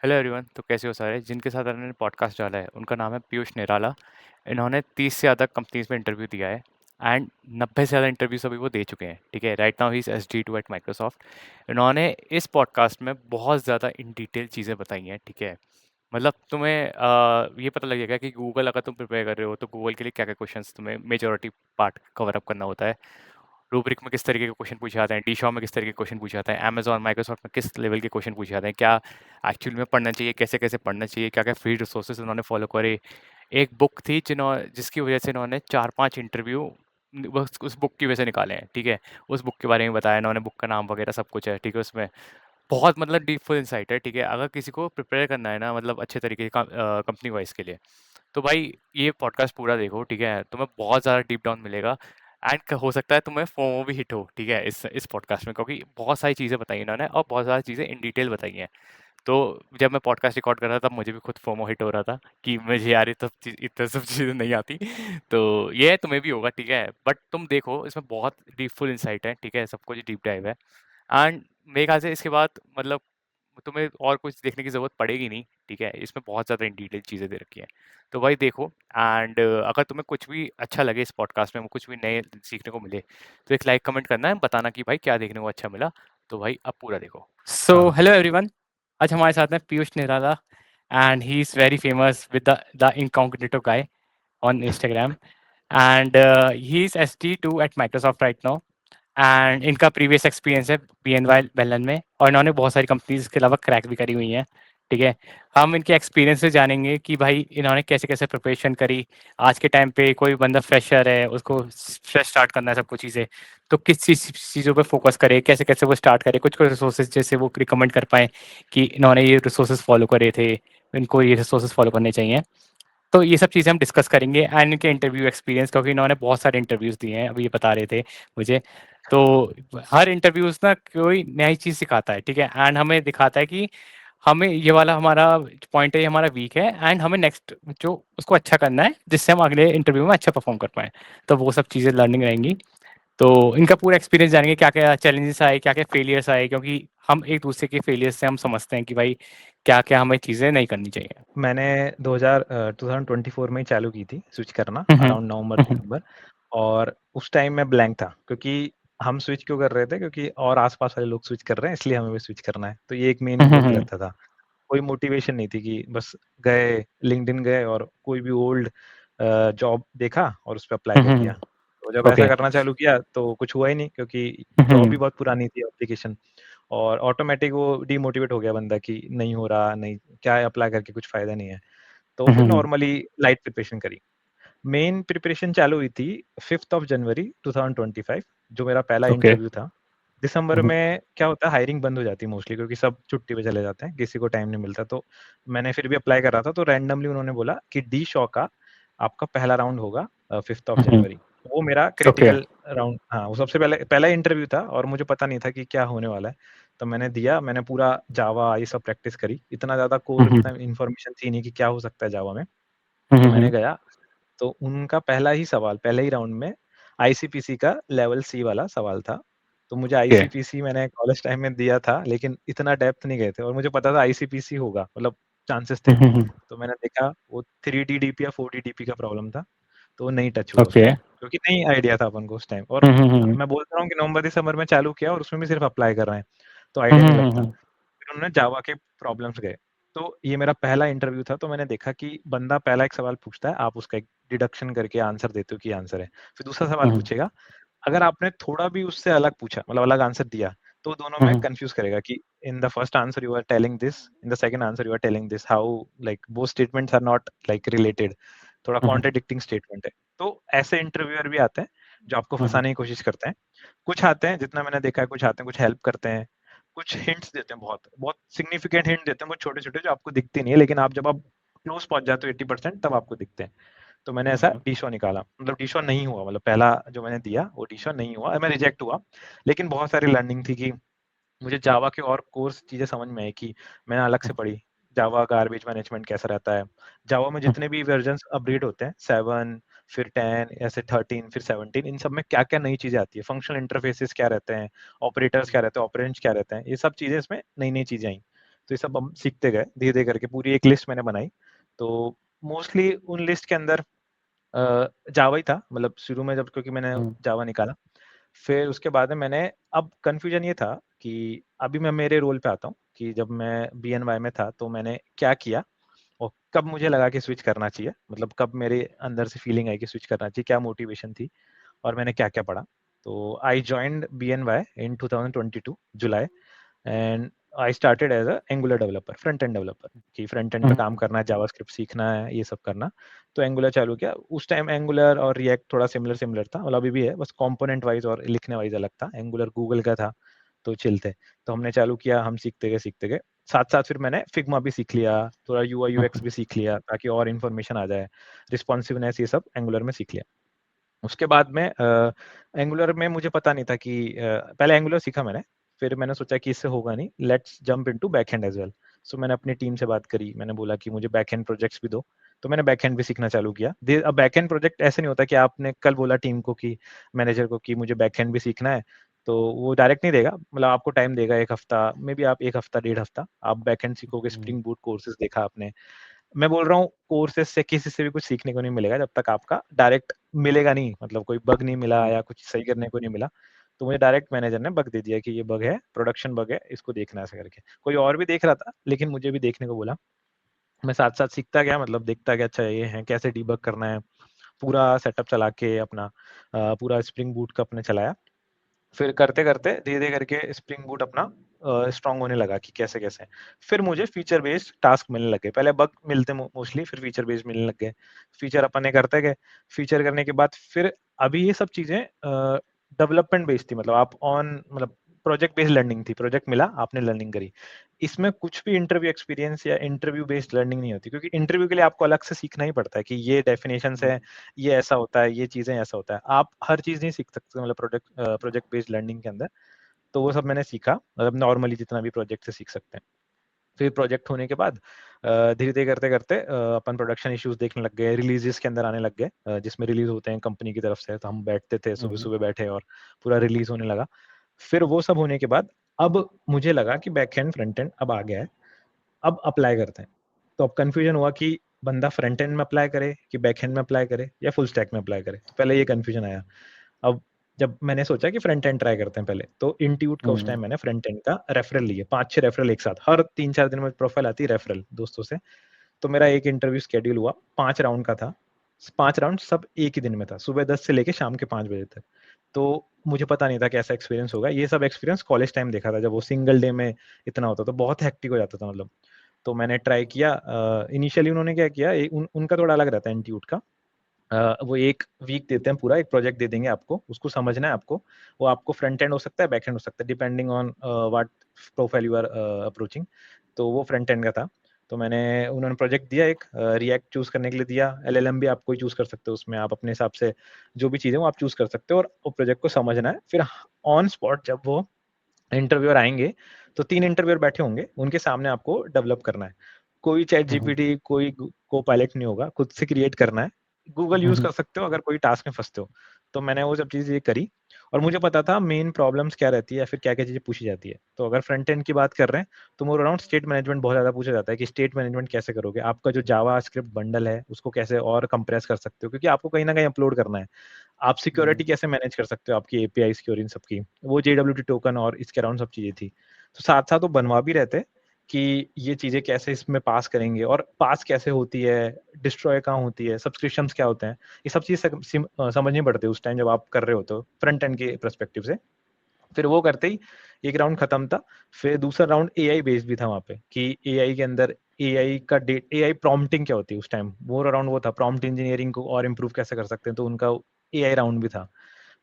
Hello everyone. तो कैसे हो सारे? जिनके साथ मैंने पॉडकास्ट डाला है उनका नाम है पीयूष निराला। इन्होंने 30 से ज़्यादा कंपनीज में इंटरव्यू दिया है एंड 90 से ज़्यादा इंटरव्यूज अभी वो दे चुके हैं। ठीक है, right now he is SG2 at Microsoft. इन्होंने इस पॉडकास्ट में बहुत ज़्यादा इन डिटेल चीज़ें बताई हैं। ठीक है, मतलब तुम्हें ये पता लगेगा कि गूगल अगर तुम प्रिपेयर कर रहे हो तो गूगल के लिए क्या क्या क्वेश्चंस तुम्हें मेजॉरिटी पार्ट कवर अप करना होता है। रूब्रिक में किस तरीके के क्वेश्चन पूछे जाते हैं, डी शॉ में किस तरीके के क्वेश्चन पूछे जाते हैं, अमेजॉन माइक्रोसॉफ्ट में किस लेवल के क्वेश्चन पूछे जाते हैं, क्या एक्चुअल में पढ़ना चाहिए, कैसे कैसे पढ़ना चाहिए, क्या क्या फ्री रिसोर्सेज उन्होंने फॉलो करे। एक बुक थी जिसकी वजह से इन्होंने 4-5 इंटरव्यू बस उस बुक की वजह से निकाले हैं। ठीक है, उस बुक के बारे में बताया इन्होंने, बुक का नाम वगैरह सब कुछ है। ठीक है, उसमें बहुत मतलब डीप फुल इंसाइट है। ठीक है, अगर किसी को प्रिपेयर करना है ना, मतलब अच्छे तरीके का कंपनी वाइज के लिए, तो भाई ये पॉडकास्ट पूरा देखो। ठीक है, तुम्हें बहुत ज़्यादा डीप डाउन मिलेगा एंड हो सकता है तुम्हें फोमो भी हिट हो। ठीक है, इस पॉडकास्ट में, क्योंकि बहुत सारी चीज़ें बताई इन्होंने और बहुत सारी चीज़ें इन डिटेल बताई हैं। तो जब मैं पॉडकास्ट रिकॉर्ड कर रहा था तब मुझे भी खुद फोमो हिट हो रहा था कि मुझे यार ये सब चीज़ इतना सब चीज़ें नहीं आती। तो ये तुम्हें भी होगा। ठीक है, बट तुम देखो इसमें बहुत डीप फुल इंसाइट है। ठीक है, सब कुछ डीप डाइव है एंड मेरे ख्याल से इसके बाद मतलब तुम्हें और कुछ देखने की ज़रूरत पड़ेगी नहीं। ठीक है, इसमें बहुत ज़्यादा इन डिटेल चीज़ें दे रखी हैं। तो भाई देखो एंड अगर तुम्हें कुछ भी अच्छा लगे इस पॉडकास्ट में, कुछ भी नए सीखने को मिले, तो एक लाइक कमेंट करना है, बताना कि भाई क्या देखने को अच्छा मिला। तो भाई अब पूरा देखो। सो हाँ, हेलो एवरीवन, आज हमारे साथ हैं Piyush Nirala and he is very famous with the incognito guy on Instagram and he is ST2 at Microsoft right now and इनका प्रीवियस एक्सपीरियंस है BNY बेलन में और इन्होंने बहुत सारी कंपनीज के अलावा क्रैक भी करी हुई हैं। ठीक है, हम इनके एक्सपीरियंस से जानेंगे कि भाई इन्होंने कैसे कैसे प्रिपरेशन करी। आज के टाइम पे कोई बंदा फ्रेशर है, उसको फ्रेश स्टार्ट करना है सब कुछ चीज़ें, तो किस चीज़ों पे फोकस करे, कैसे कैसे वो स्टार्ट करे, कुछ कुछ रिसोर्सेज जैसे वो रिकमेंड कर पाए कि इन्होंने ये रिसोर्सेज फॉलो करे थे, इनको ये रिसोर्सेज फॉलो करने चाहिए। तो ये सब चीज़ें हम डिस्कस करेंगे एंड इनके इंटरव्यू एक्सपीरियंस, क्योंकि इन्होंने बहुत सारे इंटरव्यूज़ दिए हैं, अभी ये बता रहे थे मुझे। तो हर इंटरव्यूज़ ना कोई नई चीज़ सिखाता है। ठीक है, एंड हमें दिखाता है कि हमें ये वाला हमारा पॉइंट है, ये हमारा वीक है एंड हमें नेक्स्ट जो उसको अच्छा करना है जिससे हम अगले इंटरव्यू में अच्छा परफॉर्म कर पाएँ। तो वो सब चीज़ें लर्निंग रहेंगी। तो इनका पूरा एक्सपीरियंस जानेंगे, क्या-क्या चैलेंजेस आए, क्या-क्या फेलियर्स आए, क्योंकि हम एक-दूसरे के फेलियर्स से हम समझते हैं कि भाई क्या-क्या हमें चीज़ें नहीं करनी चाहिए। मैंने 2024 में ही चालू की थी स्विच करना हुँ, हुँ। अराउंड नवंबर हुँ, हुँ। दिसंबर। और उस टाइम मैं ब्लैंक था क्योंकि हम स्विच क्यों कर रहे थे, क्योंकि और आसपास वाले लोग स्विच कर रहे हैं इसलिए हमें भी स्विच करना है। तो ये एक मेन हुँ, हुँ, रीजन हुँ। रहता था। कोई मोटिवेशन नहीं थी कि बस गए लिंक्डइन गए और कोई भी ओल्ड जॉब देखा और उस पे अप्लाई हुँ, कर हुँ, दिया। हुँ। तो जब ऐसा ओके। करना चालू किया तो कुछ हुआ ही नहीं, क्योंकि हुँ, जॉब भी हुँ। बहुत पुरानी थी एप्लीकेशन। और ऑटोमेटिक वो डीमोटिवेट हो गया बंदा कि नहीं हो रहा, नहीं क्या है, अप्लाई करके कुछ फायदा नहीं है। तो हुँ, फिर हुँ, हुँ। नॉर्मली लाइट प्रिपरेशन करी। मेन प्रिपरेशन चालू हुई थी 5th ऑफ जनवरी 2025, जो मेरा पहला ओके। इंटरव्यू था। दिसंबर हुँ, हुँ। में क्या होता है, हायरिंग बंद हो जाती है मोस्टली, क्योंकि सब छुट्टी पे चले जाते हैं, किसी को टाइम नहीं मिलता। तो मैंने फिर भी अप्लाई कर रहा था, तो रैंडमली उन्होंने बोला कि डी शॉ का आपका पहला राउंड होगा 5th ऑफ हुँ, हुँ। जनवरी। वो मेरा ओके। क्रिटिकल राउंड, हाँ, वो सबसे पहला इंटरव्यू था और मुझे पता नहीं था कि क्या होने वाला है। तो मैंने दिया, मैंने पूरा जावा ये सब प्रैक्टिस करी। इतना ज़्यादा हुँ, कोर हुँ। इतना इन्फॉर्मेशन थी नहीं कि क्या हो सकता है जावा में। हुँ, तो हुँ, मैंने हुँ। गया, तो उनका पहला ही सवाल, पहले ही राउंड में आईसीपीसी का लेवल सी वाला सवाल था। तो मुझे ओके। आईसीपीसी मैंने कॉलेज टाइम में दिया था, लेकिन इतना डेप्थ नहीं गए थे और मुझे पता था आईसीपीसी होगा, मतलब चांसेस थे। हुँ, हुँ, हुँ। तो मैंने देखा वो 3DDP या 4DDP का प्रॉब्लम था, तो वो नहीं टच हुआ ओके। उसमें, क्योंकि नहीं आइडिया था अपन को उस टाइम। और हुँ, हुँ, हुँ, हुँ। मैं बोलता हूँ कि नवंबर दिसंबर में चालू किया और उसमें भी सिर्फ अप्लाई कर रहे हैं, तो हुँ, आइडिया हुँ, नहीं हुँ, लगता। हुँ। फिर उन्होंने जावा के प्रॉब्लम्स गए। तो ये मेरा पहला इंटरव्यू था, तो मैंने देखा कि बंदा पहला एक सवाल पूछता है, आप उसका एक डिडक्शन करके आंसर देते हो कि आंसर है। फिर दूसरा सवाल हुँ, हुँ। पूछेगा, अगर आपने थोड़ा भी उससे अलग पूछा, मतलब अलग आंसर दिया, तो दोनों हुँ, में हुँ। कंफ्यूज करेगा कि in the first answer you are telling this, in the second answer you are telling this, how like both statements are not like related, थोड़ा हुँ, हुँ। कॉन्ट्रडिक्टिंग स्टेटमेंट है। तो ऐसे इंटरव्यूअर भी आते हैं जो आपको हुँ, हुँ। फंसाने की कोशिश करते हैं। कुछ आते हैं, जितना मैंने देखा है, कुछ आते हैं कुछ हेल्प करते हैं, कुछ हिंट्स देते हैं, बहुत बहुत सिग्निफिकेंट हिंट देते हैं, बहुत छोटे छोटे जो आपको दिखते नहीं है, लेकिन आप जब आप क्लोज पहुंच जाते हो 80% तब आपको दिखते हैं। तो मैंने हुँ, ऐसा हुँ। डी-शॉ निकाला, मतलब डी-शॉ नहीं हुआ, मतलब पहला जो मैंने दिया वो डी-शॉ नहीं हुआ, मैं रिजेक्ट हुआ। लेकिन बहुत सारी लर्निंग थी कि मुझे जावा के और कोर्स चीजें समझ में आई कि मैंने अलग से पढ़ी। जावा गार्बेज मैनेजमेंट कैसा रहता है, जावा में हुँ, जितने भी वर्जन्स अपग्रेड होते हैं, 7 फिर 10 ऐसे 13 फिर 17, इन सब में क्या क्या नई चीजें आती है, फंक्शनल इंटरफेसेस क्या रहते हैं, ऑपरेटर्स क्या रहते हैं, ऑपरेंड्स क्या रहते हैं, ये सब चीजें इसमें नई नई चीजें आई। तो ये सब हम सीखते गए धीरे-धीरे करके, पूरी एक लिस्ट मैंने बनाई। तो मोस्टली उन लिस्ट के अंदर जावा ही था, मतलब शुरू में जब, क्योंकि मैंने जावा निकाला। फिर उसके बाद में मैंने, अब कन्फ्यूजन ये था कि अभी मैं मेरे रोल पे आता हूँ कि जब मैं बीएनवाई में था तो मैंने क्या किया और कब मुझे लगा कि स्विच करना चाहिए, मतलब कब मेरे अंदर से फीलिंग आई कि स्विच करना चाहिए, क्या मोटिवेशन थी और मैंने क्या-क्या पढ़ा। तो I joined BNY in 2022 July, and I started as a Angular developer, front end developer, कि फ्रंट एंड पे काम करना है, जावास्क्रिप्ट सीखना है, ये सब करना। तो एंगुलर चालू किया। उस टाइम एंगुलर और रिएक्ट थोड़ा सिमिलर सिमिलर था, मतलब अभी भी है, बस कंपोनेंट वाइज और लिखने वाइज अलग था। एंगुलर गूगल का था तो चिल थे। तो हमने चालू किया, हम सीखते गए। साथ-साथ फिर मैंने फिग्मा भी सीख लिया, थोड़ा यूआई यूएक्स भी सीख लिया ताकि और इन्फॉर्मेशन आ जाए, रिस्पॉन्सिवनेस, ये सब एंगुलर में सीख लिया। उसके बाद में एंगुलर में मुझे पता नहीं था कि पहले एंगुलर सीखा मैंने, फिर मैंने सोचा कि इससे होगा नहीं, let's jump into backend as well. So मैंने अपनी टीम से बात करी, मैंने बोला कि मुझे बैकएंड प्रोजेक्ट्स भी दो, तो मैंने बैकएंड भी सीखना चालू किया। अब बैकएंड प्रोजेक्ट ऐसे नहीं होता कि आपने कल बोला टीम को कि मैनेजर को कि मुझे बैकएंड भी सीखना है, तो वो डायरेक्ट नहीं देगा, मतलब आपको टाइम देगा 1 हफ्ता, मेबी आप 1 हफ्ता, डेढ़ हफ्ता आप बैकएंड सीखोगे, स्प्रिंग बूट कोर्सेज़ देखा आपने। मैं बोल रहा हूँ कोर्सेज़ से किसी से भी कुछ सीखने को नहीं मिलेगा जब तक आपका डायरेक्ट मिलेगा नहीं, मतलब कोई बग नहीं मिला या कुछ सही करने को नहीं मिला। तो मुझे डायरेक्ट मैनेजर ने बग दे दिया कि ये बग है, प्रोडक्शन बग है, इसको देखना है ऐसे करके। कोई और भी देख रहा था, लेकिन मुझे भी देखने को बोला। मैं साथ-साथ सीखता गया, मतलब देखता गया, अच्छा ये है, कैसे डीबग करना है, पूरा सेटअप चला के अपना पूरा स्प्रिंग बूट का अपने चलाया। फिर करते-करते धीरे-धीरे करके स्प्रिंग बूट अपना स्ट्रॉन्ग होने लगा कि कैसे-कैसे। फिर मुझे फीचर बेस्ड टास्क मिलने लग गए। पहले बग मिलते मोस्टली, फिर फीचर बेस्ड मिलने लग गए। फीचर अपन ने करते गए, फीचर करने के बाद फिर अभी ये सब चीज़ें डेवलपमेंट बेस्ड थी, मतलब आप ऑन, मतलब प्रोजेक्ट बेस्ड लर्निंग थी। प्रोजेक्ट मिला, आपने लर्निंग करी। इसमें कुछ भी इंटरव्यू एक्सपीरियंस या इंटरव्यू बेस्ड लर्निंग नहीं होती, क्योंकि इंटरव्यू के लिए आपको अलग से सीखना ही पड़ता है कि ये डेफिनेशंस है, ये ऐसा होता है, ये चीज़ें ऐसा होता है। आप हर चीज़ नहीं सीख सकते, मतलब प्रोजेक्ट बेस्ड लर्निंग के अंदर। तो वो सब मैंने सीखा, मतलब नॉर्मली जितना भी प्रोजेक्ट से सीख सकते हैं। फिर प्रोजेक्ट होने के बाद धीरे-धीरे करते-करते अपन प्रोडक्शन इश्यूज़ देखने लग गए, रिलीज़ेज़ के अंदर आने लग गए, जिसमें रिलीज़ होते हैं कंपनी की तरफ से, तो हम बैठते थे, सुबह-सुबह बैठे और पूरा रिलीज़ होने लगा। फिर वो सब होने के बाद अब मुझे लगा कि बैकएंड, फ्रंट एंड अब आ गया है, अब अप्लाई करते हैं। तो अब कन्फ्यूजन हुआ कि बंदा फ्रंट एंड में अप्लाई करे कि बैकएंड में अप्लाई करे या फुल स्टैक में अप्लाई करे। तो पहले ये कन्फ्यूजन आया। अब जब मैंने सोचा कि फ्रंट एंड ट्राई करते हैं पहले, तो इंट्यूट का उस टाइम मैंने फ्रंट एंड का रेफरल लिए, 5-6 रेफरल एक साथ। हर 3-4 दिन में प्रोफाइल आती है रेफरल दोस्तों से। तो मेरा एक इंटरव्यू शेड्यूल हुआ, 5 राउंड का था। 5 राउंड सब एक ही दिन में था, सुबह 10 से लेके शाम के 5 बजे तक। तो मुझे पता नहीं था कैसा एक्सपीरियंस होगा। ये सब एक्सपीरियंस कॉलेज टाइम देखा था, जब वो सिंगल डे में इतना होता था, बहुत हेक्टिक हो जाता था मतलब। तो मैंने ट्राई किया। इनिशियली उन्होंने क्या किया, उनका थोड़ा अलग रहता है इंस्टीट्यूट का। वो 1 वीक देते हैं, पूरा एक प्रोजेक्ट दे देंगे आपको, उसको समझना है आपको। वो आपको फ्रंट एंड हो सकता है, बैक एंड हो सकता है, depending on what profile you are approaching. तो वो फ्रंट एंड का था। तो उन्होंने प्रोजेक्ट दिया एक, रिएक्ट चूज़ करने के लिए दिया, एलएलएम भी आप कोई चूज़ कर सकते हो उसमें, आप अपने हिसाब से जो भी चीज़ें वो आप चूज़ कर सकते हो और वो प्रोजेक्ट को समझना है। फिर ऑन स्पॉट जब वो इंटरव्यूअर आएँगे, तो 3 इंटरव्यूअर बैठे होंगे, उनके सामने आपको डेवलप करना है। कोई चैट जीपीटी, कोई कोपायलट नहीं होगा, खुद से क्रिएट करना है। गूगल यूज़ कर सकते हो अगर कोई टास्क में फँसते हो। तो मैंने वो सब चीज़ें करी और मुझे पता था मेन प्रॉब्लम्स क्या रहती है या फिर क्या-क्या चीज़ें पूछी जाती है। तो अगर फ्रंट एंड की बात कर रहे हैं, तो मोर अराउंड स्टेट मैनेजमेंट बहुत ज़्यादा पूछा जाता है कि स्टेट मैनेजमेंट कैसे करोगे? आपका जो जावास्क्रिप्ट बंडल है, उसको कैसे और कंप्रेस कर सकते हो? क्योंकि आपको कहीं न कहीं अपलोड करना है। आप सिक्योरिटी कैसे मैनेज कर सकते हो आपकी एपीआईज़ की और इन सब की? वो जेडब्ल्यूटी टोकन और इसके अराउंड सब चीज़ें थी। तो साथ-साथ वो बनवा भी रहे थे कि ये चीज़ें कैसे इसमें पास करेंगे और पास कैसे होती है, डिस्ट्रॉय कहाँ होती है, सब्सक्रिप्शंस क्या होते हैं? ये सब चीज़ समझनी पड़ती है उस टाइम जब आप कर रहे होते हो, फ्रंट एंड के पर्सपेक्टिव से। फिर वो करते ही एक राउंड खत्म था। फिर दूसरा राउंड एआई बेस्ड भी था वहाँ पे कि एआई के अंदर एआई प्रॉम्प्टिंग क्या होती है उस टाइम, मोर अराउंड वो था, प्रॉम्प्ट इंजीनियरिंग को और इम्प्रूव कैसे कर सकते हैं, तो उनका एआई राउंड भी था।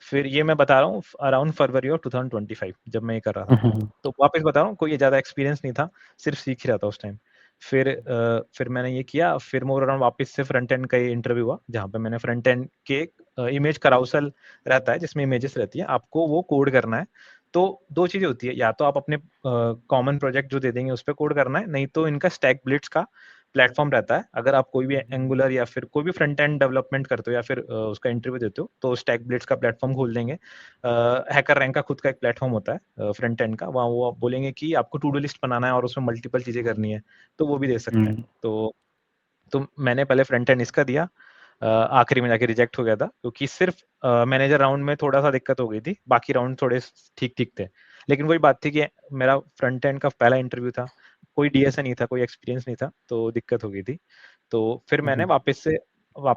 फिर ये मैं बता रहा हूँ अराउंड फरवरी ऑफ 2025 जब मैं ये कर रहा था। तो वापस बता रहा हूँ, कोई ज़्यादा एक्सपीरियंस नहीं था, सिर्फ सीख ही रहा था उस टाइम। फिर मैंने ये किया, फिर मोर अराउंड वापस से फ्रंट एंड का ये इंटरव्यू हुआ, जहाँ पे मैंने फ्रंट एंड के इमेज कराउसल रहता है, जिसमें इमेजेस रहती है, आपको वो कोड करना है। तो 2 चीज़ें होती है, या तो आप अपने कॉमन प्रोजेक्ट जो दे देंगे उस पे कोड करना है, नहीं तो इनका स्टैक ब्लिट्ज का प्लेटफॉर्म रहता है। अगर आप कोई भी एंगुलर या फिर कोई भी फ्रंट एंड डेवलपमेंट करते हो या फिर उसका इंटरव्यू देते हो, तो स्टैकब्लिट्ज का प्लेटफॉर्म खोल देंगे। हैकर रैंक का खुद का एक प्लेटफॉर्म होता है फ्रंट एंड का, वहाँ वो आप बोलेंगे कि आपको टू डू लिस्ट बनाना है और उसमें मल्टीपल चीजें करनी है, तो वो भी दे सकते हैं। तो मैंने पहले फ्रंट एंड इसका दिया, आखिरी में जाके रिजेक्ट हो गया था, क्योंकि सिर्फ मैनेजर राउंड में थोड़ा सा दिक्कत हो गई थी, बाकी राउंड थोड़े ठीक ठीक थे। लेकिन वही बात थी कि मेरा फ्रंट एंड का पहला इंटरव्यू था, कोई डीएसए नहीं था, कोई एक्सपीरियंस नहीं था, तो दिक्कत हो गई थी। तो फिर मैंने वापस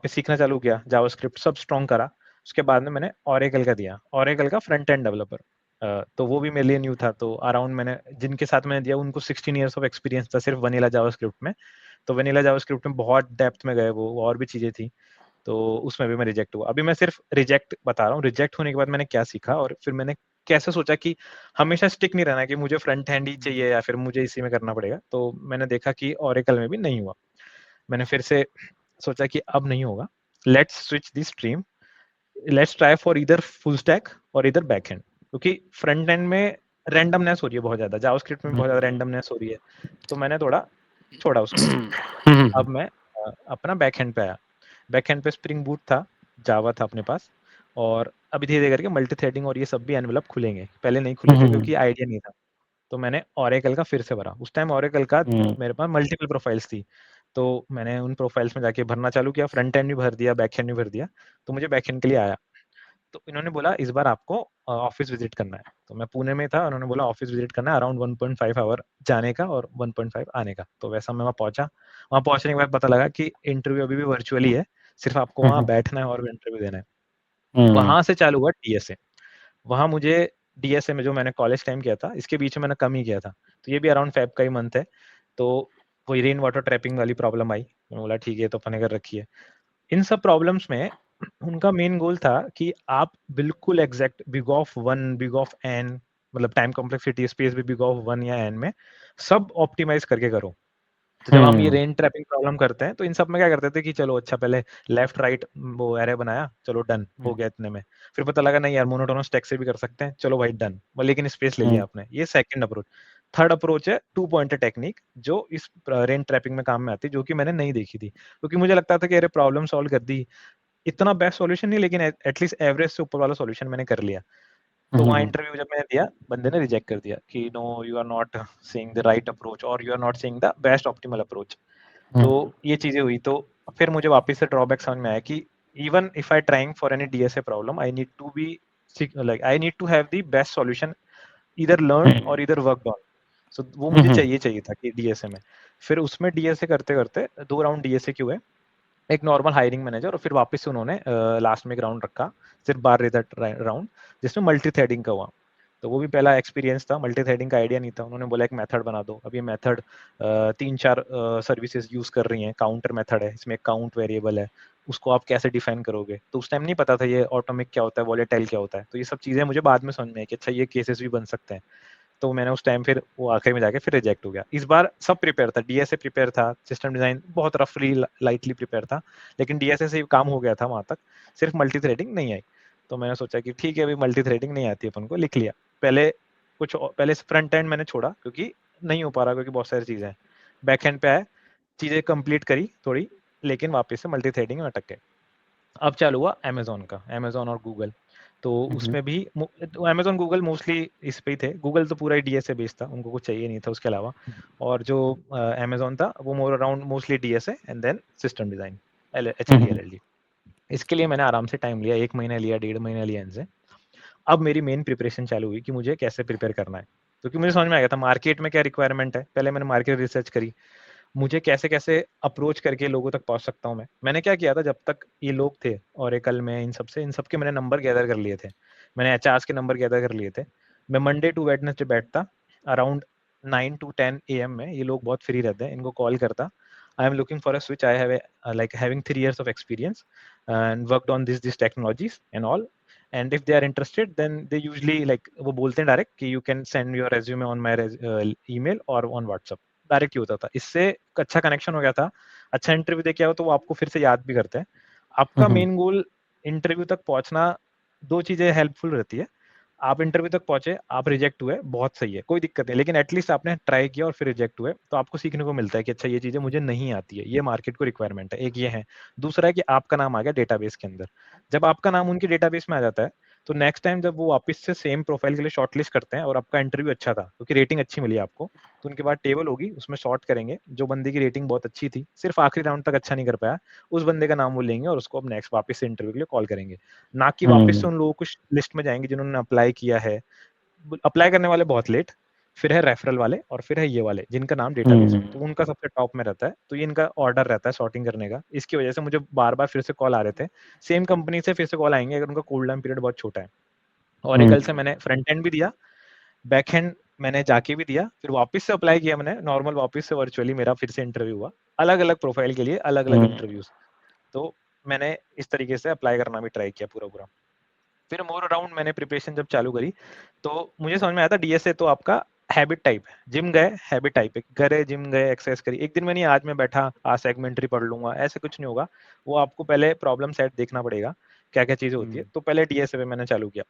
सीखना चालू किया, जावास्क्रिप्ट सब स्ट्रॉन्ग करा। उसके बाद में मैंने ओरेकल का दिया, ओरेकल का फ्रंट एंड डेवलपर। तो वो भी मेरे लिए न्यू था। तो अराउंड मैंने जिनके साथ मैंने दिया उनको 16 ईयर्स ऑफ एक्सपीरियंस था सिर्फ वनीला जावास्क्रिप्ट में। तो वनीला जावास्क्रिप्ट में बहुत डेप्थ में गए वो, और भी चीजें थी, तो उसमें भी मैं रिजेक्ट हुआ। अभी मैं सिर्फ रिजेक्ट बता रहा हूँ, रिजेक्ट होने के बाद मैंने क्या सीखा और फिर मैंने कैसे सोचा कि हमेशा स्टिक नहीं रहना कि मुझे फ्रंट हैंड ही चाहिए या फिर मुझे इसी में करना पड़ेगा। तो मैंने देखा कि ओरेकल में भी नहीं हुआ। मैंने फिर से सोचा कि अब नहीं होगा, let's switch the stream, let's try for इधर फुल स्टैक और इधर बैक एंड, क्योंकि फ्रंट एंड में रैंडमनेस हो रही है बहुत ज्यादा, जावास्क्रिप्ट में बहुत ज्यादा रैंडमनेस हो रही है। तो मैंने थोड़ा छोड़ा उसको। अब मैं अपना बैक एंड पे आया। बैक एंड पे स्प्रिंग बूट था, जावा था अपने पास, और अभी धीरे धीरे करके मल्टी थ्रेडिंग और ये सब भी एनवेलप खुलेंगे, पहले नहीं खुले थे क्योंकि आइडिया नहीं था। तो मैंने ओरेकल का फिर से भरा। उस टाइम ओरेकल का मेरे पास मल्टीपल प्रोफाइल्स थी, तो मैंने उन प्रोफाइल्स में जाके भरना चालू किया, फ्रंट एंड भी भर दिया, बैक एंड भी भर दिया। तो मुझे बैक एंड के लिए आया। तो इन्होंने बोला इस बार आपको ऑफिस विजिट करना है। तो मैं पुणे में था, उन्होंने बोला ऑफिस विजिट करना है, अराउंड 1.5 आवर जाने का और 1.5 आने का। तो वैसा मैं वहाँ पहुंचा। वहाँ पहुंचने के बाद पता लगा कि इंटरव्यू अभी भी वर्चुअली है, सिर्फ आपको वहाँ बैठना है और इंटरव्यू देना है। वहां से चालू हुआ डीएसए। वहां मुझे डीएसए में जो मैंने कॉलेज टाइम किया था, इसके बीच में मैंने कम ही किया था, तो ये भी अराउंड फेब का ही मंथ है। तो वही रेन वाटर ट्रैपिंग वाली प्रॉब्लम आई, मैंने बोला ठीक है तो अपने घर रखी है। इन सब प्रॉब्लम्स में उनका मेन गोल था कि आप बिल्कुल exact big of one, big of N, मतलब टाइम कॉम्प्लेक्सिटी स्पेस भी बिग ऑफ वन या एन में सब ऑप्टिमाइज करके करो। तो जब हम ये रेन ट्रैपिंग प्रॉब्लम करते हैं तो इन सब में क्या करते थे कि चलो अच्छा पहले लेफ्ट राइट वो एरे बनाया, चलो डन हो गया इतने में। फिर पता लगा नहीं यार मोनोटोनस टेक्स्ट से भी कर सकते हैं, चलो भाई डन, लेकिन स्पेस ले लिया आपने। ये सेकंड अप्रोच। थर्ड अप्रोच है टू पॉइंटर टेक्निक, जो इस रेन ट्रैपिंग में काम में आती है, जो कि मैंने नहीं देखी थी, क्योंकि मुझे लगता था कि अरे प्रॉब्लम सॉल्व कर दी, इतना बेस्ट सॉल्यूशन नहीं लेकिन एटलीस्ट एवरेज से ऊपर वाला सॉल्यूशन मैंने कर लिया। तो वहाँ इंटरव्यू जब मैंने दिया, बंदे ने रिजेक्ट कर दिया कि no you are not seeing the right approach और you are not seeing the best optimal approach. तो ये चीजें हुई। तो फिर मुझे वापस से ड्रॉबैक समझ में आया कि even if I trying for any DSA problem, I need to be like I need to have the best solution, इधर लर्न और इधर वर्क ऑन। सो वो मुझे चाहिए था कि डीएसए में। फिर उसमें डीएसए करते करते 2 राउंड डीएसए के हुए, एक नॉर्मल हायरिंग मैनेजर, और फिर वापस से उन्होंने लास्ट में एक राउंड रखा, सिर्फ बार रिजल्ट राउंड, जिसमें मल्टी थ्रेडिंग का हुआ। तो वो भी पहला एक्सपीरियंस था, मल्टी थ्रेडिंग का आइडिया नहीं था। उन्होंने बोला एक मेथड बना दो। अब ये मेथड 3-4 सर्विसेज यूज कर रही हैं, काउंटर मेथड है, इसमें काउंट वेरिएबल है, उसको आप कैसे डिफाइन करोगे। तो उस टाइम नहीं पता था ये ऑटोमिक क्या होता है, वॉलेटाइल क्या होता है। तो ये सब चीजें मुझे बाद में समझ में आई कि अच्छा ये केसेस भी बन सकते हैं। तो मैंने उस टाइम फिर वो आखिर में जाके फिर रिजेक्ट हो गया। इस बार सब प्रिपेयर था, डीएसए प्रिपेयर था, सिस्टम डिजाइन बहुत रफली लाइटली प्रिपेयर था, लेकिन डीएसए से काम हो गया था वहां तक, सिर्फ मल्टी थ्रेडिंग नहीं आई। तो मैंने सोचा कि ठीक है अभी मल्टी थ्रेडिंग नहीं आती अपन को, लिख लिया। पहले फ्रंट एंड मैंने छोड़ा क्योंकि नहीं हो पा रहा, क्योंकि बहुत सारी चीजें हैं। बैक एंड पे आए, चीजें कंप्लीट करी थोड़ी, लेकिन वापस से मल्टी थ्रेडिंग में अटक गए। अब चालू हुआ अमेजोन का, अमेजोन और गूगल। तो उसमें भी अमेजोन गूगल मोस्टली इस पे ही थे। गूगल तो पूरा ही डीएसए बेस्ड था, उनको कुछ चाहिए नहीं था उसके अलावा। और जो अमेजोन था वो more around mostly DSA and then system design, HLD LLD. इसके लिए मैंने आराम से टाइम लिया, 1 महीना लिया, 1.5 महीना लिया इनसे। अब मेरी मेन प्रिपरेशन चालू हुई कि मुझे कैसे प्रिपेयर करना है, क्योंकि मुझे समझ में आ गया था मार्केट में क्या रिक्वायरमेंट है। पहले मैंने मार्केट रिसर्च करी, मुझे कैसे कैसे अप्रोच करके लोगों तक पहुंच सकता हूँ मैं। मैंने क्या किया था, जब तक ये लोग थे ओरेकल में, इन सब के मैंने नंबर गैदर कर लिए थे, मैंने एचआरस के नंबर गैदर कर लिए थे। मैं मंडे टू वेडनेसडे बैठता, अराउंड 9 to 10 AM में, ये लोग बहुत फ्री रहते हैं, इनको कॉल करता, I am looking for a switch, I have like having 3 years of experience and worked on this technologies and all, and if they are interested then they usually like वो बोलते हैं direct कि you can send your resume on my email or on WhatsApp। Direct ही होता था, इससे अच्छा connection हो गया था। अच्छा इंटरव्यू देके आओ तो वो आपको फिर से याद भी करते हैं। आपका मेन गोल इंटरव्यू तक पहुंचना, 2 चीजें हेल्पफुल रहती है। आप इंटरव्यू तक पहुंचे, आप रिजेक्ट हुए, बहुत सही है, कोई दिक्कत नहीं, लेकिन एटलीस्ट आपने ट्राई किया और फिर रिजेक्ट हुए, तो आपको सीखने को मिलता है कि अच्छा ये चीजें मुझे नहीं आती है, ये मार्केट को रिक्वायरमेंट है, एक ये है। दूसरा है कि आपका नाम आ गया डेटाबेस के अंदर। जब आपका नाम उनकी डेटाबेस में आ जाता है, तो नेक्स्ट टाइम जब वो वापस से सेम प्रोफाइल के लिए शॉर्टलिस्ट करते हैं और आपका इंटरव्यू अच्छा था क्योंकि रेटिंग अच्छी मिली आपको, तो उनके बाद टेबल होगी, उसमें शॉर्ट करेंगे, जो बंदे की रेटिंग बहुत अच्छी थी, सिर्फ आखिरी राउंड तक अच्छा नहीं कर पाया, उस बंदे का नाम वो लेंगे और उसको अब नेक्स्ट वापस से इंटरव्यू के लिए कॉल करेंगे। ना कि वापस से उन लोगों को लिस्ट में जाएंगे जिन्होंने अप्लाई किया है। अप्लाई करने वाले बहुत लेट, फिर है रेफरल वाले और फिर है ये वाले जिनका नाम डेटाबेस में, तो उनका सबसे टॉप में रहता है। तो ये इनका ऑर्डर रहता है सॉर्टिंग करने का। इसकी वजह से मुझे बार बार फिर से कॉल आ रहे थे, सेम कंपनी से फिर से कॉल आएंगे अगर उनका कूल डाउन पीरियड बहुत छोटा है। ऑरेकल से मैंने फ्रंट एंड भी दिया, बैक एंड मैंने जाके भी दिया, फिर वापस से अप्लाई किया मैंने नॉर्मल, वापस से वर्चुअली मेरा फिर से इंटरव्यू हुआ, अलग अलग प्रोफाइल के लिए अलग अलग इंटरव्यूज। तो मैंने इस तरीके से अप्लाई करना भी ट्राई किया पूरा पूरा। फिर मोर अराउंड मैंने प्रिपरेशन जब चालू करी, तो मुझे समझ में आया था डीएसए तो आपका हैबिट टाइप है, जिम गए हैबिट टाइप है, गए जिम गए एक्सरसाइज करी, एक दिन में नहीं आज मैं बैठा आज सेगमेंटरी पढ़ लूंगा, ऐसे कुछ नहीं होगा। वो आपको पहले प्रॉब्लम सेट देखना पड़ेगा, क्या क्या चीजें होती है। तो पहले डीएसए पे मैंने चालू किया।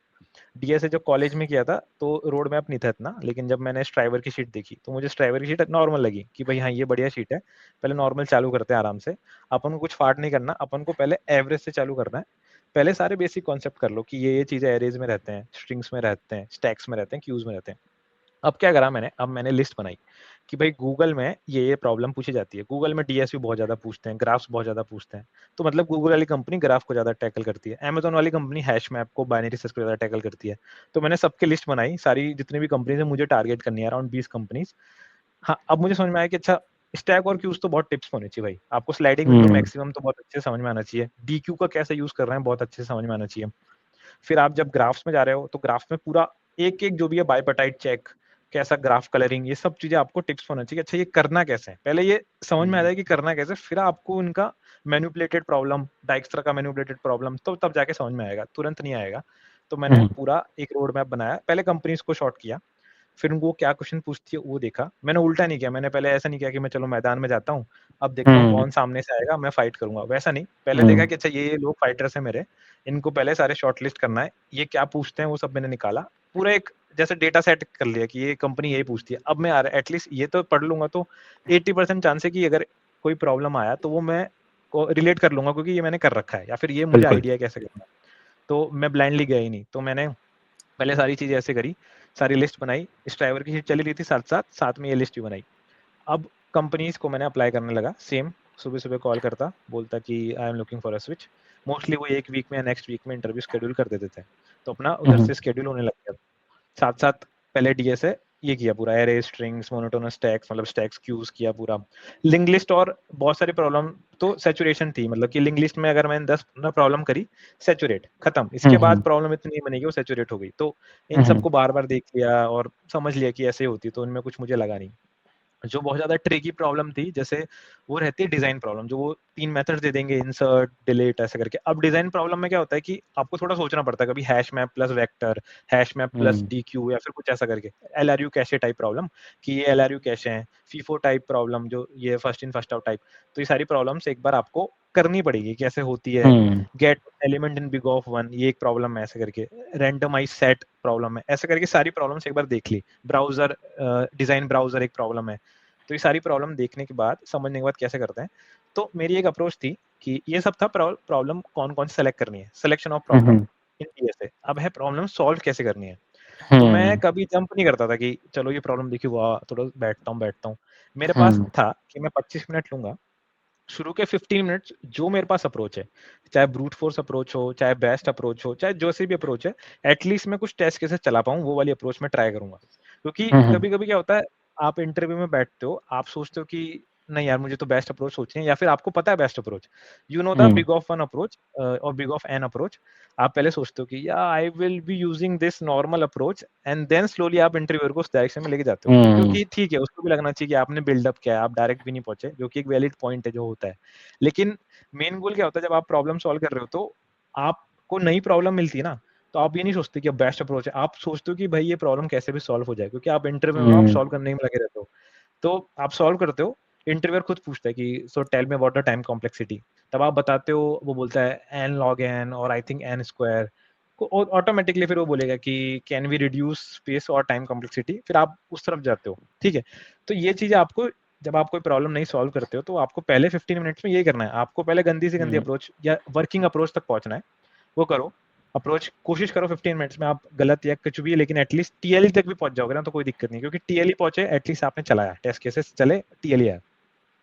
डीएसए जब कॉलेज में किया था तो रोड मैप नहीं था इतना, लेकिन जब मैंने स्ट्राइवर की शीट देखी तो मुझे स्ट्राइवर की शीट नॉर्मल लगी कि भाई हाँ ये बढ़िया शीट है, पहले नॉर्मल चालू करते हैं आराम से, अपन को कुछ फाट नहीं करना, अपन को पहले एवरेज से चालू करना है। पहले सारे बेसिक कॉन्सेप्ट कर लो कि ये चीजें एरेज में रहते हैं, स्ट्रिंग्स में रहते हैं, स्टैक्स में रहते हैं, क्यूज में रहते हैं। अब क्या करा मैंने, अब मैंने लिस्ट बनाई कि भाई गूगल में ये प्रॉब्लम पूछी जाती है, गूगल में डीएसपी बहुत ज्यादा पूछते हैं, ग्राफ्स बहुत ज्यादा पूछते हैं, तो मतलब गूगल वाली कंपनी ग्राफ को ज्यादा टैकल करती है, अमेजोन वाली कंपनी हैश मैप को, बाइनरी सर्च को ज्यादा टैकल करती है। तो मैंने सबकी लिस्ट बनाई, सारी जितनी भी कंपनीज है मुझे टारगेट करनी है, अराउंड 20 कंपनीज। हाँ, अब मुझे समझ में आया कि अच्छा स्टैक और क्यूज तो बहुत टिप्स होने चाहिए भाई, आपको स्लाइडिंग विंडो मैक्सिमम तो बहुत अच्छे से समझ में आना चाहिए, डीक्यू का कैसे यूज कर रहे हैं बहुत अच्छे से समझ में आना चाहिए। फिर आप जब ग्राफ्स में जा रहे हो तो ग्राफ में पूरा एक एक जो भी है बाइपर्टाइट चेक, कैसा ग्राफ कलरिंग, ये सब चीजें आपको टिप्स होना चाहिए। अच्छा ये करना कैसे है, पहले ये समझ में आ जाए कि करना कैसे, फिर आपको उनका मैनिपुलेटेड प्रॉब्लम, डाइक्स्ट्रा का मैनिपुलेटेड प्रॉब्लम, तो तब जाके समझ में आएगा, तुरंत नहीं आएगा। तो मैंने पूरा एक रोड मैप बनाया, पहले कंपनीज को शॉर्ट किया, फिर उनको क्या क्वेश्चन पूछती है वो देखा। मैंने उल्टा नहीं किया, मैंने पहले ऐसा नहीं किया कि मैं चलो मैदान में जाता हूँ, अब देखता हूँ कौन सामने से आएगा मैं फाइट करूंगा, वैसा नहीं, पहले देखा कि अच्छा ये लोग फाइटर्स हैं मेरे, इनको पहले सारे शॉर्टलिस्ट करना है, ये क्या पूछते हैं वो सब मैंने निकाला, पूरा एक जैसे डेटा सेट कर लिया कि ये कंपनी यही पूछती है। अब मैं एटलीस्ट ये तो पढ़ लूंगा तो 80% चांस है कि अगर कोई प्रॉब्लम आया तो वो मैं रिलेट कर लूंगा क्योंकि ये मैंने कर रखा है या फिर ये मुझे आइडिया है कैसे करना है। तो मैं ब्लाइंडली गया ही नहीं, तो मैंने पहले सारी चीजें ऐसे करी, सारी लिस्ट बनाई, इस ड्राइवर की शीट चली रही थी साथ साथ, साथ में ये लिस्ट भी बनाई। अब कंपनीज को मैंने अप्लाई करने लगा सेम, सुबह सुबह कॉल करता, बोलता कि I am looking for a switch. Mostly वो एक वीक में या नेक्स्ट वीक में इंटरव्यू शेड्यूल कर देते थे, तो अपना उधर से शेड्यूल होने लग गया। साथ साथ पहले डीएसए ये किया पूरा, एरे स्ट्रिंग्स मोनोटोनस स्टैक्स, मतलब स्टैक्स क्यूज किया पूरा, लिंक लिस्ट और बहुत सारी प्रॉब्लम। तो सैचुरेशन थी, मतलब कि लिंक लिस्ट में अगर मैंने 10-15 प्रॉब्लम करी, सैचुरेट खत्म, इसके बाद प्रॉब्लम इतनी नहीं बनेगी, वो सैचुरेट हो गई। तो इन सबको बार बार देख लिया और समझ लिया कि ऐसे होती, तो इनमें कुछ मुझे लगा नहीं। जो बहुत ज्यादा ट्रिकी प्रॉब्लम थी, जैसे वो रहती है डिजाइन प्रॉब्लम, जो वो 3 मेथड्स दे देंगे, इंसर्ट डिलीट ऐसे करके। अब डिजाइन प्रॉब्लम में क्या होता है कि आपको थोड़ा सोचना पड़ता है, कभी hash map plus vector, hash map plus DQ, या फिर कुछ ऐसा करके, एलआरयू कैशे टाइप प्रॉब्लम, कि ये एलआरयू कैशे हैं, फीफो टाइप प्रॉब्लम, जो ये first in first out type. तो ये सारी प्रॉब्लम्स एक बार आपको करनी पड़ेगी कैसे होती है। Gate element in big of one, ये एक प्रॉब्लम है ऐसे करके, रैंडमाइज सेट प्रॉब्लम है, ऐसे करके सारी प्रॉब्लम्स एक बार देख ली। ब्राउजर डिजाइन ब्राउजर एक प्रॉब्लम है। तो ये सारी प्रॉब्लम देखने के बाद, समझने के बाद कैसे करते हैं, तो मेरी एक अप्रोच थी कि ये सब था प्रॉब्लम कौन कौन से सेलेक्ट करनी है, selection of problem in DSA. अब है प्रॉब्लम सॉल्व कैसे करनी है। तो मैं कभी जंप नहीं करता था कि चलो ये प्रॉब्लम देखी, वाह थोड़ा बैठता हूँ। मेरे पास था कि मैं 25 मिनट लूंगा, शुरू के 15 मिनट्स जो मेरे पास अप्रोच है, चाहे ब्रूट फोर्स अप्रोच हो, चाहे बेस्ट अप्रोच हो, चाहे जो सी भी अप्रोच है, एटलीस्ट मैं कुछ टेस्ट केसेस चला पाऊँ, वो वाली अप्रोच में ट्राई करूंगा। क्योंकि कभी कभी क्या होता है, आप इंटरव्यू में बैठते हो, आप सोचते हो कि नहीं यार मुझे तो बेस्ट अप्रोच सोचनी है, या फिर आपको पता है best approach, you know the big of one approach और बिग ऑफ एन अप्रोच। आप पहले सोचते हो कि या I will be using this normal approach, and then slowly आप इंटरव्यूअर को उस डायरेक्शन में लेके जाते हो, क्योंकि ठीक है उसको भी लगना चाहिए कि आपने बिल्डअप किया है, आप डायरेक्ट भी नहीं पहुंचे, जो कि एक वैलिड पॉइंट है जो होता है। लेकिन मेन गोल क्या होता है, जब आप प्रॉब्लम सॉल्व कर रहे हो तो आपको नई प्रॉब्लम मिलती है ना, तो आप ये नहीं सोचते कि अब बेस्ट अप्रोच है, आप सोचते हो कि भाई ये प्रॉब्लम कैसे भी सॉल्व हो जाए, क्योंकि आप इंटरव्यू में आप सॉल्व करने में लगे रहते हो। तो आप सॉल्व करते हो, इंटरव्यूअर खुद पूछता है कि so tell me about the time complexity, तब आप बताते हो, वो बोलता है एन लॉग एन और आई थिंक एन स्क्वायर, आपको ऑटोमेटिकली फिर वो बोलेगा कि कैन वी रिड्यूस स्पेस और टाइम कॉम्प्लेक्सिटी, फिर आप उस तरफ जाते हो, ठीक है। तो ये चीजें आपको, जब आप कोई प्रॉब्लम नहीं सॉल्व करते हो तो आपको पहले 15 मिनट्स में यही करना है, आपको पहले गंदी से गंदी अप्रोच या वर्किंग अप्रोच तक पहुंचना है, वो करो। अप्रोच कोशिश करो 15 मिनट्स में, आप गलत या कुछ भी, लेकिन एटलीस्ट टीएलई तक भी पहुंच जाओगे ना तो कोई दिक्कत नहीं, क्योंकि टीएलई पहुंचे एटलीस्ट आपने चलाया, टेस्ट केसेस चले, टीएलई आया।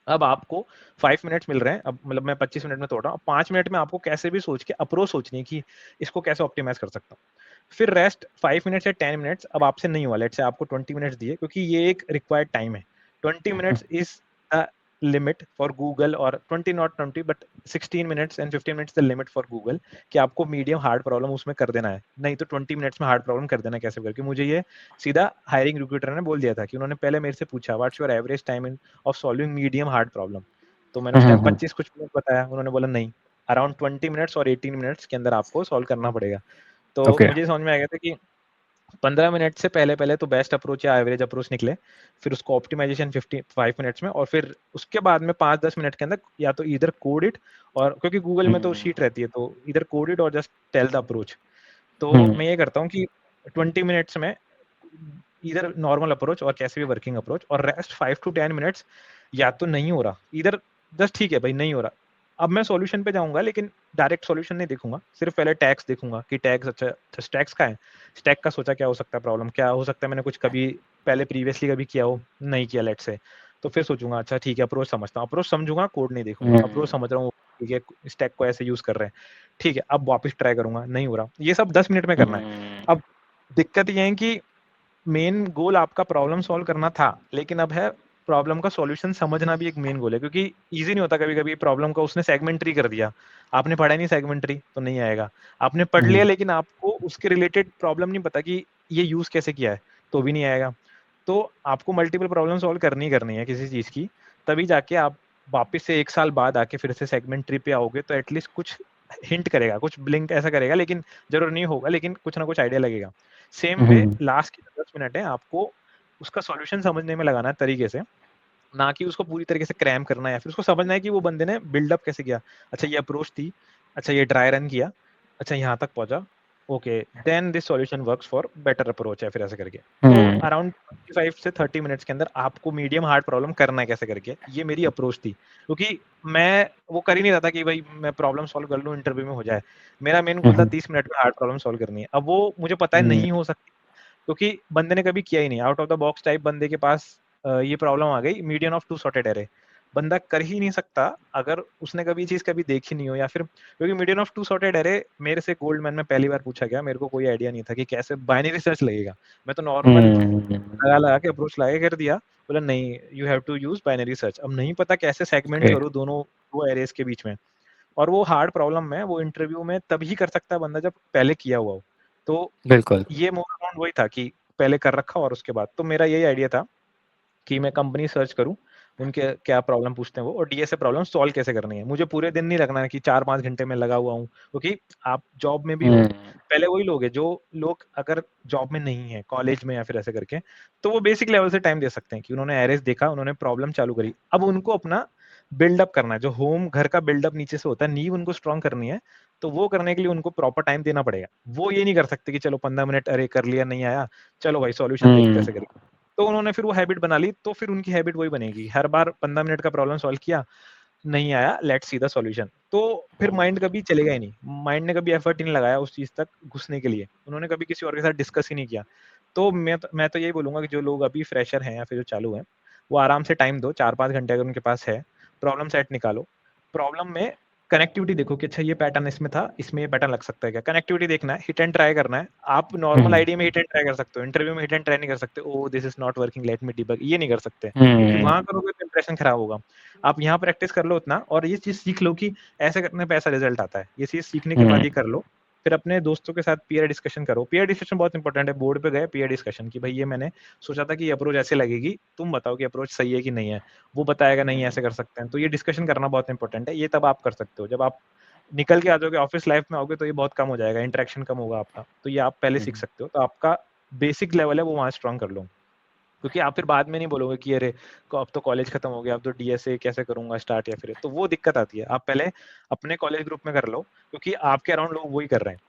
अब आपको 5 मिनट्स मिल रहे हैं, अब मतलब मैं 25 मिनट में तोड़ रहा हूँ, 5 मिनट में आपको कैसे भी सोच के अप्रोच सोचनी है कि इसको कैसे ऑप्टिमाइज कर सकता हूँ। फिर रेस्ट 5 मिनट्स या 10 मिनट्स अब आपसे नहीं हुआ, लेट्स से आपको 20 मिनट्स दिए, क्योंकि ये एक रिक्वायर्ड टाइम है। 20 minutes is the limit for Google, और 20 not 20 but 16 minutes and 15 minutes the limit for Google, कि आपको मीडियम हार्ड प्रॉब्लम उसमें कर देना है, नहीं तो 20 मिनट्स में हार्ड प्रॉब्लम कर देना कैसे, करके मुझे ये सीधा हायरिंग रिक्रूटर ने बोल दिया था कि उन्होंने पहले मेरे से पूछा what's your average time in of solving medium hard problem, तो मैंने उस टाइम 25 कुछ मिनट बताया, उन्होंने बोला नहीं, अराउंड 20 मिनट्स और 18 मिनट्स के अंदर आपको सॉल्व करना पड़ेगा। तो मुझे समझ में आ गया था कि 15 मिनट से पहले पहले तो बेस्ट अप्रोच या एवरेज अप्रोच निकले, फिर उसको ऑप्टिमाइजेशन 55 मिनट्स में, और फिर उसके बाद में 5-10 मिनट के अंदर या तो इधर कोड इट, और क्योंकि गूगल में तो शीट रहती है तो इधर कोड इट और जस्ट टेल द अप्रोच। तो मैं ये करता हूँ कि 20 मिनट्स में इधर नॉर्मल अप्रोच और कैसे भी वर्किंग अप्रोच, और रेस्ट 5 to 10 मिनट्स या तो नहीं हो रहा इधर, जस्ट ठीक है भाई नहीं हो रहा, अब मैं सॉल्यूशन पे जाऊंगा, लेकिन डायरेक्ट सॉल्यूशन नहीं देखूंगा, सिर्फ पहले टैग्स देखूंगा कि टैग्स, अच्छा स्टैक्स का है, स्टैक का सोचा क्या हो सकता है प्रॉब्लम, क्या हो सकता है मैंने कुछ कभी पहले प्रीवियसली कभी किया हो, नहीं किया लेट से, तो फिर सोचूंगा अच्छा ठीक है अप्रोच समझता हूँ, अप्रोच समझूंगा, कोड नहीं देखूंगा, अप्रोच समझ रहा हूँ ठीक है, स्टैक को ऐसे यूज कर रहे हैं, ठीक है अब वापस ट्राई करूंगा, नहीं हो रहा, ये सब 10 मिनट में करना है। अब दिक्कत ये है कि मेन गोल आपका प्रॉब्लम सॉल्व करना था, लेकिन अब है प्रॉब्लम का सॉल्यूशन समझना भी एक मेन गोल है, क्योंकि इजी नहीं होता, कभी कभी प्रॉब्लम का उसने सेगमेंटरी कर दिया, आपने पढ़ा नहीं सेगमेंटरी तो नहीं आएगा, आपने पढ़ लिया लेकिन आपको उसके रिलेटेड प्रॉब्लम नहीं पता कि ये यूज कैसे किया है, तो भी नहीं आएगा। तो आपको मल्टीपल प्रॉब्लम सॉल्व करनी है किसी चीज की, तभी जाके आप वापस से 1 साल बाद आके फिर से सेगमेंटरी पे आओगे तो एटलीस्ट कुछ हिंट करेगा, कुछ ब्लिंक ऐसा करेगा, लेकिन जरूर नहीं होगा, लेकिन कुछ ना कुछ आइडिया लगेगा। सेम वे लास्ट के 10 मिनट है आपको उसका सॉल्यूशन समझने में लगाना है तरीके से, ना कि उसको पूरी तरीके से क्रैम करना है, या फिर उसको समझना है कि वो बंदे ने बिल्डअप कैसे किया, अच्छा ये अप्रोच थी, अच्छा ये ड्राई रन किया, अच्छा यहाँ तक पहुंचा, okay then this solution works for better approach है, फिर ऐसे करके। तो अराउंड 25 से 30 मिनट्स के अंदर आपको मीडियम हार्ड प्रॉब्लम करना है कैसे करके, ये मेरी अप्रोच थी, क्योंकि मैं वो कर ही नहीं रहा था कि भाई मैं प्रॉब्लम सॉल्व कर लूँ इंटरव्यू में हो जाए, मेरा मेन गोल था 30 मिनट में हार्ड प्रॉब्लम सॉल्व करनी है। अब वो मुझे पता है नहीं हो सकती, क्योंकि बंदे ने कभी किया ही नहीं, out of the box type बंदे के पास ये प्रॉब्लम आ गई, median of two sorted array, बंदा कर ही नहीं सकता अगर उसने कभी चीज कभी देखी नहीं हो, या फिर क्योंकि median of two sorted array मेरे से गोल्डमैन में पहली बार पूछा गया, मेरे को कोई आइडिया नहीं था कि कैसे बाइनरी सर्च लगेगा, मैं तो नॉर्मल लगा लगा के अप्रोच लगा कर दिया, बोला नहीं you have to use binary search, अब नहीं पता कैसे सेगमेंट करूँ दोनों दो एरेस के बीच में, और वो हार्ड प्रॉब्लम में वो इंटरव्यू में तभी कर सकता है बंदा जब पहले किया हुआ हो। तो बिल्कुल। ये मोर अराउंड वही था कि पहले कर रखा और उसके बाद, तो मेरा यही आइडिया था कि मैं कंपनी सर्च करूं, उनके क्या प्रॉब्लम पूछते हैं वो, और डीएसए प्रॉब्लम सॉल्व कैसे करनी है, मुझे पूरे दिन नहीं लगना है कि 4-5 घंटे में लगा हुआ हूँ, क्योंकि आप जॉब में भी हो, पहले वही लोग हैं जो लोग अगर जॉब में नहीं है, कॉलेज में या फिर ऐसे करके, तो वो बेसिक लेवल से टाइम दे सकते हैं कि उन्होंने एरेस देखा, उन्होंने प्रॉब्लम चालू करी, अब उनको अपना बिल्डअप करना है, जो होम घर का बिल्डअप नीचे से होता है, नींव उनको स्ट्रॉन्ग करनी है, तो वो करने के लिए उनको प्रॉपर टाइम देना पड़ेगा, वो ये नहीं कर सकते कि चलो 15 मिनट अरे कर लिया नहीं आया, चलो भाई सॉल्यूशन देखते ऐसे करके। तो उन्होंने फिर वो हैबिट बना ली, तो फिर उनकी हैबिट वही बनेगी, हर बार 15 मिनट का प्रॉब्लम सॉल्व किया, नहीं आया, लेट्स सी द सॉल्यूशन, तो फिर माइंड कभी चलेगा ही नहीं, माइंड ने कभी एफर्ट ही नहीं लगाया उस चीज तक घुसने के लिए, उन्होंने कभी किसी और के साथ डिस्कस ही नहीं किया। तो मैं तो यही बोलूंगा कि जो लोग अभी फ्रेशर हैं या फिर जो चालू हैं, वो आराम से टाइम दो, 4-5 घंटे अगर उनके पास है, प्रॉब्लम सेट निकालो, प्रॉब्लम में कनेक्टिविटी देखो कि अच्छा ये पैटर्न इसमें था, इसमें ये पैटर्न लग सकता है क्या, कनेक्टिविटी देखना है, हिट एंड ट्राई करना है, आप नॉर्मल आईडी में हिट एंड ट्राई कर सकते हो, इंटरव्यू में हिट एंड ट्राई नहीं कर सकते, oh this is not working let me debug, ये नहीं कर सकते, क्योंकि वहां करोगे तो इंप्रेशन खराब होगा। आप यहाँ प्रैक्टिस कर लो उतना, और ये चीज सीख लो कि ऐसे करने पे ऐसा रिजल्ट आता है, ये चीज सीखने के बाद ये कर लो, फिर अपने दोस्तों के साथ पीयर डिस्कशन करो, पीयर डिस्कशन बहुत इंपॉर्टेंट है, बोर्ड पे गए पीयर डिस्कशन की भाई ये मैंने सोचा था कि ये अप्रोच ऐसे लगेगी, तुम बताओ कि अप्रोच सही है कि नहीं है, वो बताएगा नहीं ऐसे कर सकते हैं, तो ये डिस्कशन करना बहुत इंपॉर्टेंट है, ये तब आप कर सकते हो, जब आप निकल के आ जाओगे ऑफिस लाइफ में आओगे तो ये बहुत कम हो जाएगा, इंटरेक्शन कम होगा आपका, तो ये आप पहले सीख सकते हो, तो आपका बेसिक लेवल है वो वहाँ स्ट्रॉन्ग कर लो, क्योंकि आप फिर बाद में नहीं बोलोगे कि अरे अब तो कॉलेज खत्म हो गया, अब तो डीएसए कैसे करूंगा स्टार्ट, या फिर तो वो दिक्कत आती है, आप पहले अपने कॉलेज ग्रुप में कर लो, क्योंकि आपके अराउंड लोग वही कर रहे हैं,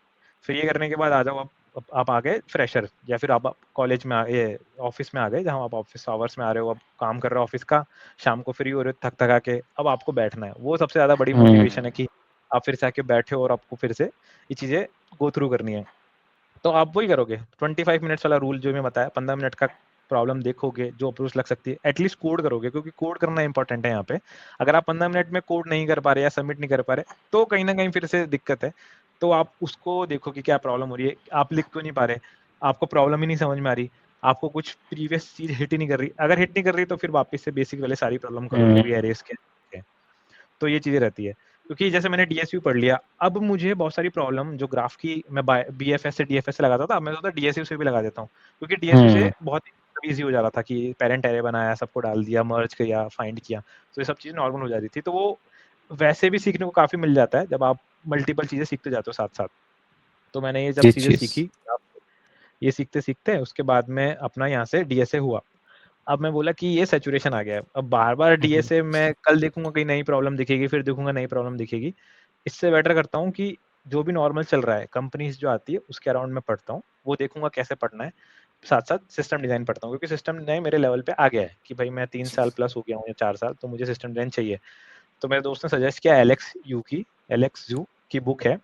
फिर ये करने के बाद आ जाओ आप आ गए फ्रेशर, या फिर आप कॉलेज में ये ऑफिस में आ गए, जहाँ आप ऑफिस आवर्स में आ रहे हो, अब काम कर रहे हो ऑफिस का, शाम को फ्री हो रहे हो थक थका के, अब आपको बैठना है। वो सबसे ज़्यादा बड़ी मोटिवेशन है कि आप फिर से आके बैठे हो और आपको फिर से ये चीज़ें गो थ्रू करनी है। तो आप वही करोगे 25 मिनट्स वाला रूल जो मैं बताया, 15 मिनट का प्रॉब्लम देखोगे जो अप्रोच लग सकती है, एटलीस्ट कोड करोगे, क्योंकि कोड करना इंपॉर्टेंट है यहाँ पे। अगर आप 15 मिनट में कोड नहीं कर पा रहे या सबमिट नहीं कर पा रहे, तो कहीं ना कहीं फिर से दिक्कत है। तो आप उसको देखो कि क्या प्रॉब्लम हो रही है, आप लिख क्यों नहीं पा रहे, आपको प्रॉब्लम ही नहीं समझ में आ रही, आपको कुछ प्रीवियस चीज हिट ही नहीं कर रही। अगर हिट नहीं कर रही तो फिर वापस से बेसिक वाले सारी प्रॉब्लम करो जो भी एरेस के हैं। तो ये चीजें रहती है, क्योंकि जैसे मैंने डीएसयू पढ़ लिया, अब मुझे बहुत सारी प्रॉब्लम जो ग्राफ की मैं बीएफएस से डीएफएस से लगाता था, मैं सोचता डीएसयू से भी लगा देता हूँ, क्योंकि डीएसयू से बहुत ईजी हो जाता था कि पेरेंट एरे बनाया, सबको डाल दिया, मर्ज किया, फाइंड किया, तो ये सब चीज़ नॉर्मल हो जाती थी। तो वो वैसे भी सीखने को काफ़ी मिल जाता है जब आप मल्टीपल चीज़ें सीखते जाते हो साथ साथ। तो मैंने ये जब ये चीज़ें चीज सीखी, ये सीखते सीखते उसके बाद में अपना यहाँ से डीएसए हुआ। अब मैं बोला कि ये सैचुरेशन आ गया है, अब बार बार डीएसए मैं कल देखूंगा कहीं नई प्रॉब्लम दिखेगी, फिर देखूंगा नई प्रॉब्लम दिखेगी। इससे बेटर करता हूँ कि जो भी नॉर्मल चल रहा है, कंपनीज जो आती है उसके अराउंड में पढ़ता हूँ, वो देखूंगा कैसे पढ़ना है, साथ साथ सिस्टम डिजाइन पढ़ता हूँ, क्योंकि सिस्टम डिजाइन मेरे लेवल पे आ गया है कि भाई मैं 3 साल प्लस हो गया हूँ या 4 साल, तो मुझे सिस्टम डिजाइन चाहिए। तो मेरे दोस्त ने सजेस्ट किया एलेक्स यू की बुक है,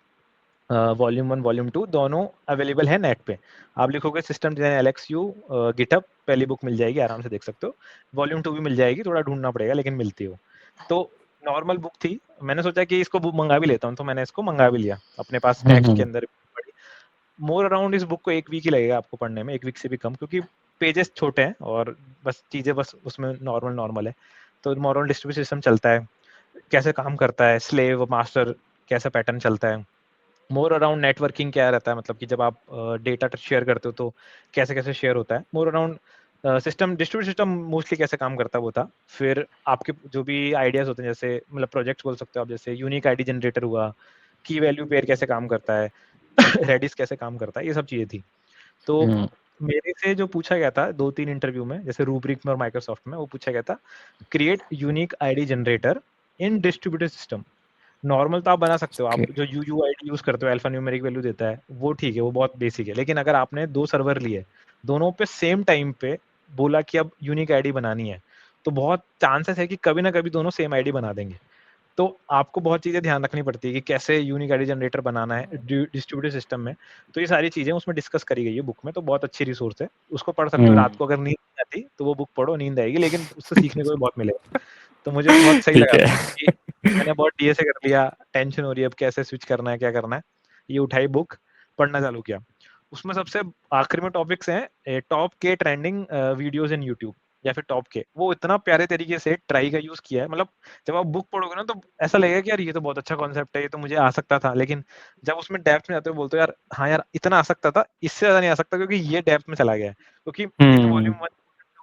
वॉल्यूम 1 वॉल्यूम 2 दोनों अवेलेबल है नेट पे। आप लिखोगे system design Alex you GitHub, पहली बुक मिल जाएगी, आराम से देख सकते हो। वॉल्यूम 2 भी मिल जाएगी, थोड़ा ढूंढना पड़ेगा लेकिन मिलती हो। तो नॉर्मल बुक थी, मैंने सोचा कि इसको बुक मंगा भी लेता हूँ, तो मैंने इसको मंगा भी लिया, अपने पास टैक्स के अंदर पड़ी। मोर अराउंड इस बुक को 1 वीक ही लगेगा आपको पढ़ने में, 1 वीक से भी कम, क्योंकि पेजेस छोटे हैं और बस चीजें बस उसमें नॉर्मल नॉर्मल है। तो मॉरल डिस्ट्रीब्यूशन सिस्टम चलता है, कैसे काम करता है, स्लेव मास्टर कैसा पैटर्न चलता है, मोर अराउंड नेटवर्किंग क्या रहता है, मतलब कि जब आप डेटा शेयर करते हो तो कैसे कैसे शेयर होता है, more around system distributed system mostly कैसे काम करता है वो था। फिर आपके जो भी आइडियाज होते हैं, जैसे मतलब प्रोजेक्ट्स बोल सकते हो आप, जैसे यूनिक आईडी जनरेटर हुआ, की वैल्यू पेयर कैसे काम करता है, रेडिस कैसे काम करता है, ये सब चीजें थी। तो मेरे से जो पूछा गया था 2-3 इंटरव्यू में, जैसे रूब्रिक में और माइक्रोसॉफ्ट में, वो पूछा गया था क्रिएट यूनिक आईडी जनरेटर इन डिस्ट्रीब्यूटेड सिस्टम। नॉर्मल तो आप बना सकते हो, आप जो यूयूआईडी यूज करते हो, अल्फा न्यूमेरिक वैल्यू देता है, वो ठीक है, वो बहुत बेसिक है। लेकिन अगर आपने 2 सर्वर लिए, दोनों पे सेम टाइम पे बोला कि अब यूनिक आईडी बनानी है, तो बहुत चांसेस है कि कभी ना कभी दोनों सेम आईडी बना देंगे। तो आपको बहुत चीजें ध्यान रखनी पड़ती है कि कैसे यूनिक आईडी जनरेटर बनाना है डिस्ट्रीब्यूटेड सिस्टम में। तो ये सारी चीजें उसमें डिस्कस करी गई है बुक में, तो बहुत अच्छी रिसोर्स है, उसको पढ़ सकते हो रात को। अगर नींद नहीं आती तो वो बुक पढ़ो, नींद आएगी, लेकिन उससे सीखने को भी बहुत मिलेगा। तो मुझे बहुत सही ठीक लगा है। था कि मैंने बहुत डीएसए कर लिया, टेंशन हो रही है अब कैसे स्विच करना है, क्या करना है, ये उठाई बुक, पढ़ना चालू किया। उसमें सबसे आखिर में टॉपिक्स हैं टॉप के ट्रेंडिंग वीडियोस इन यूट्यूब, या फिर टॉप के, वो इतना प्यारे तरीके से ट्राई का यूज किया है। मतलब जब आप बुक पढ़ोगे ना तो ऐसा लगेगा कि यार ये तो बहुत अच्छा कॉन्सेप्ट है, ये तो मुझे आ सकता था, लेकिन जब उसमें डेप्थ में जाते हो बोलते हो यार हाँ यार इतना आ सकता था, इससे ज्यादा नहीं आ सकता, क्योंकि ये डेप्थ में चला गया है। क्योंकि एक तो वॉल्यूम 1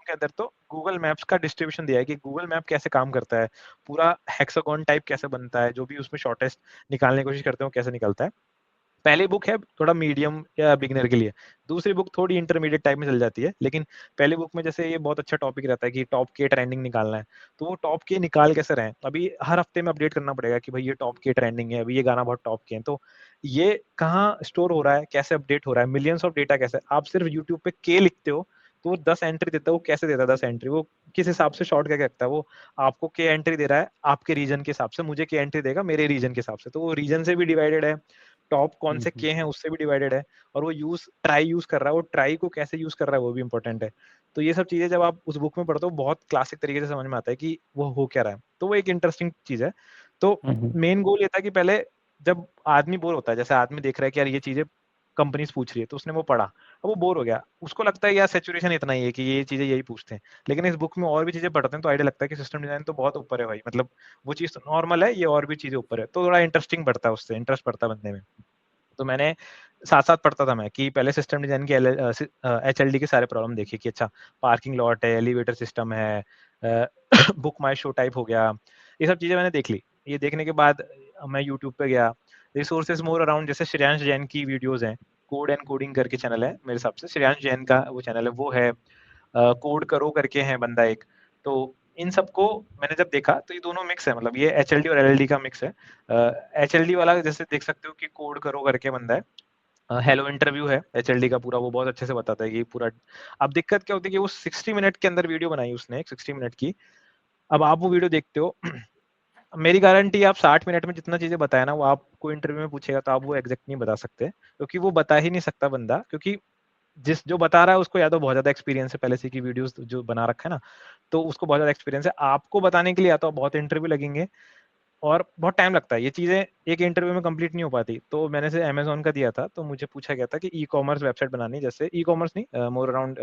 के अंदर तो गूगल मैप्स का डिस्ट्रीब्यूशन दिया है कि गूगल मैप कैसे काम करता है, पूरा हेक्सागोन टाइप कैसे बनता है, जो भी उसमें शॉर्टेस्ट निकालने की कोशिश करते हो कैसे निकलता है। पहली बुक है थोड़ा मीडियम या बिगिनर के लिए, दूसरी बुक थोड़ी इंटरमीडिएट टाइप में चल जाती है। लेकिन पहली बुक में जैसे ये बहुत अच्छा टॉपिक रहता है कि टॉप के ट्रेंडिंग निकालना है, तो वो टॉप के निकाल कैसे रहे, अभी हर हफ्ते में अपडेट करना पड़ेगा कि भाई ये टॉप के ट्रेंडिंग है, अभी ये गाना बहुत टॉप के हैं, तो ये कहाँ स्टोर हो रहा है, कैसे अपडेट हो रहा है, मिलियंस ऑफ डेटा कैसे, आप सिर्फ यूट्यूब पे के लिखते हो तो वो 10 एंट्री देता है, वो कैसे देता है 10 एंट्री, वो किस हिसाब से शॉर्ट करके रखता है, वो आपको के एंट्री दे रहा है आपके रीजन के हिसाब से, मुझे के एंट्री देगा मेरे रीजन के हिसाब से, तो वो रीजन से भी डिवाइडेड है, टॉप कौन से के हैं उससे भी डिवाइडेड है, और वो ट्राई यूज कर रहा है, वो ट्राई को कैसे यूज कर रहा है वो भी इंपॉर्टेंट है। तो ये सब चीजें जब आप उस बुक में पढ़ते हो बहुत क्लासिक तरीके से समझ में आता है कि वो हो क्या रहा है, तो वो एक इंटरेस्टिंग चीज है। तो मेन गोल ये था कि पहले जब आदमी बोर होता है, जैसे आदमी देख रहा है कि यार ये चीजें कंपनीज पूछ रही है, तो उसने वो पढ़ा, अब वो बोर हो गया, उसको लगता है यार सेचुरेशन इतना ही है कि ये चीजें यही पूछते हैं। लेकिन इस बुक में और भी चीजें पढ़ते हैं तो आइडिया लगता है कि सिस्टम डिजाइन तो बहुत ऊपर है भाई, मतलब वो चीज तो नॉर्मल है, ये और भी चीजें ऊपर है, तो थोड़ा इंटरेस्टिंग बढ़ता है, उससे इंटरेस्ट बढ़ता है बंदे में। तो मैंने साथ साथ पढ़ता था मैं कि पहले सिस्टम डिजाइन की एचएलडी के सारे प्रॉब्लम देखे कि अच्छा पार्किंग लॉट है, एलिवेटर सिस्टम है, बुक माई शो टाइप हो गया, ये सब चीजें मैंने देख ली। ये देखने के बाद मैं यूट्यूब पे गया, रिसोर्सेज मोर अराउंड, जैसे श्रेयांश जैन की वीडियोस हैं, कोड एंड कोडिंग करके चैनल है मेरे हिसाब से, श्रेयांश जैन का वो चैनल है, वो है कोड करो करके है बंदा एक। तो इन सबको मैंने जब देखा तो ये दोनों मिक्स है, मतलब ये एचएलडी और एलएलडी का मिक्स है। एचएलडी वाला जैसे देख सकते हो कि कोड करो करके बंदा है, हेलो इंटरव्यू है एचएलडी का पूरा, वो बहुत अच्छे से बताता है कि पूरा। अब दिक्कत क्या होती है कि वो 60 मिनट के अंदर वीडियो बनाई उसने, 60 मिनट की। अब आप वो वीडियो देखते हो मेरी गारंटी आप 60 मिनट में जितना चीजें बताया ना, वो आपको इंटरव्यू में पूछेगा तो आप वो एग्जैक्ट नहीं बता सकते, क्योंकि वो बता ही नहीं सकता बंदा, क्योंकि जिस जो बता रहा है उसको या तो बहुत ज्यादा एक्सपीरियंस है पहले से की वीडियोस जो बना रखा है ना, तो उसको बहुत ज्यादा एक्सपीरियंस है। आपको बताने के लिए या तो बहुत इंटरव्यू लगेंगे और बहुत टाइम लगता है, ये चीजें एक इंटरव्यू में कंप्लीट नहीं हो पाती। तो मैंने से अमेजोन का दिया था, तो मुझे पूछा गया था कि ई कॉमर्स वेबसाइट बनानी, जैसे ई कॉमर्स नहीं, मोर अराउंड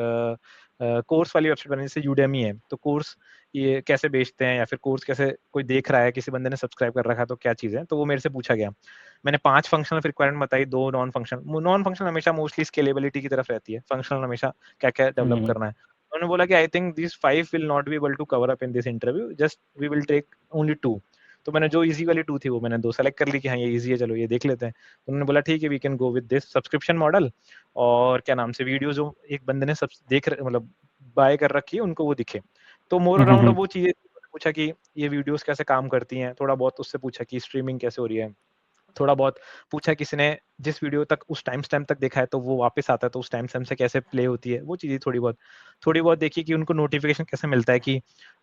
कोर्स वाली वेबसाइट बनानी, जैसे यूडेमी है, तो कोर्स ये कैसे बेचते हैं, या फिर कोर्स कैसे कोई देख रहा है, किसी बंदे ने सब्सक्राइब कर रखा है तो क्या चीज है, तो वो मेरे से पूछा गया। मैंने 5 फंक्शनल रिक्वायरमेंट बताई, 2 नॉन फंक्शनल। नॉन फंक्शनल हमेशा मोस्टली स्केलेबिलिटी की तरफ रहती है, फंक्शनल हमेशा क्या क्या डेवलप करना है। उन्होंने बोला कि I think this 5 will not be able to cover up in this interview, just we will take only 2। तो मैंने जो इजी वाली 2 थी वो मैंने 2 सेलेक्ट कर ली कि हाँ ये इजी है, चलो ये देख लेते हैं। तो उन्होंने बोला ठीक है, we can go with this subscription model, और क्या नाम से वीडियो जो एक बंदे ने सब मतलब बाय कर रखी है उनको वो दिखे। तो मोर अराउंड वो चीजें पूछा कि ये वीडियोस कैसे काम करती हैं, थोड़ा बहुत उससे पूछा कि स्ट्रीमिंग कैसे हो रही है, थोड़ा बहुत पूछा किसी ने जिस वीडियो तक उस टाइम स्टैम्प तक देखा है तो वो वापस आता है तो उस टाइम स्टैम्प से कैसे प्ले होती है, वो चीजें थोड़ी बहुत देखी कि उनको नोटिफिकेशन कैसे मिलता है कि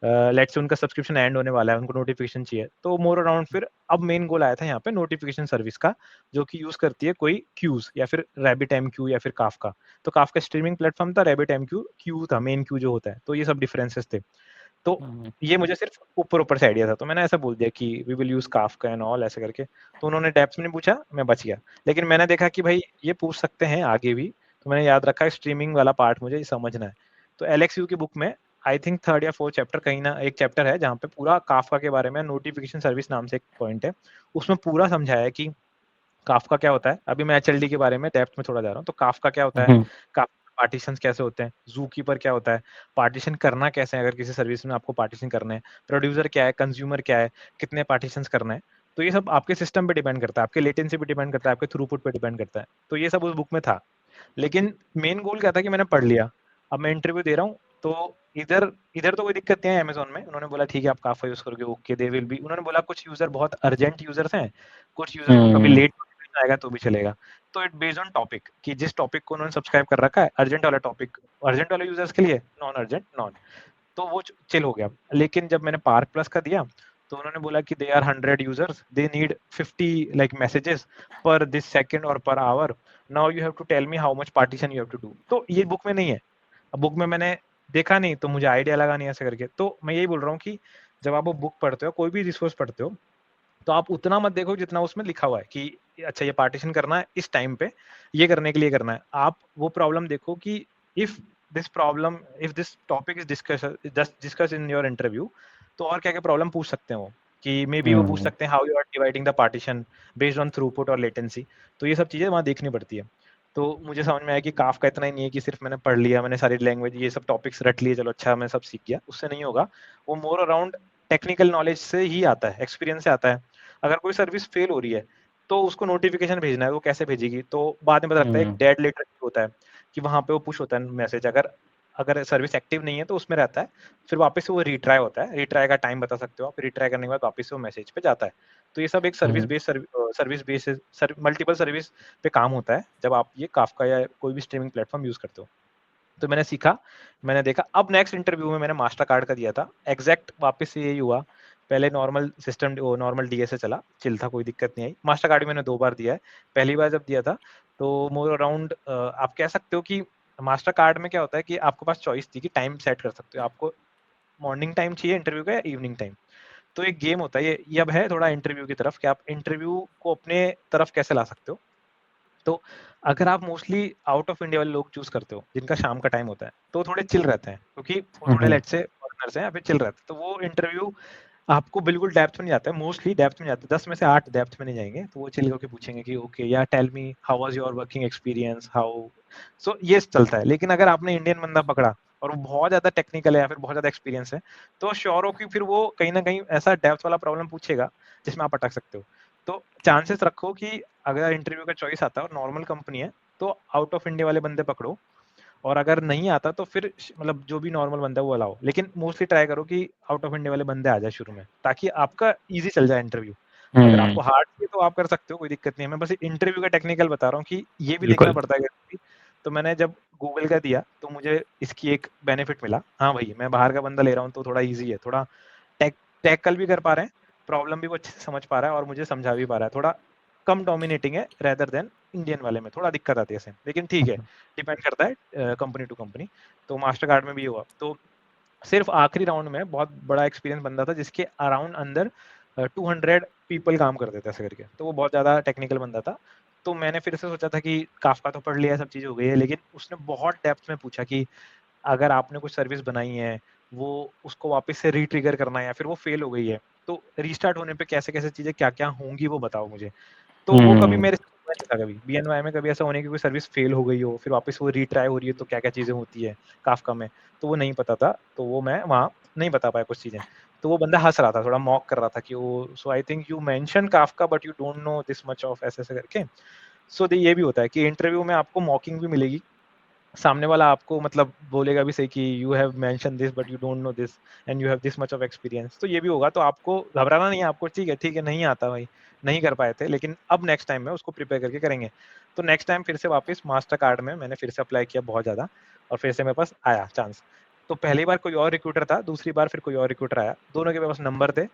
लेट्स से उनका सब्सक्रिप्शन एंड होने वाला है, उनको नोटिफिकेशन चाहिए। तो मोर अराउंड फिर अब मेन गोल आया था यहाँ पे नोटिफिकेशन सर्विस का, जो कि यूज करती है कोई क्यूज, या फिर रैबिट एमक्यू या फिर काफका। तो काफका स्ट्रीमिंग प्लेटफॉर्म था, रैबिट एमक्यू क्यू था, मेन क्यू जो होता है। तो ये सब डिफरेंसेस थे। तो ये मुझे सिर्फ ऊपर से आइडिया था, तो मैंने ऐसा बोल दिया कि we will use Kafka and all ऐसे करके। तो उन्होंने डेप्थ में नहीं पूछा, मैं बच गया। लेकिन मैंने देखा कि भाई ये पूछ सकते हैं आगे भी, तो मैंने याद रखा स्ट्रीमिंग वाला पार्ट मुझे समझना है। तो एलएक्सयू की बुक में आई थिंक 3rd या 4th चैप्टर, कहीं ना एक चैप्टर है जहाँ पे पूरा काफका के बारे में, नोटिफिकेशन सर्विस नाम से एक पॉइंट है, उसमें पूरा समझाया है कि काफका क्या होता है। अभी मैं एचएलडी के बारे में डेप्थ में थोड़ा जा रहा हूँ। तो काफका क्या होता है, पार्टीशंस कैसे होते हैं, जू कीपर क्या होता है, पार्टीशन करना कैसे है अगर किसी सर्विस में आपको पार्टीशन करना है, प्रोड्यूसर क्या है, कंज्यूमर क्या है, कितने पार्टीशंस करना है। तो ये सब आपके सिस्टम पे डिपेंड करता है, आपके लेटेंसी पे डिपेंड करता है, आपके थ्रूपुट पे डिपेंड करता है। तो ये सब उस बुक में था। लेकिन मेन गोल क्या था कि मैंने पढ़ लिया, अब मैं इंटरव्यू दे रहा हूँ। तो इधर इधर तो कोई दिक्कत नहीं है अमेजोन में, उन्होंने बोला ठीक है आप काफा यूज करोगे ओके, दे विल बी, उन्होंने बोला कुछ यूजर बहुत अर्जेंट यूजर्स हैं, कुछ यूजर को कभी लेट आएगा तो भी चलेगा। तो इट बेस्ड ऑन टॉपिक, कि जिस टॉपिक को उन्होंने सब्सक्राइब कर रखा है, अर्जेंट वाला टॉपिक अर्जेंट वाले यूजर्स के लिए, नॉन अर्जेंट नॉन। तो वो चिल हो गया। लेकिन जब मैंने पार्क प्लस का दिया, तो उन्होंने बोला कि they are 100 users, they need 50 like messages per this second और per hour, now you have to tell me how much partition you have to do. तो ये बुक में नहीं है। अब बुक में मैंने देखा नहीं तो मुझे आइडिया लगा नहीं ऐसे करके। तो मैं यही बोल रहा हूँ कि जब आप वो बुक पढ़ते हो, कोई भी रिसोर्स पढ़ते हो, तो आप उतना मत देखो जितना उसमें लिखा हुआ है कि अच्छा ये पार्टीशन करना है इस टाइम पे, ये करने के लिए करना है। आप वो प्रॉब्लम देखो कि if if this topic is discuss in your interview, तो और क्या क्या प्रॉब्लम पूछ सकते हैं वो, कि मे बी वो पूछ सकते हैं how you are dividing the partition based on throughput और लेटेंसी। तो ये सब चीजें वहाँ देखनी पड़ती है। तो मुझे समझ में आया कि काफ का इतना ही नहीं है कि सिर्फ मैंने पढ़ लिया, मैंने सारी लैंग्वेज ये सब टॉपिक्स रट लिए, चलो अच्छा मैं सब सीख गया, उससे नहीं होगा। वो मोर अराउंड टेक्निकल नॉलेज से ही आता है, एक्सपीरियंस से आता है। अगर कोई सर्विस फेल हो रही है तो उसको नोटिफिकेशन भेजना है, वो कैसे भेजेगी, तो बाद में पता लगता है एक डेड लेटर होता है कि वहां पे वो पुश होता है मैसेज, अगर अगर सर्विस एक्टिव नहीं है तो उसमें रहता है, फिर वापस से वो रिट्राई होता है, रिट्राई का टाइम बता सकते हो आप, रिट्राई करने के बाद वापस से वो मैसेज पे जाता है। तो ये सब एक सर्विस बेस्ड मल्टीपल सर्विस पे काम होता है जब आप ये काफका या कोई भी स्ट्रीमिंग प्लेटफॉर्म यूज करते हो। तो मैंने सीखा, मैंने देखा। अब नेक्स्ट इंटरव्यू में मैंने मास्टर कार्ड का दिया था, एग्जैक्ट वापस से यही हुआ। पहले नॉर्मल सिस्टम नॉर्मल डीए से चला, चिल था, कोई दिक्कत नहीं आई। मास्टर कार्ड मैंने 2 बार दिया है। पहली बार जब दिया था तो मोर अराउंड आप कह सकते हो कि मास्टर कार्ड में क्या होता है कि आपके पास चॉइस थी कि टाइम सेट कर सकते हो, आपको मॉर्निंग टाइम चाहिए इंटरव्यू का या इवनिंग टाइम। तो एक गेम होता है ये अब है थोड़ा इंटरव्यू की तरफ, कि आप इंटरव्यू को अपने तरफ कैसे ला सकते हो। तो अगर आप मोस्टली आउट ऑफ इंडिया वाले लोग चूज करते हो जिनका शाम का टाइम होता है, तो थोड़े चिल रहते हैं, क्योंकि वो थोड़े लेट से फॉरेनर्स हैं या फिर चिल रहते हैं, तो वो इंटरव्यू आपको बिल्कुल डेप्थ में नहीं जाता है, मोस्टली डेप्थ में जाता है, 10 में से 8 डेप्थ में नहीं जाएंगे। तो वो चिल होकर पूछेंगे कि okay yeah tell me how was your working experience how. So ये चलता है। लेकिन अगर आपने इंडियन बंदा पकड़ा और वो बहुत ज्यादा टेक्निकल है या फिर बहुत ज्यादा एक्सपीरियंस है, तो श्योर हो कि फिर वो कहीं ना कहीं ऐसा डेप्थ वाला प्रॉब्लम पूछेगा जिसमें आप अटक सकते हो। तो चांसेस रखो कि अगर इंटरव्यू का चॉइस आता है और नॉर्मल कंपनी है, तो आउट ऑफ इंडिया वाले बंदे पकड़ो, और अगर नहीं आता तो फिर मतलब जो भी नॉर्मल बंदा है वो अलाओ। लेकिन मोस्टली ट्राई करो कि आउट ऑफ इंडिया वाले बंदे आ जाए शुरू में, ताकि आपका इजी चल जाए इंटरव्यू। अगर आपको हार्ड चाहिए तो आप कर सकते हो, कोई दिक्कत नहीं है। मैं बस इंटरव्यू का टेक्निकल बता रहा हूँ कि ये भी देखना बिल्कुल। पड़ता है कभी। तो मैंने जब गूगल का दिया तो मुझे इसकी एक बेनिफिट मिला, हाँ भाई मैं बाहर का बंदा ले रहा हूँ तो थोड़ा ईजी है, थोड़ा टैकल भी कर पा रहे हैं, प्रॉब्लम भी वो अच्छे से समझ पा रहा है और मुझे समझा भी पा रहा है, थोड़ा कम डोमिनेटिंग है रेदर देन इंडियन वाले में, थोड़ा दिक्कत आती है इसमें, लेकिन ठीक है, डिपेंड करता है कंपनी टू कंपनी। तो मास्टर कार्ड में भी हुआ। तो सिर्फ आखिरी राउंड में बहुत बड़ा एक्सपीरियंस बंदा था जिसके अराउंड अंदर 200 पीपल काम करते थे ऐसे करके, तो वो बहुत ज़्यादा टेक्निकल बंदा था। तो मैंने फिर से सोचा था कि काफका तो पढ़ लिया, सब चीज़ हो गई है, लेकिन उसने बहुत डेप्थ में पूछा कि अगर आपने कुछ सर्विस बनाई है, वो उसको वापस से रीट्रिगर करना है या फिर वो फेल हो गई है, तो रीस्टार्ट होने पे कैसे-कैसे चीज़ें क्या-क्या होंगी वो बताओ मुझे। तो वो कभी मेरे साथ हुआ नहीं था कभी। बीएनवाई में कभी ऐसा होने की कोई सर्विस फेल हो गई हो, फिर वापस वो रीट्राई हो रही है तो क्या-क्या चीज़ें होती है काफका में, तो वो नहीं पता था। तो वो मैं वहाँ नहीं बता पाया कुछ चीज़ें। तो वो बंदा हँस रहा था, थोड़ा मॉक कर रहा था कि वो so I think you mention Kafka but you don't know this much of ऐसे-ऐसे करके। सो ये भी होता है कि इंटरव्यू में आपको मॉकिंग भी मिलेगी, सामने वाला आपको मतलब बोलेगा भी सही कि you have mention this but you don't know this and you have this much of experience, तो ये भी होगा। तो आपको घबराना नहीं है, आपको ठीक है नहीं आता भाई, नहीं कर पाए थे, लेकिन अब नेक्स्ट टाइम में उसको प्रिपेयर करके करेंगे। तो नेक्स्ट टाइम फिर से वापस मास्टर कार्ड में मैंने फिर से अप्लाई किया बहुत ज़्यादा, और फिर से मेरे पास आया चांस। तो पहली बार कोई और रिक्रूटर था, दूसरी बार फिर कोई और रिक्रूटर आया, दोनों के पास नंबर थे।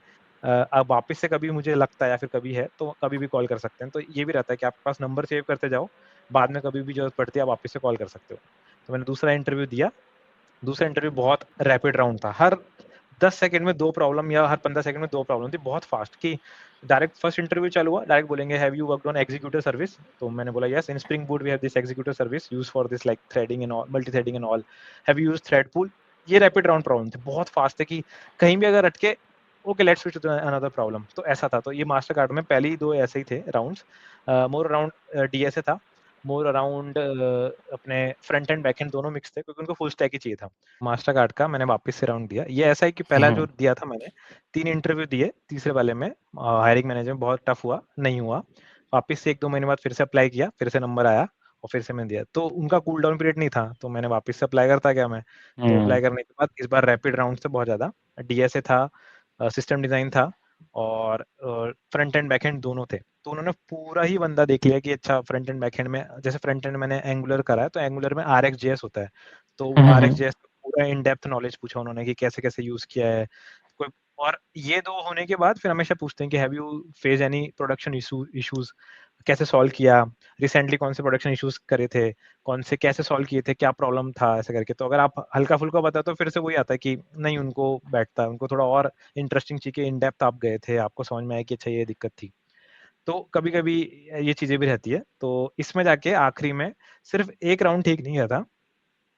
अब वापस से कभी मुझे लगता है या फिर कभी है तो कभी भी कॉल कर सकते हैं। तो ये भी रहता है कि आपके पास नंबर सेव करते जाओ, बाद में कभी भी जरूरत पड़ती है आप वापस से कॉल कर सकते हो। तो मैंने दूसरा इंटरव्यू दिया। दूसरा इंटरव्यू बहुत रैपिड राउंड था, हर 10 सेकंड में 2 प्रॉब्लम या हर 15 सेकंड में 2 प्रॉब्लम थी, बहुत फास्ट कि डायरेक्ट फर्स्ट इंटरव्यू चालू हुआ, डायरेक्ट बोलेंगे have you worked on executive service? तो मैंने बोला yes, in spring boot we have this executive service used for this like threading and all, multi threading and all. Have you used thread pool? ये rapid round problem थे, बहुत fast थे कि कहीं भी अगर अटके okay let's switch to another problem. तो ऐसा था। तो ये मास्टर कार्ड में पहले ही 2 ऐसे ही थे राउंड्स। मोर अराउंड डीएसए था, मोर अराउंड अपने फ्रंट एंड बैक एंड दोनों मिक्स थे क्योंकि उनको फुल स्टैक ही चाहिए था। मास्टर कार्ड का मैंने वापस से राउंड दिया। ये ऐसा है कि पहला जो दिया था मैंने 3 इंटरव्यू दिए, तीसरे वाले में हायरिंग मैनेजर में बहुत टफ हुआ, नहीं हुआ। वापस से 1-2 महीने बाद फिर से अप्लाई किया, फिर से नंबर आया और फिर से मैंने दिया। तो उनका कूल डाउन पीरियड नहीं था, तो मैंने वापस से अप्लाई करता गया मैं। तो अप्लाई करने के बाद इस बार रैपिड राउंड से बहुत ज़्यादा, डीएसए था, सिस्टम डिज़ाइन था और फ्रंट एंड बैक एंड दोनों थे। तो उन्होंने पूरा ही बंदा देख लिया कि अच्छा फ्रंट एंड बैक एंड में, जैसे फ्रंट एंड मैंने एंगुलर करा है तो एंगुलर में RxJS होता है, तो RxJS पूरा इन डेप्थ नॉलेज पूछा उन्होंने कि कैसे कैसे यूज किया है कोई। और ये 2 होने के बाद फिर हमेशा पूछते हैं कि have you face any production issues, कैसे सॉल्व किया, रिसेंटली कौन से प्रोडक्शन इश्यूज करे थे, कौन से कैसे सॉल्व किए थे, क्या प्रॉब्लम था, ऐसे करके। तो अगर आप हल्का फुल्का बताओ तो फिर से वही आता है कि नहीं उनको बैठता है, उनको थोड़ा और इंटरेस्टिंग चाहिए, इन डेप्थ आप गए थे, आपको समझ में आया कि अच्छा ये दिक्कत थी। तो कभी-कभी ये चीज़ें भी रहती है। तो इसमें जाके आखिरी में सिर्फ एक राउंड ठीक नहीं गया था,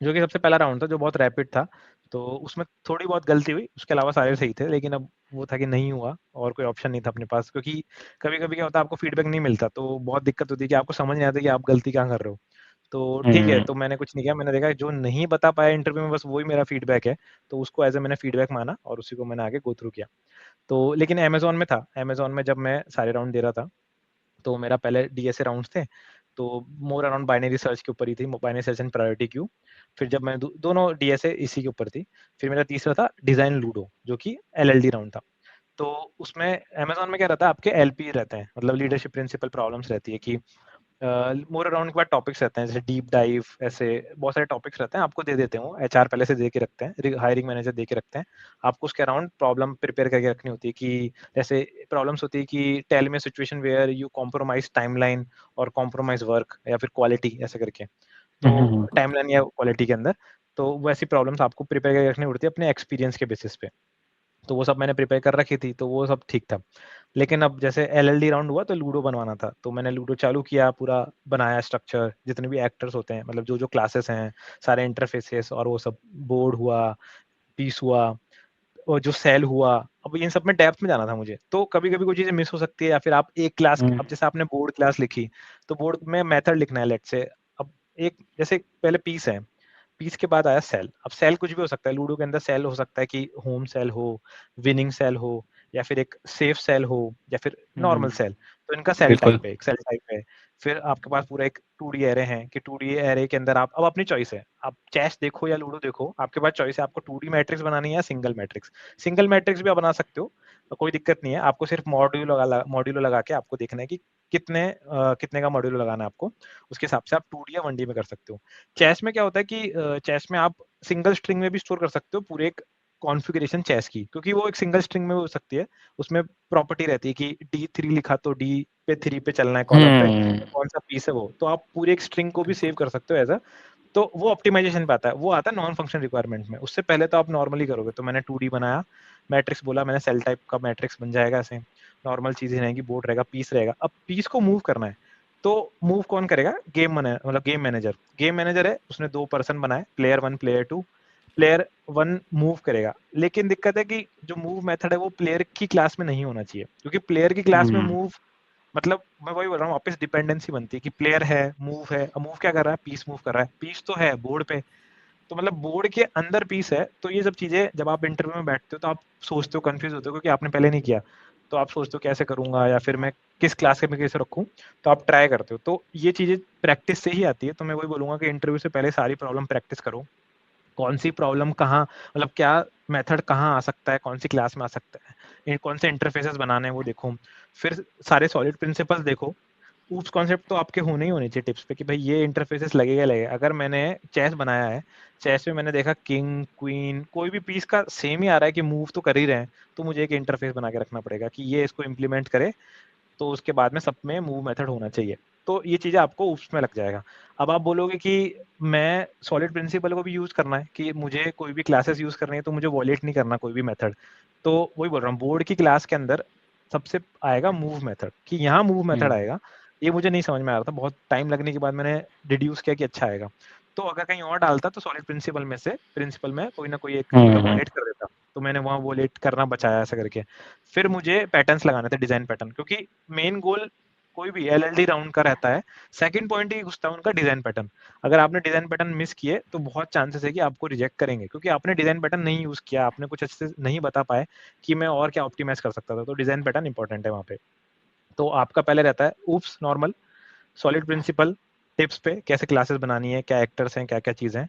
जो कि सबसे पहला राउंड था, जो बहुत रैपिड था। तो उसमें थोड़ी बहुत गलती हुई, उसके अलावा सारे सही थे। लेकिन अब वो था कि नहीं हुआ और कोई ऑप्शन नहीं था अपने पास, क्योंकि कभी-कभी क्या होता है आपको फीडबैक नहीं मिलता, तो बहुत दिक्कत होती है कि आपको समझ नहीं आता कि आप गलती कहाँ कर रहे हो। तो ठीक है, तो मैंने कुछ नहीं किया, मैंने देखा जो नहीं बता पाया इंटरव्यू में बस वही मेरा फीडबैक है, तो उसको एज़ अ मैंने फीडबैक माना और उसी को मैंने आगे गो थ्रू किया। तो लेकिन अमेज़न में था, अमेज़न में जब मैं सारे राउंड दे रहा था, तो मेरा पहले डीएसए राउंड्स थे, तो मोर अराउंड बाइनरी सर्च के ऊपर ही थी, binary search and priority queue. फिर जब मैं दोनों डीएसए इसी के ऊपर थी। फिर मेरा तीसरा था डिज़ाइन लूडो, जो कि एलएलडी राउंड था। तो उसमें अमेज़न में क्या रहता है, आपके एलपी रहते हैं, मतलब लीडरशिप प्रिंसिपल प्रॉब्लम्स रहती है कि मोर अराउंड के बाद टॉपिक्स रहते हैं, जैसे डीप डाइव, ऐसे बहुत सारे टॉपिक्स रहते हैं, आपको दे देते हैं वो, एचआर पहले से दे के रखते हैं, हायरिंग मैनेजर दे के रखते हैं। आपको उसके अराउंड प्रॉब्लम प्रिपेयर करके रखनी होती है कि जैसे प्रॉब्लम्स होती है कि tell me a situation where you compromise timeline और कॉम्प्रोमाइज़ वर्क या फिर क्वालिटी ऐसे करके। तो टाइमलाइन या क्वालिटी के अंदर, तो वैसी प्रॉब्लम्स आपको प्रिपेयर करके रखनी पड़ती है अपने एक्सपीरियंस के बेसिस पे। तो वो सब मैंने प्रिपेयर कर रखी थी, तो वो सब ठीक था। लेकिन अब जैसे एलएलडी राउंड हुआ तो लूडो बनवाना था, तो मैंने लूडो चालू किया, पूरा बनाया स्ट्रक्चर, जितने भी एक्टर्स होते हैं, मतलब जो-जो क्लासेस हैं, सारे इंटरफेसेस और वो सब, बोर्ड हुआ, पीस हुआ और जो सेल हुआ, अब इन सब में डेप्थ में जाना था मुझे। तो कभी-कभी कोई चीज़ें मिस हो सकती है या फिर आप एक क्लास, अब जैसे आपने बोर्ड क्लास लिखी, तो बोर्ड में मेथड लिखना है लेट्स से, अब एक जैसे पहले पीस है, पीस के बाद आया सेल। अब सेल कुछ भी हो सकता है, लूडो के अंदर सेल हो सकता है कि होम सेल हो, विनिंग सेल हो या फिर एक सेफ सेल हो या फिर नॉर्मल सेल। तो इनका सेल बिल्कुल। टाइप है, एक सेल टाइप है। फिर आपके पास पूरा एक 2D एरे है कि 2D एरे के अंदर आप अब अपनी चॉइस है, आप चेस देखो या लूडो देखो, आपके पास चॉइस है आपको 2D मैट्रिक्स बनानी है या सिंगल मैट्रिक्स भी आप बना सकते हो, तो कोई दिक्कत नहीं है, आपको सिर्फ मॉड्यूलो लगा के आपको देखना है कि कितने का मॉड्यूलो लगाना है आपको, उसके हिसाब से आप 2D या 1D में कर सकते हो। चेस में क्या होता है कि चेस में आप सिंगल स्ट्रिंग में भी स्टोर कर सकते हो पूरे एक कॉन्फ़िगरेशन चेस की, क्योंकि वो एक सिंगल स्ट्रिंग में हो सकती है, उसमें प्रॉपर्टी रहती है कि D3 लिखा तो D पे 3 पे चलना है कॉलम पे, कौन सा पीस है वो, तो आप पूरे एक स्ट्रिंग को भी सेव कर सकते हो एज अ, तो वो ऑप्टिमाइजेशन पे आता है, वो आता है नॉन फंक्शन रिक्वायरमेंट में, उससे पहले तो आप नॉर्मली करोगे, तो मैंने 2D बनाया, मैट्रिक्स बोला मैंने, सेल टाइप का मैट्रिक्स बन जाएगा ऐसे, नॉर्मल चीजें रहेंगी, बोर्ड रहेगा, पीस रहेगा, अब पीस को मूव करना है, तो मूव कौन करेगा, गेम मैनेजर है, उसने 2 पर्सन बनाए, प्लेयर 1 प्लेयर 2, प्लेयर 1 मूव करेगा, लेकिन दिक्कत है कि जो मूव मेथड है वो प्लेयर की क्लास में नहीं होना चाहिए, क्योंकि प्लेयर की क्लास में मूव मतलब मैं वही बोल रहा हूँ वापस डिपेंडेंसी बनती है कि प्लेयर है, अब मूव क्या कर रहा है, पीस मूव कर रहा है, पीस तो है बोर्ड पे, तो मतलब बोर्ड के अंदर पीस है, तो ये सब चीजें जब आप इंटरव्यू में बैठते हो तो आप सोचते हो, कंफ्यूज होते हो, क्योंकि आपने पहले नहीं किया, तो आप सोचते हो कैसे करूंगा या फिर मैं किस क्लास के में कैसे रखूं, तो आप ट्राई करते हो, तो ये चीजें प्रैक्टिस से ही आती है, तो मैं वही बोलूंगा कि इंटरव्यू से पहले सारी प्रॉब्लम प्रैक्टिस करो, कौन सी प्रॉब्लम कहाँ, मतलब क्या मेथड कहाँ आ सकता है, कौन सी क्लास में आ सकता है, कौन से इंटरफेसेस बनाने हैं वो देखो, फिर सारे सॉलिड प्रिंसिपल्स देखो, ऊप्स कॉन्सेप्ट तो आपके होने ही होने चाहिए टिप्स पे कि भाई ये इंटरफेसेस लगेगा, अगर मैंने चेस बनाया है, चेस में मैंने देखा किंग क्वीन कोई भी पीस का सेम ही आ रहा है कि मूव तो कर ही रहे हैं, तो मुझे एक इंटरफेस बना के रखना पड़ेगा कि ये इसको इम्प्लीमेंट करे, तो उसके बाद में सब में मूव मेथड होना चाहिए, तो ये चीजें आपको उसमें लग जाएगा। अब आप बोलोगे कि मैं सॉलिड प्रिंसिपल को भी यूज करना है कि मुझे कोई भी क्लासेस यूज करनी है, तो मुझे वॉलेट नहीं करना कोई भी मेथड, तो वही बोल रहा हूँ बोर्ड की क्लास के अंदर सबसे आएगा मूव मेथड, कि यहाँ मूव मेथड आएगा, ये मुझे नहीं समझ में आ रहा था, बहुत टाइम लगने के बाद मैंने डिड्यूस किया कि अच्छा आएगा, तो अगर कहीं और डालता तो सॉलिड प्रिंसिपल में कोई ना कोई एक मतलब वॉलेट कर देता, तो मैंने वहाँ वॉलेट करना बचाया ऐसा करके, फिर मुझे पैटर्न्स लगाने थे, डिजाइन पैटर्न, क्योंकि मेन गोल कोई भी एलएलडी राउंड का रहता है, सेकंड पॉइंट ही घुसता है उनका डिजाइन पैटर्न, अगर आपने डिजाइन पैटर्न मिस किए तो बहुत चांसेस है कि आपको रिजेक्ट करेंगे, क्योंकि आपने डिजाइन पैटर्न नहीं यूज किया, आपने कुछ अच्छे से नहीं बता पाए कि मैं और क्या ऑप्टिमाइज कर सकता था, तो डिजाइन पैटर्न इंपॉर्टेंट है वहाँ पे, तो आपका पहले रहता है OOPs normal, solid principle, tips पे कैसे क्लासेस बनानी है, क्या एक्टर्स हैं, क्या क्या चीजें हैं,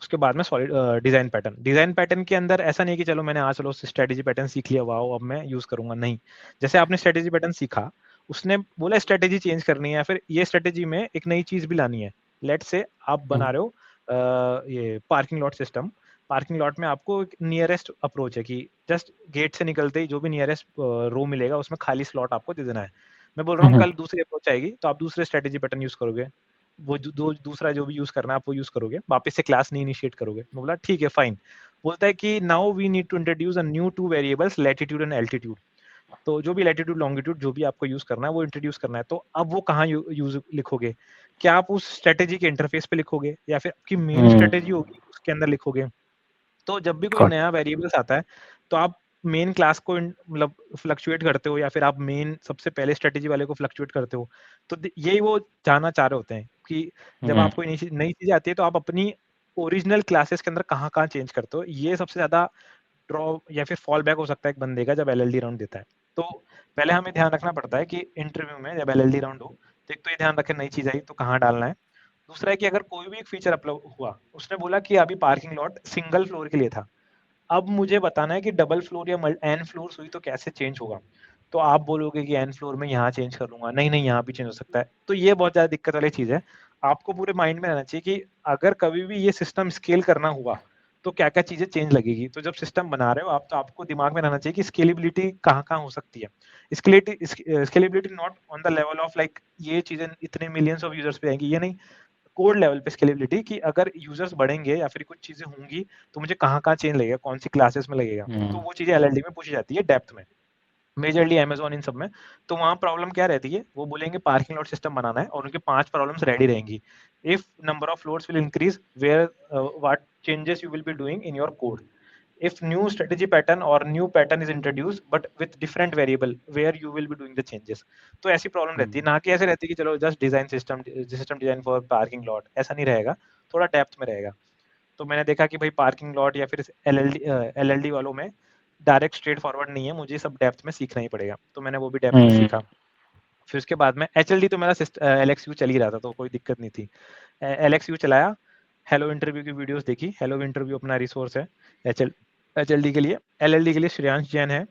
उसके बाद में सॉलिड डिजाइन पैटर्न के अंदर ऐसा नहीं कि चलो मैंने आज चलो स्ट्रेटेजी पैटर्न सीख लिया, वाओ अब मैं यूज करूंगा, नहीं, जैसे आपने स्ट्रेटेजी पैटर्न सीखा, उसने बोला स्ट्रेटेजी चेंज करनी है या फिर ये स्ट्रेटेजी में एक नई चीज भी लानी है, लेट से आप बना रहे हो ये parking lot system, parking lot में आपको एक नियरेस्ट अप्रोच है कि जस्ट गेट से निकलते ही जो भी नियरेस्ट रो मिलेगा उसमें खाली स्लॉट आपको दे देना है, मैं बोल रहा हूँ कल दूसरी अप्रोच आएगी तो आप दूसरे स्ट्रेटेजी पैटर्न यूज करोगे, वो दूसरा जो भी यूज करना है आप वो यूज करोगे, वापस से क्लास नहीं इनिशिएट करोगे, मैं बोला ठीक है फाइन, बोलता है कि now we need to introduce a new 2 variables latitude and altitude, तो जो भी लैटिट्यूड लॉन्गिट्यूड जो भी आपको यूज करना है वो इंट्रोड्यूस करना है, तो अब वो कहाँ यूज लिखोगे, क्या आप उस स्ट्रेटेजी के इंटरफेस पे लिखोगे या फिर आपकी मेन स्ट्रेटेजी होगी उसके अंदर लिखोगे, तो जब भी कोई नया वेरिएबल्स आता है तो आप मेन क्लास को मतलब फ्लक्चुएट करते हो या फिर आप मेन सबसे पहले स्ट्रेटेजी वाले को फ्लक्चुएट करते हो, तो यही वो जानना चाह रहे होते हैं कि जब आपको नई चीज आती है तो आप अपनी ओरिजिनल क्लासेस के अंदर कहाँ कहाँ चेंज करते हो, ये सबसे ज्यादा ड्रॉ या फिर फॉल बैक हो सकता है एक बंदे का जब एलएलडी राउंड देता है, तो पहले हमें ध्यान रखना पड़ता है कि इंटरव्यू में जब एलएलडी राउंड हो तो एक तो ये ध्यान रखें नई चीज आई तो कहाँ डालना है, दूसरा है कि अगर कोई भी एक फीचर अपलोड हुआ, उसने बोला कि अभी पार्किंग लॉट सिंगल फ्लोर के लिए था, अब मुझे बताना है कि डबल फ्लोर या एन फ्लोर हुई तो कैसे चेंज होगा, तो आप बोलोगे कि एन फ्लोर में यहाँ चेंज कर लूंगा, नहीं नहीं यहाँ भी चेंज हो सकता है, तो ये बहुत ज्यादा दिक्कत वाली चीज है, आपको पूरे माइंड में रहना चाहिए कि अगर कभी भी ये सिस्टम स्केल करना हुआ तो क्या क्या चीजें चेंज लगेगी, तो जब सिस्टम बना रहे हो आप तो आपको दिमाग में रहना चाहिए कि स्केलेबिलिटी कहाँ कहाँ हो सकती है, scalability not on the level of like ये चीजें इतने मिलियंस ऑफ यूजर्स पे आएंगी, ये नहीं, कोड लेवल पे स्केलेबिलिटी कि अगर यूजर्स बढ़ेंगे या फिर कुछ चीजें होंगी तो मुझे कहाँ कहाँ चेंज लगेगा, कौन सी क्लासेस में लगेगा, तो वो चीजें एलएलडी में पूछी जाती है डेप्थ में, मेजरली अमेजोन इन सब में, तो वहाँ प्रॉब्लम क्या रहती है, वो बोलेंगे पार्किंग लॉट सिस्टम बनाना है और उनके 5 प्रॉब्लम्स रेडी रहेंगी, if number of floors will increase where what changes you will be doing in your code, if new strategy pattern or new pattern is introduced but with different variable where you will be doing the changes, तो ऐसी problem रहती है, ना कि ऐसे रहती है कि चलो just design system design for parking lot, ऐसा नहीं रहेगा, थोड़ा डेप्थ में रहेगा, तो मैंने देखा कि भाई पार्किंग लॉट या फिर एलएलडी वालों में डायरेक्ट स्ट्रेट फॉरवर्ड नहीं है, मुझे सब डेप्थ में सीखना ही पड़ेगा, तो मैंने वो भी डेप्थ में सीखा, फिर उसके बाद में HLD तो मेरा LXU चल ही रहा था, तो कोई दिक्कत नहीं थी। LXU चलाया, हेलो इंटरव्यू की वीडियोस देखी। हेलो इंटरव्यू अपना रिसोर्स है HLD के लिए। LLD के लिए श्रेयांश जैन है,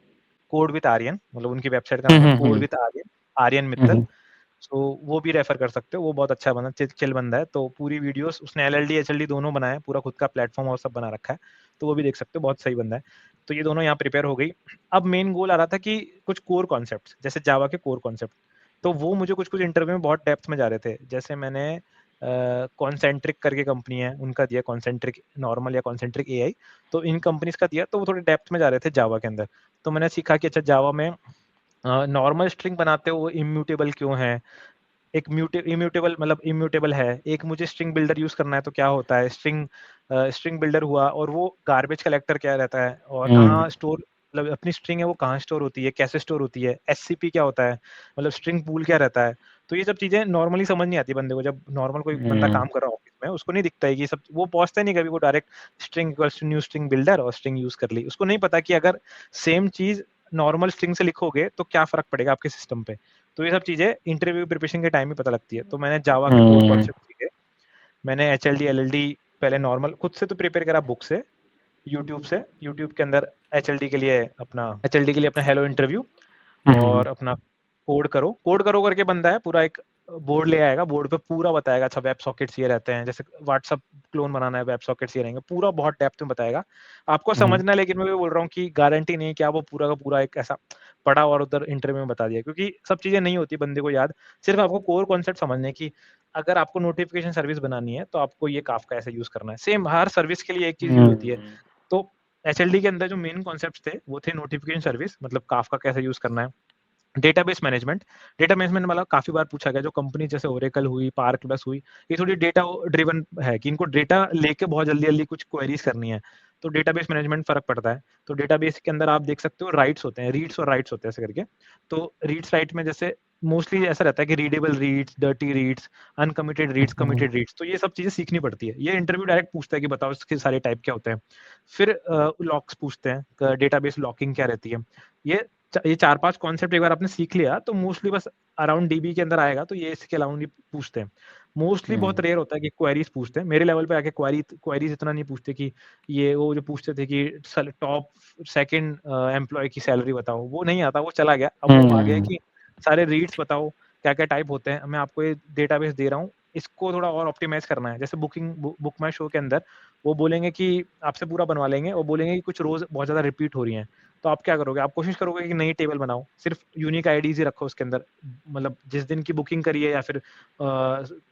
कोड विद आर्यन, मतलब उनकी वेबसाइट का नाम है कोड विद आर्यन, आर्यन मित्तल। सो वो भी रेफर कर सकते हो, वो बहुत अच्छा बंदा, चिल बंदा है। तो पूरी वीडियोस उसने LLD HLD दोनों बनाए, पूरा खुद का प्लेटफॉर्म और सब बना रखा है, तो वो भी देख सकते हो, बहुत सही बंदा है। तो ये दोनों यहाँ प्रिपेयर हो गई। अब मेन गोल आ रहा था कि कुछ कोर कॉन्सेप्ट, जैसे जावा के कोर कॉन्सेप्ट, तो वो मुझे कुछ कुछ इंटरव्यू में बहुत डेप्थ में जा रहे थे। जैसे मैंने कॉन्सेंट्रिक करके कंपनी है, उनका दिया कॉन्सेंट्रिक नॉर्मल या कॉन्सेंट्रिक AI, तो इन कंपनीज का दिया, तो वो थोड़े डेप्थ में जा रहे थे जावा के अंदर। तो मैंने सीखा कि अच्छा जावा में नॉर्मल स्ट्रिंग बनाते हो वो इम्यूटेबल क्यों है, एक इम्यूटेबल मतलब इम्यूटेबल है, एक मुझे स्ट्रिंग बिल्डर यूज करना है तो क्या होता है, स्ट्रिंग बिल्डर हुआ, और वो गार्बेज कलेक्टर क्या रहता है, और कहाँ स्टोर, मतलब अपनी स्ट्रिंग है वो कहाँ स्टोर होती है, कैसे स्टोर होती है, SCP क्या होता है, मतलब स्ट्रिंग पूल क्या रहता है। तो ये सब चीजें नॉर्मली समझ नहीं आती बंदे को, जब नॉर्मल कोई बंदा काम कर रहा है ऑफिस में, उसको नहीं दिखता है कि सब, वो पहुंचता नहीं कभी, वो direct string equals to new string builder और स्ट्रिंग यूज कर ली, उसको नहीं पता कि अगर सेम चीज नॉर्मल स्ट्रिंग से लिखोगे तो क्या फर्क पड़ेगा आपके सिस्टम पे। तो ये सब चीजें इंटरव्यू प्रिपरेशन के टाइम ही पता लगती है। तो मैंने जावा के कोर कॉन्सेप्ट सीखे, मैंने HLD LLD पहले नॉर्मल खुद से तो प्रिपेयर करा, बुक से, यूट्यूब के अंदर HLD के लिए अपना हेलो इंटरव्यू, और अपना कोड करो करके बंदा है, पूरा एक बोर्ड ले आएगा, बोर्ड पे पूरा बताएगा, अच्छा वेब सॉकेट्स ये रहते हैं, जैसे व्हाट्सअप क्लोन बनाना है, वेब सॉकेट्स ये रहेंगे, पूरा बहुत डेप्थ में बताएगा आपको समझना है। लेकिन मैं भी बोल रहा हूँ कि गारंटी नहीं है कि आप वो पूरा का पूरा एक ऐसा पढ़ा और उधर इंटरव्यू में बता दिया, क्योंकि सब चीजें नहीं होती बंदे को याद, सिर्फ आपको कोर कॉन्सेप्ट समझने की। अगर आपको नोटिफिकेशन सर्विस बनानी है तो आपको ये काफका ऐसे यूज करना है, सेम हर सर्विस के लिए एक चीज यूज होती है। तो HLD के अंदर जो मेन कॉन्सेप्ट थे वो थे नोटिफिकेशन सर्विस, मतलब काफका कैसे यूज करना है, डेटा मैनेजमेंट मतलब काफी बार पूछा गया, जो कंपनी जैसे ओरेकल हुई, पार्क प्लस हुई, ये थोड़ी डेटा ड्रिवन है कि इनको डेटा लेके बहुत जल्दी जल्दी कुछ क्वेरीज करनी है, तो डेटाबेस मैनेजमेंट फर्क पड़ता है। तो डेटाबेस के अंदर आप देख सकते हो राइट्स होते हैं, रीड्स और राइट्स होते हैं ऐसे करके। तो रीड्स राइट में जैसे मोस्टली ऐसा रहता है कि readable reads, dirty reads, uncommitted reads, committed reads, तो ये सब चीजें सीखनी पड़ती है। ये इंटरव्यू डायरेक्ट पूछता है कि बताओ इसके सारे टाइप क्या होते हैं। फिर लॉक्स पूछते हैं, डेटाबेस लॉकिंग क्या रहती है। ये 4-5 कॉन्सेप्ट एक बार आपने सीख लिया तो मोस्टली बस अराउंड DB के अंदर आएगा, तो ये इसके अराउंड ही पूछते हैं। मोस्टली बहुत रेयर होता है कि क्वेरीज पूछते हैं, मेरे लेवल पे आके क्वेरीज इतना नहीं पूछते कि ये वो जो पूछते थे कि टॉप सेकंड एम्प्लॉय की सैलरी बताओ, वो नहीं आता, वो चला गया। अब वो आ गया कि सारे रीड्स बताओ क्या क्या टाइप होते हैं, मैं आपको ये डेटाबेस दे रहा हूँ, इसको थोड़ा और ऑप्टिमाइज करना है। जैसे बुक माई शो के अंदर वो बोलेंगे कि आपसे पूरा बनवा लेंगे, और बोलेंगे कि कुछ रोज बहुत ज्यादा रिपीट हो रही हैं, तो आप क्या करोगे, आप कोशिश करोगे कि नई टेबल बनाओ, सिर्फ यूनिक आईडीज ही रखो उसके अंदर, मतलब जिस दिन की बुकिंग करी है, या फिर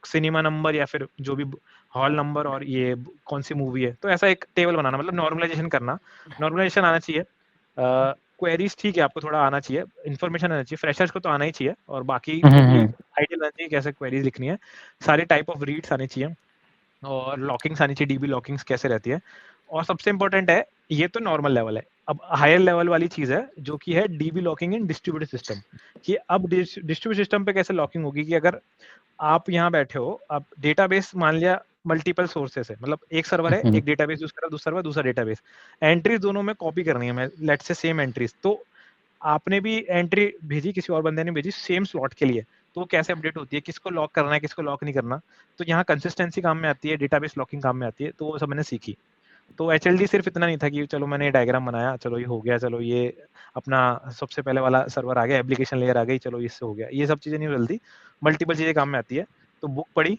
सिनेमा नंबर, या फिर जो भी हॉल नंबर, और ये कौन सी मूवी है, तो ऐसा एक टेबल बनाना, मतलब नॉर्मलाइजेशन करना। नॉर्मलाइजेशन आना चाहिए, क्वेरीज ठीक है आपको थोड़ा आना चाहिए, इन्फॉर्मेशन आना चाहिए, फ्रेशर्स को तो आना ही चाहिए, और बाकी को भी एक आइडिया आना चाहिए कैसे क्वेरीज लिखनी है, सारे टाइप ऑफ रीड्स आने चाहिए, और लॉकिंग्स आनी चाहिए, डीबी लॉकिंग्स कैसे रहती है। और सबसे इंपॉर्टेंट है, ये तो नॉर्मल लेवल है, अब हायर लेवल वाली चीज है जो कि है डीबी लॉकिंग इन डिस्ट्रीब्यूटेड सिस्टम, कि अब डिस्ट्रीब्यूटेड सिस्टम पे कैसे लॉकिंग होगी, कि अगर आप यहाँ बैठे हो, आप डेटाबेस मान लिया मल्टीपल सोर्सेस है, मतलब एक सर्वर है, एक डेटाबेस यूज कर रहा है, दूसरा सर्वर दूसरा डेटाबेस, एंट्रीज दोनों में कॉपी करनी है, मैं लेट्स से सेम एंट्रीज, तो आपने भी एंट्री भेजी, किसी और बंदे ने भेजी सेम स्लॉट के लिए, तो वो कैसे अपडेट होती है, किसको लॉक करना है, किसको लॉक नहीं करना, तो यहाँ कंसिस्टेंसी काम में आती है, डेटाबेस लॉकिंग काम में आती है, तो वो सब मैंने सीखी। तो HLD सिर्फ इतना नहीं था कि चलो मैंने डायग्राम बनाया, चलो ये हो गया, चलो ये अपना सबसे पहले वाला सर्वर आ गया, एप्लीकेशन लेयर आ गई, चलो इससे हो गया, ये सब चीजें नहीं चलती, मल्टीपल चीजें काम में आती है। तो बुक पढ़ी,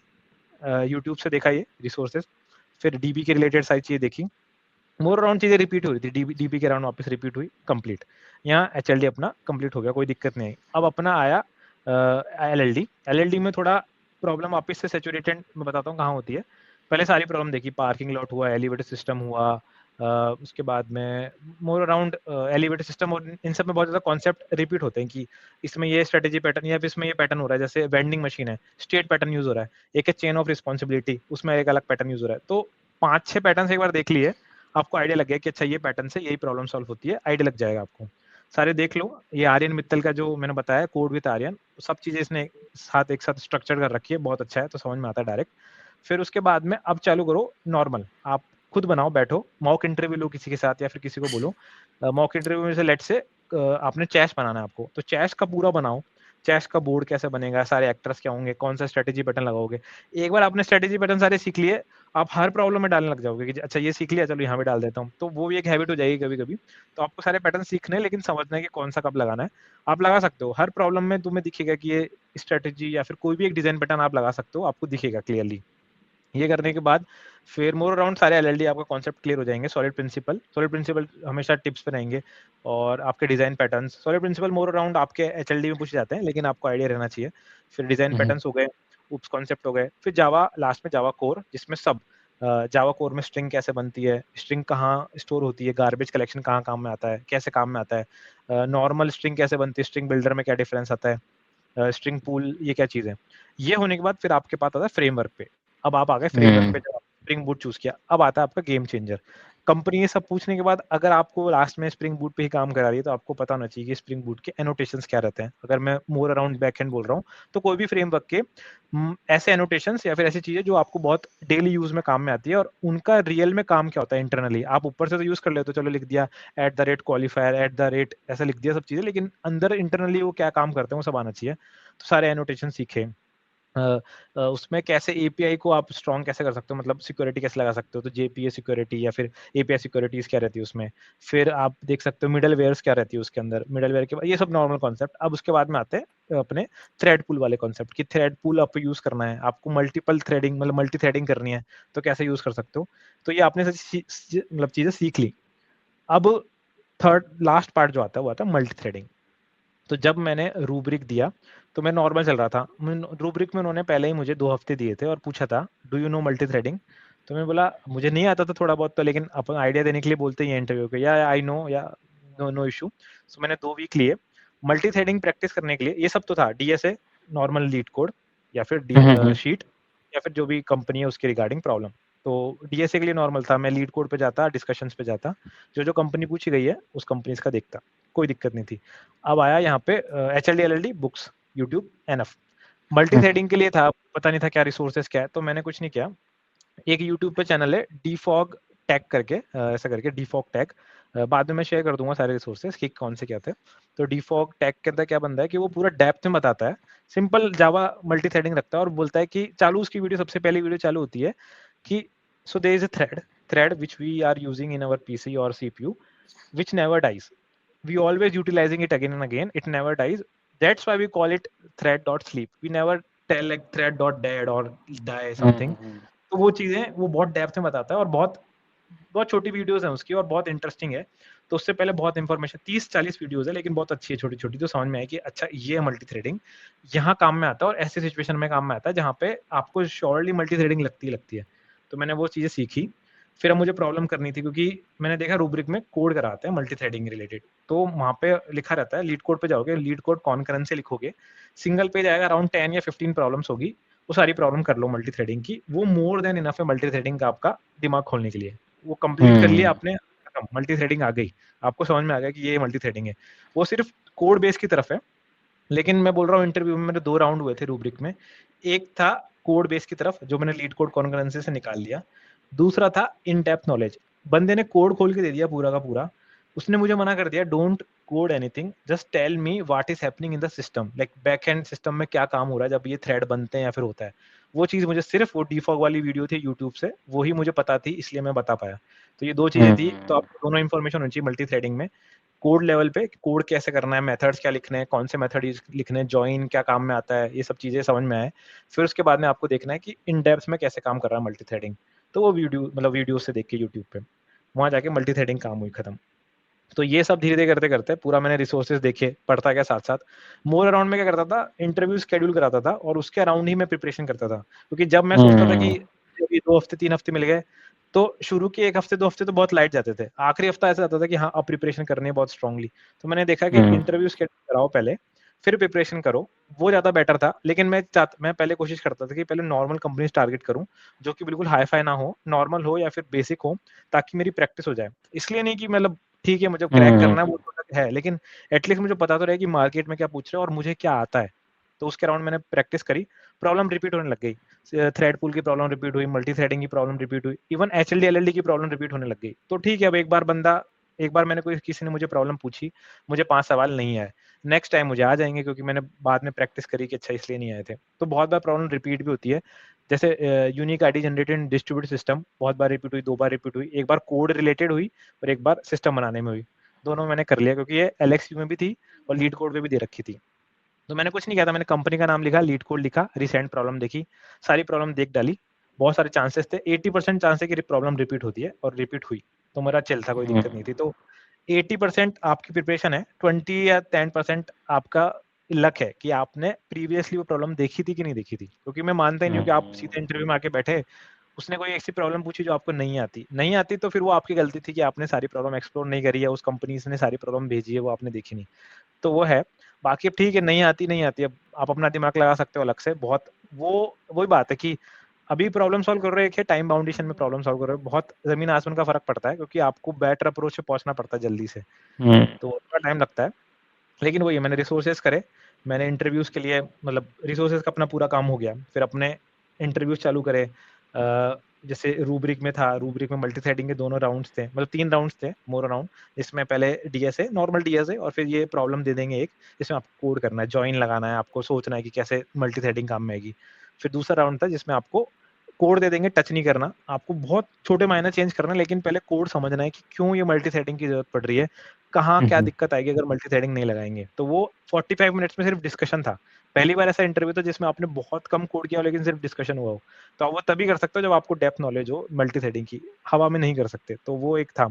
यूट्यूब से देखा ये रिसोर्सेज, फिर DB के रिलेटेड सारी चीजें देखी, मोर अराउंड चीजें रिपीट हो रही थी, डीबी के अराउंड वापस रिपीट हुई, कंप्लीट। यहाँ HLD अपना कंप्लीट हो गया, कोई दिक्कत नहीं आई। अब अपना आया LLD में थोड़ा प्रॉब्लम वापस से सेचुरेटेड, मैं बताता हूँ कहाँ होती है। पहले सारी प्रॉब्लम देखी, पार्किंग लॉट हुआ, एलिवेटर सिस्टम हुआ, उसके बाद में मोर अराउंड एलिवेटर सिस्टम, और इन सब में बहुत ज्यादा कॉन्सेप्ट रिपीट होते हैं कि इसमें ये स्ट्रेटेजी पैटर्न, या फिर इसमें ये पैटर्न हो रहा है, जैसे वेंडिंग मशीन है, स्टेट पैटर्न यूज हो रहा है, एक है चेन ऑफ रिस्पॉन्सिबिलिटी, उसमें एक अलग पैटर्न यूज हो रहा है। तो 5-6 पैटर्न एक बार देख लिए, आपको आइडिया लग गया कि अच्छा ये पैटर्न से यही प्रॉब्लम सॉल्व होती है, आइडिया लग जाएगा आपको। सारे देख लो, ये आर्यन मित्तल का जो मैंने बताया कोड विद आर्यन, सब चीजें इसने एक साथ स्ट्रक्चर कर रखी है, बहुत अच्छा है, तो समझ में आता है डायरेक्ट। फिर उसके बाद में अब चालू करो नॉर्मल, आप खुद बनाओ, बैठो, मॉक इंटरव्यू लो किसी के साथ, या फिर किसी को बोलो मॉक इंटरव्यू में से लेट से आपने चैस बनाना है आपको, तो चैस का पूरा बनाओ, चेस का बोर्ड कैसे बनेगा, सारे एक्टर्स क्या होंगे, कौन सा स्ट्रेटेजी पैटर्न लगाओगे। एक बार आपने स्ट्रेटेजी पैटर्न सारे सीख लिए, आप हर प्रॉब्लम में डालने लग जाओगे कि अच्छा ये सीख लिया, चलो यहाँ पे डाल देता हूँ। तो वो भी एक हैबिट हो जाएगी कभी कभी। तो आपको सारे पैटर्न सीखने हैं, लेकिन समझना है कि कौन सा कब लगाना है। आप लगा सकते हो हर प्रॉब्लम में, तुम्हें दिखेगा कि ये स्ट्रेटेजी या फिर कोई भी एक डिजाइन पैटर्न आप लगा सकते हो, आपको दिखेगा क्लियरली। ये करने के बाद फिर मोर अराउंड सारे एलएलडी आपका कॉन्सेप्ट क्लियर हो जाएंगे। सॉलिड प्रिंसिपल हमेशा टिप्स पे रहेंगे, और आपके डिजाइन पैटर्न्स। सॉलिड प्रिंसिपल मोर अराउंड आपके एचएलडी में पूछे जाते हैं, लेकिन आपको आइडिया रहना चाहिए। फिर डिजाइन पैटर्न्स हो गए, उप्स कॉन्सेप्ट हो गए, फिर जावा लास्ट में जावा कोर, जिसमें सब जावा कोर में स्ट्रिंग कैसे बनती है, स्ट्रिंग कहाँ स्टोर होती है, गार्बेज कलेक्शन कहाँ काम में आता है, कैसे काम में आता है, नॉर्मल स्ट्रिंग कैसे बनती है, स्ट्रिंग बिल्डर में क्या डिफरेंस आता है, स्ट्रिंग पूल, ये क्या चीज है। ये होने के बाद फिर आपके पास आता है फ्रेमवर्क पे। अब आप आ गए फ्रेमवर्क पे, जब स्प्रिंग बूट चूज किया, अब आता है आपका गेम चेंजर। कंपनी ये सब पूछने के बाद अगर आपको लास्ट में स्प्रिंग बूट पे ही काम करा रही है, तो आपको पता होना चाहिए कि स्प्रिंग बूट के एनोटेशंस क्या रहते हैं। अगर मैं मोर अराउंड बैकएंड बोल रहा हूँ, तो कोई भी फ्रेमवर्क के ऐसे एनोटेशंस या फिर ऐसी चीजें जो आपको बहुत डेली यूज में काम में आती है, और उनका रियल में काम क्या होता है इंटरनली। आप ऊपर से तो यूज कर लेते हो, चलो लिख दिया @क्वालिफायर ऐसा लिख दिया सब चीजें, लेकिन अंदर इंटरनली वो क्या काम करते हैं वो सब आना चाहिए। तो सारे एनोटेशन सीखे। उसमें कैसे एपीआई को आप स्ट्रॉन्ग कैसे कर सकते हो, मतलब सिक्योरिटी कैसे लगा सकते हो, तो जेपीए सिक्योरिटी या फिर एपीआई सिक्योरिटीज क्या रहती है उसमें। फिर आप देख सकते हो मिडल वेयर्स क्या रहती है उसके अंदर, मिडल वेयर के बाद ये सब नॉर्मल कॉन्सेप्ट। अब उसके बाद में आते हैं अपने थ्रेड पूल वाले कॉन्सेप्ट, कि थ्रेड पूल आपको यूज करना है, आपको मल्टीपल थ्रेडिंग मतलब मल्टी थ्रेडिंग करनी है, तो कैसे यूज कर सकते हो। तो ये आपने मतलब चीजें सीख ली। अब थर्ड लास्ट पार्ट जो आता है वो आता है मल्टी थ्रेडिंग। तो जब मैंने रूब्रिक दिया, तो मैं नॉर्मल चल रहा था। रूब्रिक में उन्होंने पहले ही मुझे 2 हफ्ते दिए थे और पूछा था do you know multi threading. तो मैं बोला मुझे नहीं आता था थोड़ा बहुत, तो लेकिन अपन आइडिया देने के लिए बोलते ही इंटरव्यू के, या आई नो, या नो नो इशू। सो मैंने 2 वीक लिए मल्टी थ्रेडिंग प्रैक्टिस करने के लिए। ये सब तो था डीएसए, नॉर्मल लीड कोड, या फिर शीट, या फिर जो भी कंपनी है उसके रिगार्डिंग प्रॉब्लम। तो डीएसए के लिए नॉर्मल था, मैं लीड कोड पे जाता, डिस्कशंस पे जाता, जो जो कंपनी पूछी गई है उस कंपनी का देखता, कोई दिक्कत नहीं थी। अब आया यहाँ पे HLD LLD books, YouTube enough. Multi threading के लिए था, पता नहीं था क्या रिसोर्सेज क्या है, तो मैंने कुछ नहीं किया। एक यूट्यूब पे चैनल है डीफॉग टैग करके, ऐसा करके डीफॉग टैग, बाद में मैं शेयर कर दूंगा सारे रिसोर्सेज कि कौन से क्या थे। तो डीफॉग टैग के अंदर क्या बनता है कि वो पूरा डेप्थ में बताता है, सिंपल जावा मल्टी थ्रेडिंग रखता है, और बोलता है कि चालू उसकी वीडियो, सबसे पहली वीडियो चालू होती है कि so there is a thread which we are using in our PC और CPU which never dies. We always utilizing it again and again. It never dies. That's why we call it thread.sleep. We never tell like thread.dead or die something. तो वो चीजें वो बहुत depth में बताता है, और बहुत बहुत छोटी वीडियोस हैं उसकी, और बहुत इंटरेस्टिंग है। तो उससे पहले बहुत इंफॉर्मेशन, 30-40 वीडियोस है, लेकिन बहुत अच्छी है छोटी छोटी, तो समझ में आए कि अच्छा ये मल्टी थ्रेडिंग यहाँ काम में आता है, और ऐसे सिचुएशन में काम में आता है जहाँ पे आपको श्योरली मल्टी थ्रेडिंग लगती है। तो मैंने वो चीजें सीखी। फिर अब मुझे प्रॉब्लम करनी थी, क्योंकि मैंने देखा रूब्रिक में कोड कराते हैं मल्टी थ्रेडिंग रिलेटेड, तो वहाँ पे लिखा रहता है लीड कोड पे जाओगे, लीड कोड कॉन्करेंस से लिखोगे, सिंगल पेज आएगा, अराउंड 10 या 15 प्रॉब्लम्स होगी, वो सारी प्रॉब्लम कर लो मल्टी थ्रेडिंग की। वो मोर देन इनफ है मल्टी थ्रेडिंग का आपका दिमाग खोलने के लिए। वो कंप्लीट कर लिया आपने, खत्म, मल्टी थ्रेडिंग आ गई, आपको समझ में आ गया कि ये मल्टी थ्रेडिंग है। वो सिर्फ कोड बेस की तरफ है, लेकिन मैं बोल रहा हूँ इंटरव्यू में मेरे 2 राउंड हुए थे रूब्रिक में। एक था कोड बेस की तरफ, जो मैंने लीड कोड कॉन्करेंसी से निकाल लिया। दूसरा था इन डेप्थ नॉलेज, बंदे ने कोड खोल के दे दिया पूरा का पूरा, उसने मुझे मना कर दिया don't code anything, just tell me what is happening in the system, like back end system में क्या काम हो रहा है जब ये थ्रेड बनते हैं या फिर होता है। वो चीज मुझे सिर्फ वो डीफॉग वाली वीडियो थी यूट्यूब से, वो ही मुझे पता थी, इसलिए मैं बता पाया। तो ये 2 चीजें थी, तो आपको दोनों इन्फॉर्मेशन होनी चाहिए मल्टी थ्रेडिंग में। कोड लेवल पे कोड कैसे करना है, मेथड्स क्या लिखने हैं, कौन से मेथड लिखने हैं, जॉइन क्या काम में आता है, ये सब चीजें समझ में आए। फिर उसके बाद में आपको देखना है कि इन डेप्थ में कैसे काम कर रहा है मल्टी थ्रेडिंग। तो वो वीडियो से देख के यूट्यूब पे वहां जाके मल्टी थ्रेडिंग काम हुई खत्म। तो ये सब धीरे धीरे करते करते पूरा मैंने रिसोर्सेज देखे, पढ़ता गया साथ साथ। मोर अराउंड में क्या करता था, इंटरव्यू शेड्यूल कराता था, और उसके अराउंड ही मैं प्रिपरेशन करता था। क्योंकि जब मैं सोचता था कि अभी 2 हफ्ते 3 हफ्ते मिल गए, तो शुरू के 1 हफ्ते 2 हफ्ते तो बहुत लाइट जाते थे, आखिरी हफ्ता ऐसा जाता था कि हाँ अब प्रिपरेशन करनी है बहुत स्ट्रांगली। तो मैंने देखा कि इंटरव्यू शेड्यूल कराओ पहले, फिर प्रिपरेशन करो, वो ज्यादा बेटर था। लेकिन मैं पहले कोशिश करता था कि पहले नॉर्मल कंपनीज टारगेट करूं, जो कि बिल्कुल हाई फाई ना हो, नॉर्मल हो या फिर बेसिक हो, ताकि मेरी प्रैक्टिस हो जाए। इसलिए नहीं कि मतलब ठीक है मुझे क्रैक करना है, वो तो अलग है, लेकिन एटलीस्ट मुझे पता तो रहे कि मार्केट में क्या पूछ रहे हैं और मुझे क्या आता है। तो उसके अराउंड मैंने प्रैक्टिस करी, प्रॉब्लम रिपीट होने लग गई, थ्रेड पूल की प्रॉब्लम रिपीट हुई, मल्टी थ्रेडिंग की प्रॉब्लम रिपीट हुई, इवन HLD LLD की प्रॉब्लम रिपीट होने लग गई। तो ठीक है, अब एक बार बंदा एक बार मैंने किसी ने मुझे प्रॉब्लम पूछी, मुझे 5 सवाल नहीं आए, नेक्स्ट टाइम मुझे आ जाएँगे क्योंकि मैंने बाद में प्रैक्टिस करी कि अच्छा इसलिए नहीं आए थे। तो बहुत बार प्रॉब्लम रिपीट भी होती है। जैसे unique ID generated in distributed system बहुत बार रिपीट हुई, 2 बार रिपीट हुई, एक बार कोड रिलेटेड हुई और एक बार सिस्टम बनाने में हुई। दोनों मैंने कर लिया क्योंकि ये एलएक्सयू में भी थी और लीड कोड पे भी दे रखी थी। तो मैंने कुछ नहीं किया था, मैंने कंपनी का नाम लिखा, लीड कोड लिखा, रिसेंट प्रॉब्लम देखी, सारी प्रॉब्लम देख डाली। बहुत सारे चांसेस थे, 80% चांस है कि प्रॉब्लम रिपीट होती है और रिपीट हुई। तो मेरा चिल था, कोई दिक्कत नहीं थी। तो 80% आपकी प्रिपरेशन है, 20 या 10% आपका लक है कि आपने प्रीवियसली वो प्रॉब्लम देखी थी कि नहीं देखी थी। क्योंकि मैं मानता ही नहीं हूँ कि आप सीधे इंटरव्यू में आके बैठे, उसने कोई ऐसी प्रॉब्लम पूछी जो आपको नहीं आती। नहीं आती तो फिर वो आपकी गलती थी कि आपने सारी प्रॉब्लम एक्सप्लोर नहीं करी है, उस कंपनी ने सारी प्रॉब्लम भेजी है, वो आपने देखी नहीं। तो वो है। बाकी अब ठीक है, नहीं आती, अब आप अपना दिमाग लगा सकते हो अलग से। बहुत वही बात है कि अभी प्रॉब्लम सॉल्व कर रहे हैं, टाइम बाउंडेशन में प्रॉब्लम सॉल्व कर रहे हो, बहुत ज़मीन आसमान का फ़र्क पड़ता है क्योंकि आपको बेटर अप्रोच पे पहुँचना पड़ता है जल्दी से, तो थोड़ा टाइम लगता है। लेकिन वही है, मैंने रिसोर्सेज़ करे, मैंने इंटरव्यूज़ के लिए मतलब रिसोर्सेज़ का अपना पूरा काम हो गया। फिर अपने इंटरव्यूज़ चालू करे। जैसे रूब्रिक में था, रूब्रिक में मल्टी थ्रेडिंग के दोनों राउंड्स थे, मतलब 3 राउंड्स थे मोर अराउंड। इसमें पहले डीएसए, नॉर्मल डीएसए और फिर ये प्रॉब्लम दे देंगे एक, जिसमें आपको कोड करना है, जॉइन लगाना है, आपको सोचना है कि कैसे मल्टी थ्रेडिंग काम में आएगी। फिर दूसरा राउंड था जिसमें आपको कोड दे देंगे, टच नहीं करना, आपको बहुत छोटे माइनर चेंज करना है, लेकिन पहले कोड समझना है कि क्यों ये मल्टी थ्रेडिंग की ज़रूरत पड़ रही है, कहाँ क्या दिक्कत आएगी अगर मल्टी थ्रेडिंग नहीं लगाएँगे। तो वो 45 मिनट्स में सिर्फ डिस्कशन था। पहली बार ऐसा इंटरव्यू था जिसमें आपने बहुत कम कोड किया हो लेकिन सिर्फ डिस्कशन हुआ हो। तो आप वो तभी कर सकते हो जब आपको डेप्थ नॉलेज हो मल्टी थ्रेडिंग की, हवा में नहीं कर सकते। तो वो एक था।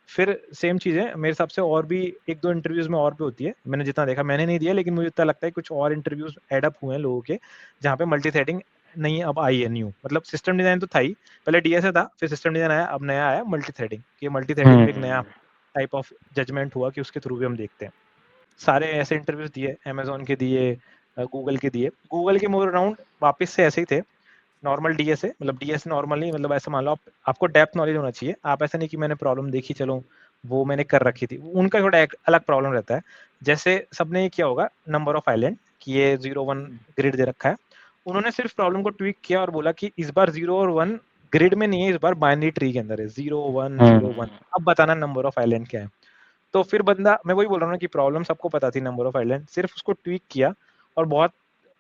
फिर सेम चीज़ है मेरे हिसाब से, और भी 1-2 इंटरव्यूज़ में और भी होती है। मैंने जितना देखा, मैंने नहीं दिया, लेकिन मुझे इतना लगता है कुछ और इंटरव्यूज़ ऐड अप हुए हैं लोगों के, जहाँ पे मल्टी थ्रेडिंग नहीं अब आई है न्यू। मतलब सिस्टम डिज़ाइन तो था ही, पहले डीएसए था, फिर सिस्टम डिज़ाइन आया, अब नया आया मल्टी थ्रेडिंग। ये मल्टी थ्रेडिंग भी एक नया टाइप ऑफ जजमेंट हुआ कि उसके थ्रू भी हम देखते हैं। सारे ऐसे इंटरव्यूज़ दिए, अमेज़न के दिए, गूगल के दिए। गूगल के मोर अराउंड वापस से ऐसे ही थे, नॉर्मल डीएसए, मतलब डीएसए नॉर्मल नहीं, मतलब ऐसा मान लो आप, आपको डेप्थ नॉलेज होना चाहिए। आप ऐसा नहीं कि मैंने प्रॉब्लम देखी, चलो वो मैंने कर रखी थी। उनका थोड़ा एक अलग प्रॉब्लम रहता है। जैसे सबने ये किया होगा नंबर ऑफ आइलैंड, कि ये 0-1 ग्रिड दे रखा है। उन्होंने सिर्फ प्रॉब्लम को ट्वीक किया और बोला कि इस बार 0 और 1 ग्रिड में नहीं है, इस बार बाइनरी ट्री के अंदर है, 0-1-0-1। अब बताना नंबर ऑफ आइलैंड क्या है। तो फिर बंदा, मैं वही बोल रहा हूँ ना कि प्रॉब्लम सबको पता थी नंबर ऑफ आइलैंड, सिर्फ उसको ट्वीक किया और बहुत।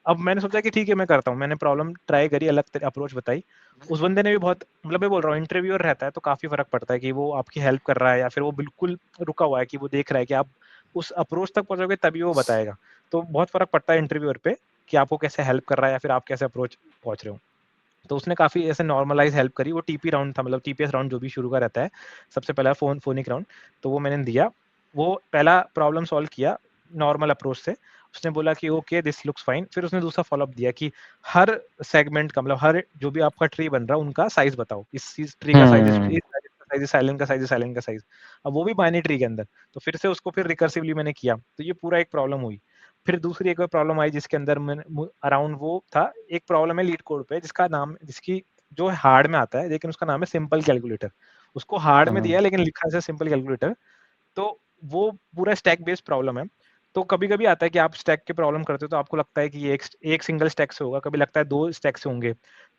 अब मैंने सोचा कि ठीक है मैं करता हूँ, मैंने प्रॉब्लम ट्राई करी, अलग अप्रोच बताई। उस बंदे ने भी बहुत, मतलब मैं बोल रहा हूँ इंटरव्यूअर रहता है तो काफी फर्क पड़ता है कि वो आपकी हेल्प कर रहा है या फिर वो बिल्कुल रुका हुआ है कि वो देख रहा है कि आप उस अप्रोच तक पहुंचोगे तभी वो बताएगा। तो बहुत फर्क पड़ता है इंटरव्यूअर पे कि आपको कैसे हेल्प कर रहा है या फिर आप कैसे अप्रोच पहुंच रहे हो। तो उसने काफ़ी ऐसे नॉर्मलाइज़ हेल्प करी। वो टीपी राउंड था, मतलब टीपीएस राउंड जो भी शुरू का रहता है, सबसे पहला फ़ोनिक राउंड, तो वो मैंने दिया। वो पहला प्रॉब्लम सॉल्व किया नॉर्मल अप्रोच से। उसने बोला कि ओके दिस लुक्स फाइन। फिर उसने दूसरा फ़ॉलो-अप दिया कि हर सेगमेंट का, मतलब हर जो भी आपका ट्री बन रहा है उनका साइज़ बताओ। इस ट्री का साइज़, इस साइज़, इस साइलेंट का साइज़, इस साइलेंट का साइज़। अब वो भी बाइनरी ट्री के अंदर। तो फिर से उसको फिर रिकर्सिवली मैंने किया। तो ये पूरा एक प्रॉब्लम हुई। फिर दूसरी एक और प्रॉब्लम आई जिसके अंदर मैंने अराउंड वो था, एक प्रॉब्लम है लीड कोड पे जिसका नाम, जिसकी जो हार्ड में आता है लेकिन उसका नाम है सिंपल कैलकुलेटर। उसको हार्ड में दिया है लेकिन लिखा है सिंपल कैलकुलेटर। तो वो पूरा स्टैक बेस्ड प्रॉब्लम है। तो कभी-कभी आता है कि आप स्टैक की प्रॉब्लम करते हो तो आपको लगता है कि ये एक सिंगल स्टैक से होगा, कभी लगता है 2 स्टैक से होंगे।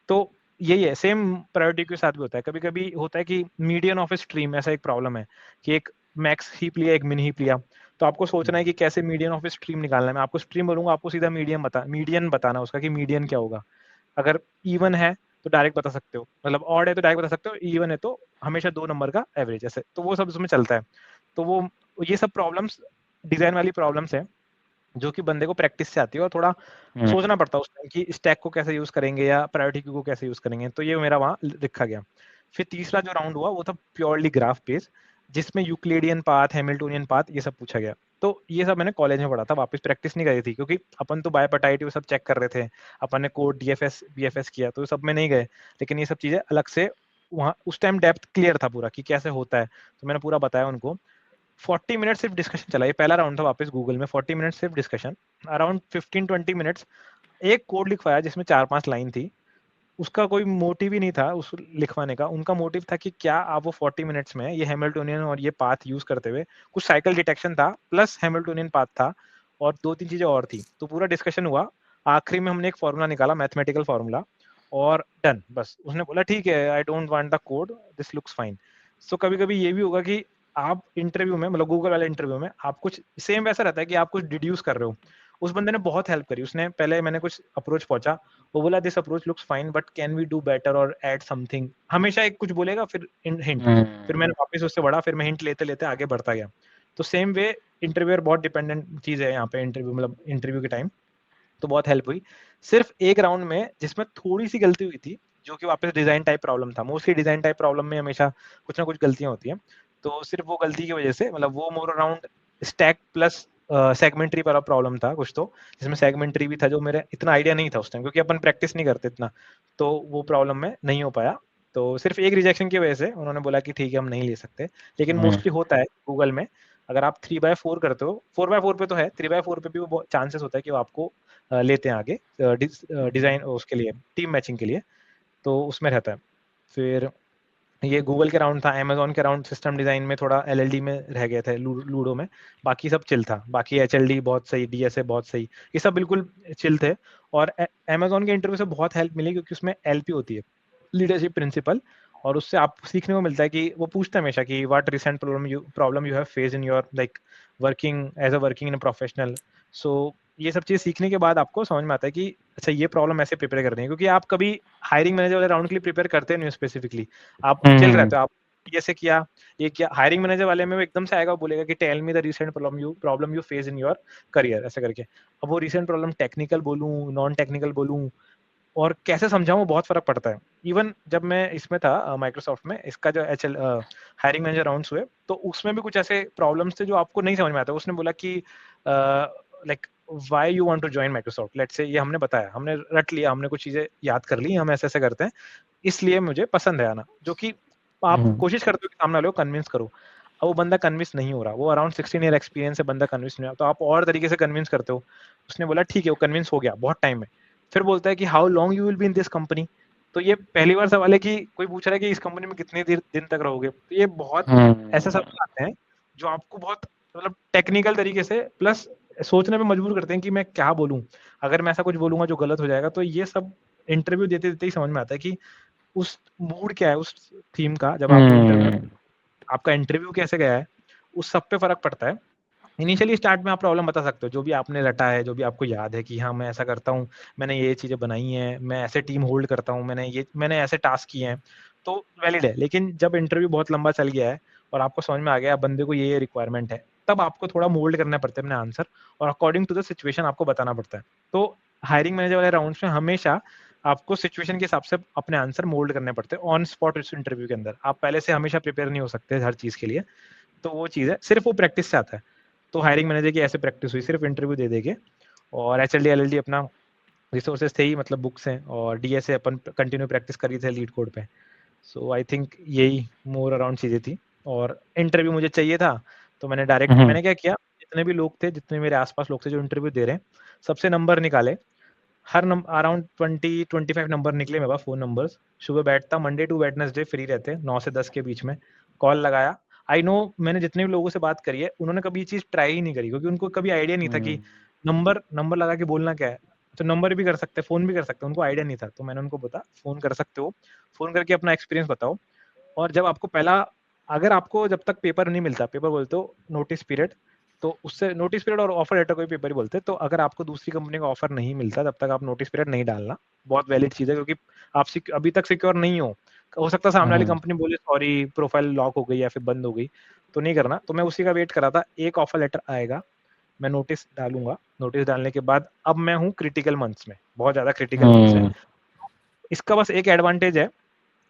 तो यही है, सेम प्रायोरिटी के साथ भी होता है। कभी-कभी होता है कि मीडियन ऑफ अ स्ट्रीम, ऐसा एक प्रॉब्लम है कि एक मैक्स हीप लिया, एक मिन हीप लिया। तो आपको सोचना है कि कैसे मीडियन ऑफ अ स्ट्रीम निकालना है। मैं आपको स्ट्रीम बोलूँगा, आपको सीधा मीडियन बताना उसका कि मीडियन क्या होगा। अगर इवन है तो डायरेक्ट बता सकते हो, मतलब ऑड है तो डायरेक्ट बता सकते हो, इवन है तो हमेशा 2 नंबर का एवरेज ऐसे। तो वो सब उसमें चलता है। तो वो ये सब प्रॉब्लम्स डिज़ाइन वाली प्रॉब्लम्स हैं, जो कि बंदे को प्रैक्टिस से आती है और थोड़ा सोचना पड़ता है उस टाइम कि स्टैक को कैसे यूज़ करेंगे या प्रायोरिटी क्यू को कैसे यूज़ करेंगे। तो ये मेरा वहाँ लिखा गया। फिर तीसरा जो राउंड हुआ वो था प्योरली ग्राफ बेस्ड, जिसमें यूक्लिडियन पाथ, हैमिल्टोनियन पाथ ये सब पूछा गया। तो ये सब मैंने कॉलेज में पढ़ा था, वापस प्रैक्टिस नहीं करी थी क्योंकि अपन तो बायोपेटाइट वो सब चेक कर रहे थे। अपन ने कोड डीएफएस, बीएफएस किया तो सब में नहीं गए। लेकिन ये सब चीज़ें अलग से वहाँ उस टाइम डेप्थ क्लियर था पूरा कि कैसे होता है। तो मैंने पूरा बताया उनको। 40 मिनट सिर्फ डिस्कशन चला, ये पहला राउंड था वापस गूगल में। 40 मिनट सिर्फ डिस्कशन, अराउंड 15-20 मिनट्स एक कोड लिखवाया जिसमें 4-5 लाइन थी। उसका कोई मोटिव ही नहीं था उस लिखवाने का। उनका मोटिव था कि क्या आप वो 40 मिनट्स में ये हैमिल्टोनियन और ये पाथ यूज करते हुए, कुछ साइकिल डिटेक्शन था प्लस हैमिल्टोनियन पाथ था और 2-3 चीजें और थी। तो पूरा डिस्कशन हुआ। आखिरी में हमने एक फॉर्मूला निकाला, मैथमेटिकल फॉर्मूला, और डन। बस उसने बोला ठीक है, I don't want the code, this looks fine. So कभी कभी ये भी होगा कि आप इंटरव्यू में मतलब गूगल वाले इंटरव्यू में आप कुछ सेम वैसा रहता है कि आप कुछ डिड्यूस कर रहे हो। उस बंदे ने बहुत हेल्प करी, उसने पहले मैंने कुछ अप्रोच पहुंचा, वो बोला this approach looks fine but can we do better और ऐड समथिंग, हमेशा एक कुछ बोलेगा फिर हिंट, फिर मैंने वापस उससे बढ़ा, फिर मैं हिंट लेते लेते आगे बढ़ता गया। तो सेम वे इंटरव्यूअर बहुत डिपेंडेंट चीज है यहाँ पे, इंटरव्यू मतलब इंटरव्यू के टाइम तो बहुत हेल्प हुई। सिर्फ एक राउंड में जिसमें थोड़ी सी गलती हुई थी, जो कि वापस डिजाइन टाइप प्रॉब्लम था, मोस्टली डिजाइन टाइप प्रॉब्लम में हमेशा कुछ ना कुछ गलतियां होती हैं, तो सिर्फ वो गलती की वजह से मतलब वो more around stack plus segment tree वाला प्रॉब्लम था कुछ, तो जिसमें सेगमेंट्री भी था जो मेरे इतना आइडिया नहीं था उस टाइम, क्योंकि अपन प्रैक्टिस नहीं करते इतना, तो वो प्रॉब्लम में नहीं हो पाया। तो सिर्फ एक रिजेक्शन की वजह से उन्होंने बोला कि ठीक है हम नहीं ले सकते, लेकिन मोस्टली होता है गूगल में, अगर आप 3/4 करते हो, 4/4 पे तो है, 3/4 पे भी वो चांसेस होता है कि वो आपको लेते हैं आगे डिजाइन उसके लिए, टीम मैचिंग के लिए, तो उसमें रहता है। फिर ये गूगल के राउंड था, अमेजोन के राउंड सिस्टम डिजाइन में थोड़ा एलएलडी में रह गए थे, लूडो में, बाकी सब चिल था, बाकी एचएलडी बहुत सही, डीएसए बहुत सही, ये सब बिल्कुल चिल थे। और अमेजोन के इंटरव्यू से बहुत हेल्प मिली, क्योंकि उसमें एलपी होती है, लीडरशिप प्रिंसिपल, और उससे आप सीखने को मिलता है कि वो पूछते हैं हमेशा कि what recent problem you have face in your like working as a working in a professional. So ये सब चीज सीखने के बाद आपको समझ में आता है कि अच्छा ये प्रॉब्लम ऐसे प्रिपेयर करनी है, क्योंकि आप कभी हायरिंग मैनेजर वाले राउंड के लिए प्रिपेयर करते नहीं स्पेसिफिकली, आप चिल रहते हो, आप ये किया ये किया, हायरिंग मैनेजर वाले में वो एकदम से आएगा, बोलेगा कि tell me the recent problem you face in your career, ऐसे करके। अब वो रीसेंट प्रॉब्लम टेक्निकल बोलूं नॉन टेक्निकल बोलूं और कैसे समझाऊं, बहुत फर्क पड़ता है। इवन जब मैं इसमें था माइक्रोसॉफ्ट में, इसका जो एचएल हायरिंग मैनेजर राउंड्स हुए, तो उसमें भी कुछ ऐसे प्रॉब्लम्स थे जो आपको नहीं समझ में आता। उसने बोला कि like why you want to join Microsoft, let's say, ये हमने बताया, हमने रट लिया, हमने कुछ चीजें याद कर ली, हम ऐसे ऐसे करते हैं, इसलिए मुझे पसंद है आना, जो कि आप कोशिश करते हो कि सामने वाले को कन्विंस करो। अब वो बंदा कन्विंस नहीं हो रहा, वो अराउंड 16 ईयर एक्सपीरियंस है, बंदा कन्विंस नहीं हो रहा, तो आप और तरीके से कन्विंस करते हो। उसने बोला ठीक है, वो कन्विंस हो गया बहुत टाइम में। फिर बोलता है कि how long you will be in this company. तो ये पहली बार सवाल है कि कोई पूछ रहा है कि इस कंपनी में कितने दिन तक रहोगे। तो ये बहुत ऐसे सवाल आते हैं जो आपको बहुत मतलब टेक्निकल तरीके से प्लस सोचने पे मजबूर करते हैं कि मैं क्या बोलूं, अगर मैं ऐसा कुछ बोलूंगा जो गलत हो जाएगा। तो ये सब इंटरव्यू देते देते ही समझ में आता है कि उस मूड क्या है उस थीम का, जब आपने इंटरव्यू, आपका इंटरव्यू कैसे गया है, उस सब पे फर्क पड़ता है। इनिशियली स्टार्ट में आप प्रॉब्लम बता सकते हो, जो भी आपने रटा है, जो भी आपको याद है कि हाँ मैं ऐसा करता हूँ, मैंने ये चीजें बनाई हैं, मैं ऐसे टीम होल्ड करता हूँ, मैंने ऐसे टास्क किए हैं, तो वैलिड है। लेकिन जब इंटरव्यू बहुत लंबा चल गया है और आपको समझ में आ गया बंदे को ये रिक्वायरमेंट है, तब आपको थोड़ा मोल्ड करना पड़ता है अपने आंसर, और अकॉर्डिंग टू द सिचुएशन आपको बताना पड़ता है। तो हायरिंग मैनेजर वाले राउंड्स में हमेशा आपको सिचुएशन के हिसाब से अपने आंसर मोल्ड करने पड़ते हैं ऑन स्पॉट। इस इंटरव्यू के अंदर आप पहले से हमेशा प्रिपेयर नहीं हो सकते हर चीज के लिए, तो वो चीज है, सिर्फ वो प्रैक्टिस से आता है। तो हायरिंग मैनेजर की ऐसे प्रैक्टिस हुई, सिर्फ इंटरव्यू दे देके। और एचएलडी एलएलडी अपना रिसोर्सेज थे ही, मतलब बुक्स हैं, और डीएसए अपन कंटिन्यू प्रैक्टिस करी थे लीड कोड पे। सो आई थिंक यही मोर अराउंड चीजें थी। और इंटरव्यू मुझे चाहिए था, तो मैंने क्या किया, जितने भी लोग थे, जितने मेरे आसपास लोग थे जो इंटरव्यू दे रहे हैं, सबसे नंबर निकाले। हर नंबर अराउंड 20-25 नंबर निकले मेरे पास, फोन नंबर्स। सुबह बैठता, मंडे टू वेडनेसडे फ्री रहते, 9 से 10 के बीच में कॉल लगाया। आई नो, मैंने जितने भी लोगों से बात करी है उन्होंने कभी ये चीज ट्राई ही नहीं करी, क्योंकि उनको कभी आइडिया नहीं था कि नंबर नंबर लगा के बोलना क्या है। तो नंबर भी कर सकते, फोन भी कर सकते, उनको आइडिया नहीं था। तो मैंने उनको बता, फोन कर सकते हो, फोन करके अपना एक्सपीरियंस बताओ। और जब आपको पहला, अगर आपको जब तक पेपर नहीं मिलता, पेपर बोलते हो नोटिस पीरियड, तो उससे नोटिस पीरियड और ऑफर लेटर कोई पेपर ही बोलते हैं। तो अगर आपको दूसरी कंपनी का ऑफर नहीं मिलता तब तक आप नोटिस पीरियड नहीं डालना, बहुत वैलिड चीज है, क्योंकि आप अभी तक सिक्योर नहीं हो सकता सामने वाली कंपनी बोले सॉरी प्रोफाइल लॉक हो गई या फिर बंद हो गई, तो नहीं करना। तो मैं उसी का वेट कर रहा था, एक ऑफर लेटर आएगा, मैं नोटिस डालूंगा, नोटिस डालने के बाद अब मैं हूँ क्रिटिकल मंथ्स में, बहुत ज्यादा क्रिटिकल मंथ्स है। इसका बस एक एडवांटेज है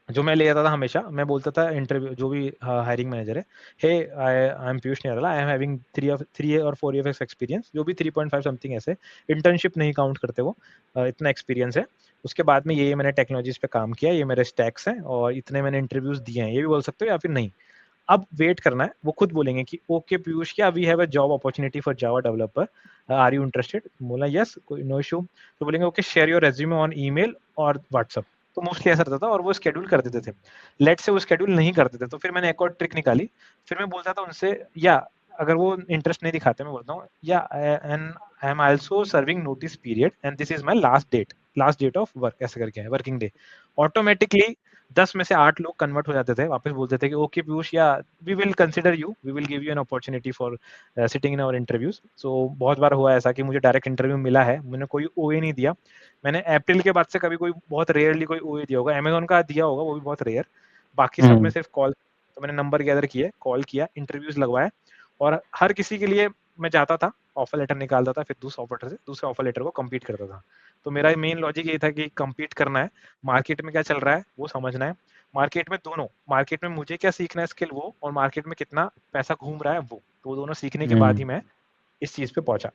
जो मैं ले जाता था हमेशा, मैं बोलता था इंटरव्यू जो भी हायरिंग मैनेजर है, hey I am Piyush Nirala, I am having 3 और 4 years एक्सपीरियंस, जो भी 3.5 समथिंग ऐसे, इंटर्नशिप नहीं काउंट करते वो, इतना एक्सपीरियंस है। उसके बाद में ये मैंने टेक्नोलॉजीज पे काम किया, ये मेरे स्टैक्स हैं, और इतने मैंने इंटरव्यूज दिए हैं, ये भी बोल सकते हो या फिर नहीं। अब वेट करना है, वो खुद बोलेंगे कि ओके पीयूष, क्या we have a job opportunity for Java developer, are you interested, बोला यस, कोई नो इशू। तो बोलेंगे okay share your resume on email और व्हाट्सएप। तो मोस्टली ऐसा रहता था, और वो शेड्यूल कर देते थे। लेट से वो शेड्यूल नहीं करते थे, तो फिर मैंने एक और ट्रिक निकाली, फिर मैं बोलता था उनसे, या अगर वो इंटरेस्ट नहीं दिखाते, मैं बोलता हूँ या and I am also serving notice period and this is my last date of work, ऐसे करके है वर्किंग डे। ऑटोमेटिकली 10 में से 8 लोग कन्वर्ट हो जाते थे, वापस बोलते थे कि okay Piyush, yeah we will consider you, we will give you an opportunity for sitting in our interviews. So बहुत बार हुआ ऐसा कि मुझे डायरेक्ट इंटरव्यू मिला है, मैंने कोई ओए नहीं दिया। मैंने अप्रैल के बाद से कभी कोई बहुत रेयरली कोई ओए दिया होगा, अमेजोन का दिया होगा, वो भी बहुत रेयर। बाकी सब में सिर्फ कॉल। तो मैंने नंबर गैदर किए, कॉल किया, इंटरव्यूज लगवाए, और हर किसी के लिए मैं जाता था, ऑफर लेटर निकालता था, फिर दूसरे ऑफर लेटर को कंप्लीट करता था। तो मेरा मेन लॉजिक ये था कि कंप्लीट करना है, मार्केट में क्या चल रहा है वो समझना है, मार्केट में दोनों, मार्केट में मुझे क्या सीखना है स्किल वो, और मार्केट में कितना पैसा घूम रहा है वो, तो दोनों सीखने के बाद ही मैं इस चीज पे पहुंचा।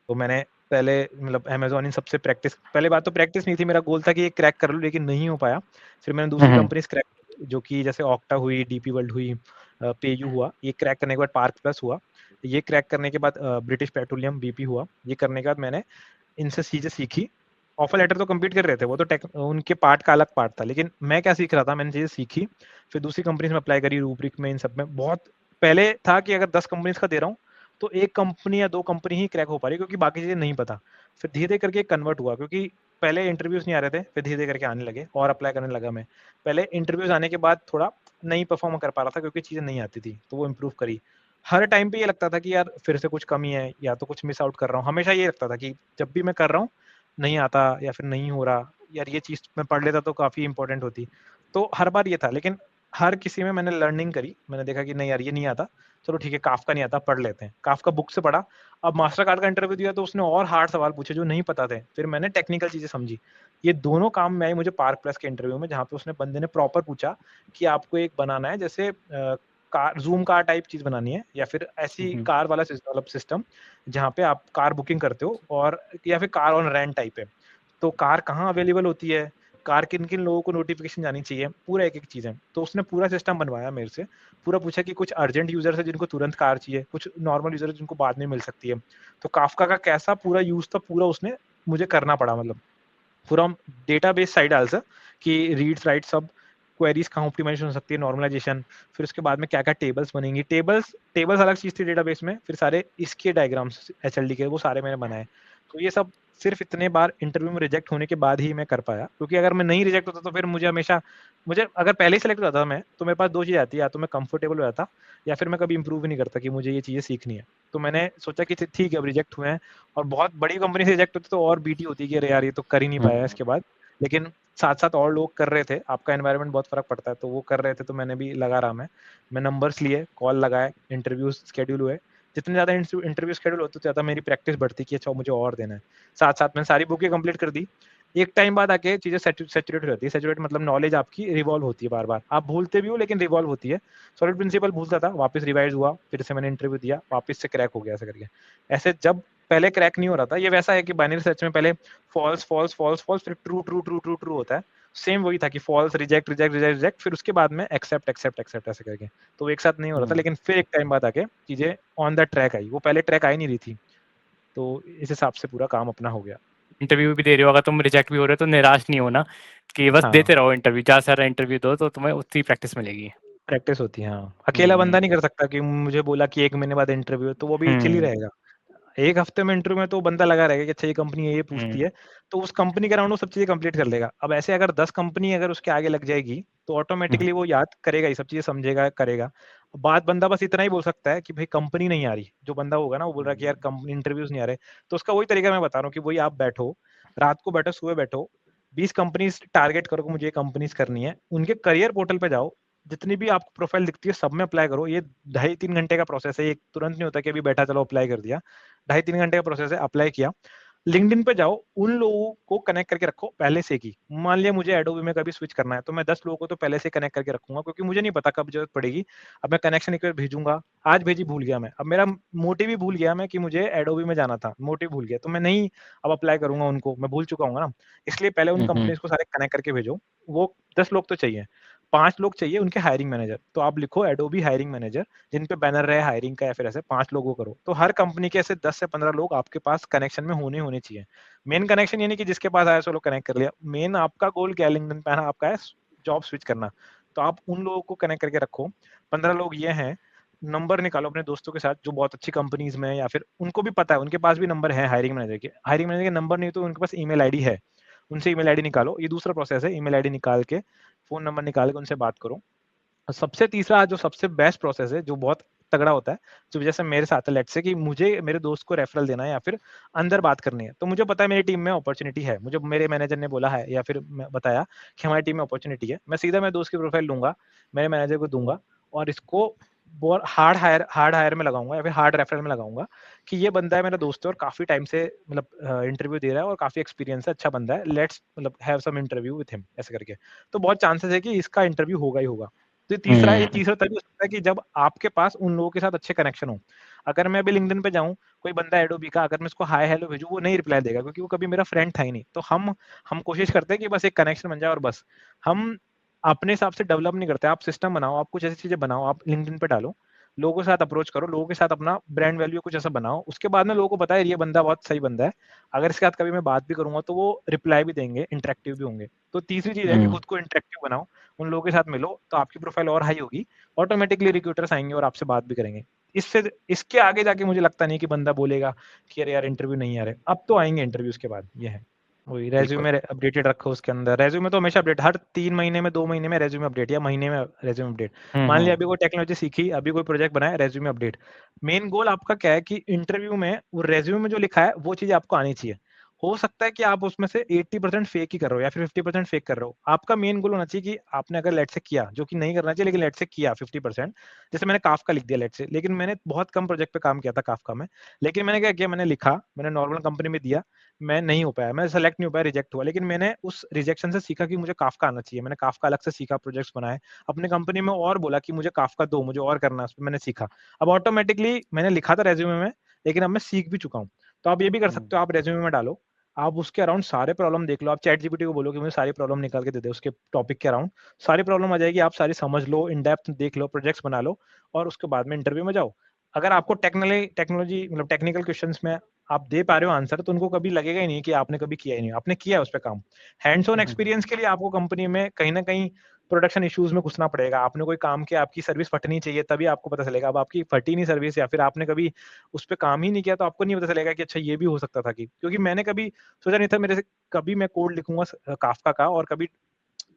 तो मैंने पहले मतलब अमेजोन इन सबसे प्रैक्टिस, पहले बात तो प्रैक्टिस नहीं थी, मेरा गोल था कि ये क्रैक कर लूं, लेकिन नहीं हो पाया। फिर मैंने दूसरी कंपनीज क्रैक, जो कि जैसे ऑक्टा हुई, डीपी वर्ल्ड हुई, पेयू हुआ, ये क्रैक करने के बाद पार्क प्लस हुआ, ये क्रैक करने के बाद ब्रिटिश पेट्रोलियम बीपी हुआ, ये करने के बाद मैंने इनसे चीजें सीखी। ऑफर लेटर तो कंप्लीट कर रहे थे, वो तो उनके पार्ट का अलग पार्ट था, लेकिन मैं क्या सीख रहा था, मैंने चीजें सीखी, फिर दूसरी कंपनीज में अप्लाई करी, रूब्रिक में, इन सब में। बहुत पहले था कि अगर 10 कंपनीज का दे रहा हूँ तो एक कंपनी या 2 कंपनी ही क्रैक हो पा रही, क्योंकि बाकी चीजें नहीं पता। फिर धीरे धीरे करके कन्वर्ट हुआ, क्योंकि पहले इंटरव्यूज नहीं आ रहे थे, फिर धीरे धीरे करके आने लगे और अप्लाई करने लगा मैं। पहले इंटरव्यूज आने के बाद थोड़ा नहीं परफॉर्म कर पा रहा था, क्योंकि चीजें नहीं आती थी, तो वो इम्प्रूव करी। हर टाइम पे ये लगता था कि यार फिर से कुछ कमी है, या तो कुछ मिस आउट कर रहा हूँ, हमेशा ये लगता था कि जब भी मैं कर रहा हूँ नहीं आता, या फिर नहीं हो रहा, यार ये चीज मैं पढ़ लेता तो काफी इंपॉर्टेंट होती। तो हर बार ये था, लेकिन हर किसी में मैंने लर्निंग करी, मैंने देखा कि नहीं यार ये नहीं आता, चलो ठीक है, काफका नहीं आता, पढ़ लेते हैं, काफका बुक से पढ़ा। अब मास्टर कार्ड का इंटरव्यू दिया तो उसने और हार्ड सवाल पूछे जो नहीं पता थे, फिर मैंने टेक्निकल चीजें समझी। ये दोनों काम में आई मुझे पार्क प्लस के इंटरव्यू में, जहाँ पे उसने बंदे ने प्रॉपर पूछा कि आपको एक बनाना है जैसे कार, जूम कार टाइप चीज बनानी है, या फिर ऐसी कार वाला सिस्टम जहाँ पे आप कार बुकिंग करते हो, और या फिर कार ऑन रेंट टाइप है। तो कार कहाँ अवेलेबल होती है, कार किन किन लोगों को नोटिफिकेशन जानी चाहिए, पूरा एक एक चीज है। तो उसने पूरा सिस्टम बनवाया मेरे से, पूरा पूछा कि कुछ अर्जेंट यूजर्स है जिनको तुरंत कार चाहिए, कुछ नॉर्मल यूजर है जिनको बाद में मिल सकती है। तो काफका का कैसा पूरा यूज था, पूरा उसने मुझे करना पड़ा, मतलब पूरा डेटाबेस साइड आल्सो, कि रीड्स राइट सब, क्वेरीज कहाँ ऑप्टिमाइजेशन हो सकती है, नॉर्मलाइजेशन, फिर उसके बाद में क्या क्या टेबल्स बनेंगी, टेबल्स टेबल्स अलग चीज थी डेटाबेस में, फिर सारे इसके डायग्राम्स एचएलडी के वो सारे मैंने बनाए। तो ये सब सिर्फ इतने बार इंटरव्यू में रिजेक्ट होने के बाद ही मैं कर पाया, क्योंकि अगर मैं नहीं रिजेक्ट होता तो फिर मुझे हमेशा, मुझे अगर पहले ही सेलेक्ट हो जाता मैं, तो मेरे पास दो चीज़ आती है, या तो मैं कंफर्टेबल हो जाता, या फिर मैं कभी इंप्रूव ही नहीं करता कि मुझे ये चीज़ें सीखनी है। तो मैंने सोचा कि ठीक है, अब रिजेक्ट हुए हैं, और बहुत बड़ी कंपनी से रिजेक्ट होती तो और बीटी होती कि अरे यार ये तो कर ही नहीं पाया इसके बाद। लेकिन साथ साथ और लोग कर रहे थे, आपका एनवायरनमेंट बहुत फर्क पड़ता है, तो वो कर रहे थे, तो मैंने भी लगा रहा, मैं नंबर्स लिए, कॉल लगाए, इंटरव्यूज शेड्यूल हुए। जितने ज्यादा इंटरव्यू शेड्यूल होते ज़्यादा मेरी प्रैक्टिस बढ़ती कि अच्छा मुझे और देना है। साथ साथ मैंने सारी बुकें कंप्लीट कर दी। एक टाइम बाद आके चीजें सेचुरेट हो जाती है, सेचुरेट मतलब नॉलेज आपकी रिवॉल्व होती है, बार बार आप भूलते भी हो लेकिन रिवॉल्व होती है। सॉलिड प्रिंसिपल भूलता था, वापस रिवाइज हुआ, फिर से मैंने इंटरव्यू दिया, वापस से क्रैक हो गया, ऐसा करके। ऐसे जब पहले क्रैक नहीं हो रहा था, ये वैसा है कि बाइनरी सर्च में पहले फॉल्स फॉल्स फॉल्स फॉल्स, फिर true true true true true होता है। सेम वही था कि false, reject reject reject reject, फिर उसके बाद में एक्सेप्ट एक्सेप्ट एक्सेप्ट, ऐसे करके। तो एक साथ नहीं हो रहा था, लेकिन फिर एक टाइम बाद आके चीजें ऑन द ट्रैक आई, वो पहले ट्रैक आई नहीं रही थी। तो इस हिसाब से पूरा काम अपना हो गया। इंटरव्यू भी दे रहे हो, अगर तुम रिजेक्ट भी हो रहे हो तो निराश नहीं होना, कि बस हाँ, देते रहो इंटरव्यू, ज़्यादा सारा इंटरव्यू दो तो तुम्हें उतनी प्रैक्टिस मिलेगी। प्रैक्टिस होती है। हाँ, अकेला हम्म बंदा नहीं कर सकता कि मुझे बोला कि 1 महीने बाद इंटरव्यू है, तो वो भी चिल ही हम्म रहेगा। 1 हफ्ते में इंटरव्यू में तो बंदा लगा रहेगा कि अच्छा ये कंपनी ये पूछती हम्म है, तो उस कंपनी के अराउंड वो सब चीज़ें कंप्लीट कर लेगा। अब ऐसे अगर 10 कंपनी अगर उसके आगे लग जाएगी, तो ऑटोमेटिकली वो याद करेगा, ये सब चीज़ें समझेगा, करेगा। बात बंदा बस इतना ही बोल सकता है कि भाई कंपनी नहीं आ रही। जो बंदा होगा ना, वो बोल रहा है कि यार कंपनी इंटरव्यूज़ नहीं आ रहे, तो उसका वही तरीका मैं बता रहा हूँ कि वही आप बैठो, रात को बैठो, सुबह बैठो, 20 कंपनीज़ टारगेट करो कि मुझे ये कंपनीज़ करनी है। उनके करियर पोर्टल पे जाओ, जितनी भी आपको प्रोफाइल दिखती है सब में अप्लाई करो। ये ढाई 3 घंटे का प्रोसेस है, ये तुरंत नहीं होता कि अभी बैठा चलो अप्लाई कर दिया। ढाई 3 घंटे का प्रोसेस है, अप्लाई किया। लिंक्डइन पे जाओ, उन लोगों को कनेक्ट करके रखो पहले से की। मान लिया मुझे एडोबी में कभी स्विच करना है, तो मैं 10 लोगों को तो पहले से कनेक्ट करके रखूंगा, क्योंकि मुझे नहीं पता कब जरूरत पड़ेगी। अब मैं कनेक्शन एक बार भेजूंगा, आज भेजी भूल गया मैं, अब मेरा मोटिव ही भूल गया मैं कि मुझे एडोबी में जाना था, मोटिव भूल गया, तो मैं नहीं अब अप्लाई करूंगा उनको, मैं भूल चुका हूँ ना। इसलिए पहले उन कंपनीज को सारे कनेक्ट करके भेजो। वो 10 लोग तो चाहिए, 5 लोग चाहिए उनके हायरिंग मैनेजर, तो आप लिखो एडोबी हायरिंग मैनेजर, जिन पे बैनर रहे हायरिंग का, या फिर ऐसे 5 लोगों करो। तो हर कंपनी के ऐसे 10 से 15 लोग आपके पास कनेक्शन में होने चाहिए। मेन कनेक्शन ये नहीं कि जिसके पास आया सो लोग कनेक्ट कर लिया। मेन आपका गोल क्या है लिंक्डइन पे, आपका है जॉब स्विच करना। तो आप उन लोगों को कनेक्ट करके रखो। 15 लोग ये हैं, नंबर निकालो अपने दोस्तों के साथ जो बहुत अच्छी कंपनीज में है, या फिर उनको भी पता है, उनके पास भी नंबर है हायरिंग मैनेजर के। हायरिंग मैनेजर के नंबर नहीं तो उनके पास ईमेल आईडी है, उनसे ईमेल आईडी निकालो। ये दूसरा प्रोसेस है, ईमेल आईडी निकाल के फ़ोन नंबर निकाल के उनसे बात करो। और सबसे तीसरा जो सबसे बेस्ट प्रोसेस है, जो बहुत तगड़ा होता है, जो जैसे मेरे साथ है लेट्स से कि मुझे मेरे दोस्त को रेफरल देना है या फिर अंदर बात करनी है, तो मुझे पता है मेरी टीम में अपॉर्च्युनिटी है, मुझे मेरे मैनेजर ने बोला है या फिर बताया कि हमारी टीम में अपॉर्च्युनिटी है, मैं सीधा मेरे दोस्त की प्रोफाइल लूंगा, मेरे मैनेजर को दूंगा और इसको बहुत हार्ड हायर में लगाऊंगा या फिर हार्ड रेफरल में लगाऊंगा कि ये बंदा है मेरा दोस्त है और काफी टाइम से मतलब इंटरव्यू दे रहा है और काफी एक्सपीरियंस है, अच्छा बंदा है, लेट्स मतलब have some interview with him, ऐसे करके। तो बहुत चांसेस है कि इसका इंटरव्यू होगा ही होगा। तो ये तीसरा तभी हो सकता है कि जब आपके पास उन लोगों के साथ अच्छे कनेक्शन हो। अगर मैं अभी लिंक्डइन पे जाऊँ, कोई बंदा एडोबी का, अगर मैं उसको हाय हेलो भेजूँ, वो नहीं रिप्लाई देगा क्योंकि वो कभी मेरा फ्रेंड था ही नहीं। तो हम कोशिश करते हैं कि बस एक कनेक्शन बन जाए और बस। हम अपने हिसाब से डेवलप नहीं करते। आप सिस्टम बनाओ, आप कुछ ऐसी चीजें बनाओ, आप लिंक्डइन पे डालो, लोगों के साथ अप्रोच करो, लोगों के साथ अपना ब्रांड वैल्यू कुछ ऐसा बनाओ, उसके बाद में लोगों को पता है ये बंदा बहुत सही बंदा है, अगर इसके साथ कभी मैं बात भी करूंगा तो वो रिप्लाई भी देंगे, इंटरेक्टिव भी होंगे। तो तीसरी चीज है कि खुद को इंटरेक्टिव बनाओ, उन लोगों के साथ मिलो, तो आपकी प्रोफाइल और हाई होगी, ऑटोमेटिकली रिक्रूटर्स आएंगे और आपसे बात भी करेंगे। इससे इसके आगे जाके मुझे लगता नहीं कि बंदा बोलेगा कि अरे यार इंटरव्यू नहीं आ रहे। अब तो आएंगे इंटरव्यूज के बाद, ये है। वही बिल्कुल। रेज्यूमे अपडेटेड रखो, उसके अंदर रेज्यूमे तो हमेशा अपडेट, हर 3 महीने में 2 महीने में रेज्यूमे अपडेट या महीने में रेज्यूमे अपडेट। मान लिया अभी कोई टेक्नोलॉजी सीखी, अभी कोई प्रोजेक्ट बनाया, रेज्यूमे अपडेट। मेन गोल आपका क्या है कि इंटरव्यू में वो रेज्यूमे में जो लिखा है वो चीज आपको आनी चाहिए। हो सकता है कि आप उसमें से 80% फेक ही कर रहे हो या फिर 50% फेक कर रहे हो। आपका मेन गोल होना चाहिए कि आपने अगर लेट से किया, जो कि नहीं करना चाहिए लेकिन लेट से किया 50%, जैसे मैंने काफका लिख दिया लेट से, लेकिन मैंने बहुत कम प्रोजेक्ट पे काम किया था काफका में, लेकिन मैंने क्या किया, मैंने लिखा, मैंने नॉर्मल कंपनी में दिया, मैं नहीं हो पाया, मैं सेलेक्ट नहीं हो पाया, रिजेक्ट हुआ, लेकिन मैंने उस रिजेक्शन से सीखा कि मुझे काफका आना चाहिए, मैंने काफका अलग से सीखा, प्रोजेक्ट्स बनाए अपनी कंपनी में और बोला कि मुझे काफका दो, मुझे और करना है, उस पर मैंने सीखा। अब ऑटोमेटिकली मैंने लिखा था रेज्यूमे में, लेकिन अब मैं सीख भी चुका हूँ। तो आप ये भी कर सकते हो, आप रेज्यूमे में डालो, आप उसके अराउंड सारे प्रॉब्लम देख लो, आप चैट जीपीटी को बोलो कि मुझे सारी प्रॉब्लम निकाल के दे दे उसके टॉपिक के अराउंड, सारी प्रॉब्लम आ जाएगी, आप सारी समझ लो, इन डेप्थ देख लो, प्रोजेक्ट्स बना लो और उसके बाद में इंटरव्यू में जाओ। अगर आपको टेक्नोलॉजी मतलब टेक्निकल क्वेश्चंस में आप दे पा रहे हो आंसर, तो उनको कभी लगेगा ही नहीं कि आपने कभी किया ही नहीं, आपने किया है उस पर काम। हैंड्स ऑन एक्सपीरियंस के लिए आपको कंपनी में कहीं ना कहीं प्रोडक्शन इश्यूज में घुसना पड़ेगा, आपने कोई काम किया, आपकी सर्विस फटनी चाहिए, तभी आपको पता चलेगा। अब आपकी फटी नहीं सर्विस या फिर आपने कभी उस पर काम ही नहीं किया, तो आपको नहीं पता चलेगा कि अच्छा ये भी हो सकता था। कि क्योंकि मैंने कभी सोचा नहीं था मेरे से कभी मैं कोड लिखूंगा काफका का और कभी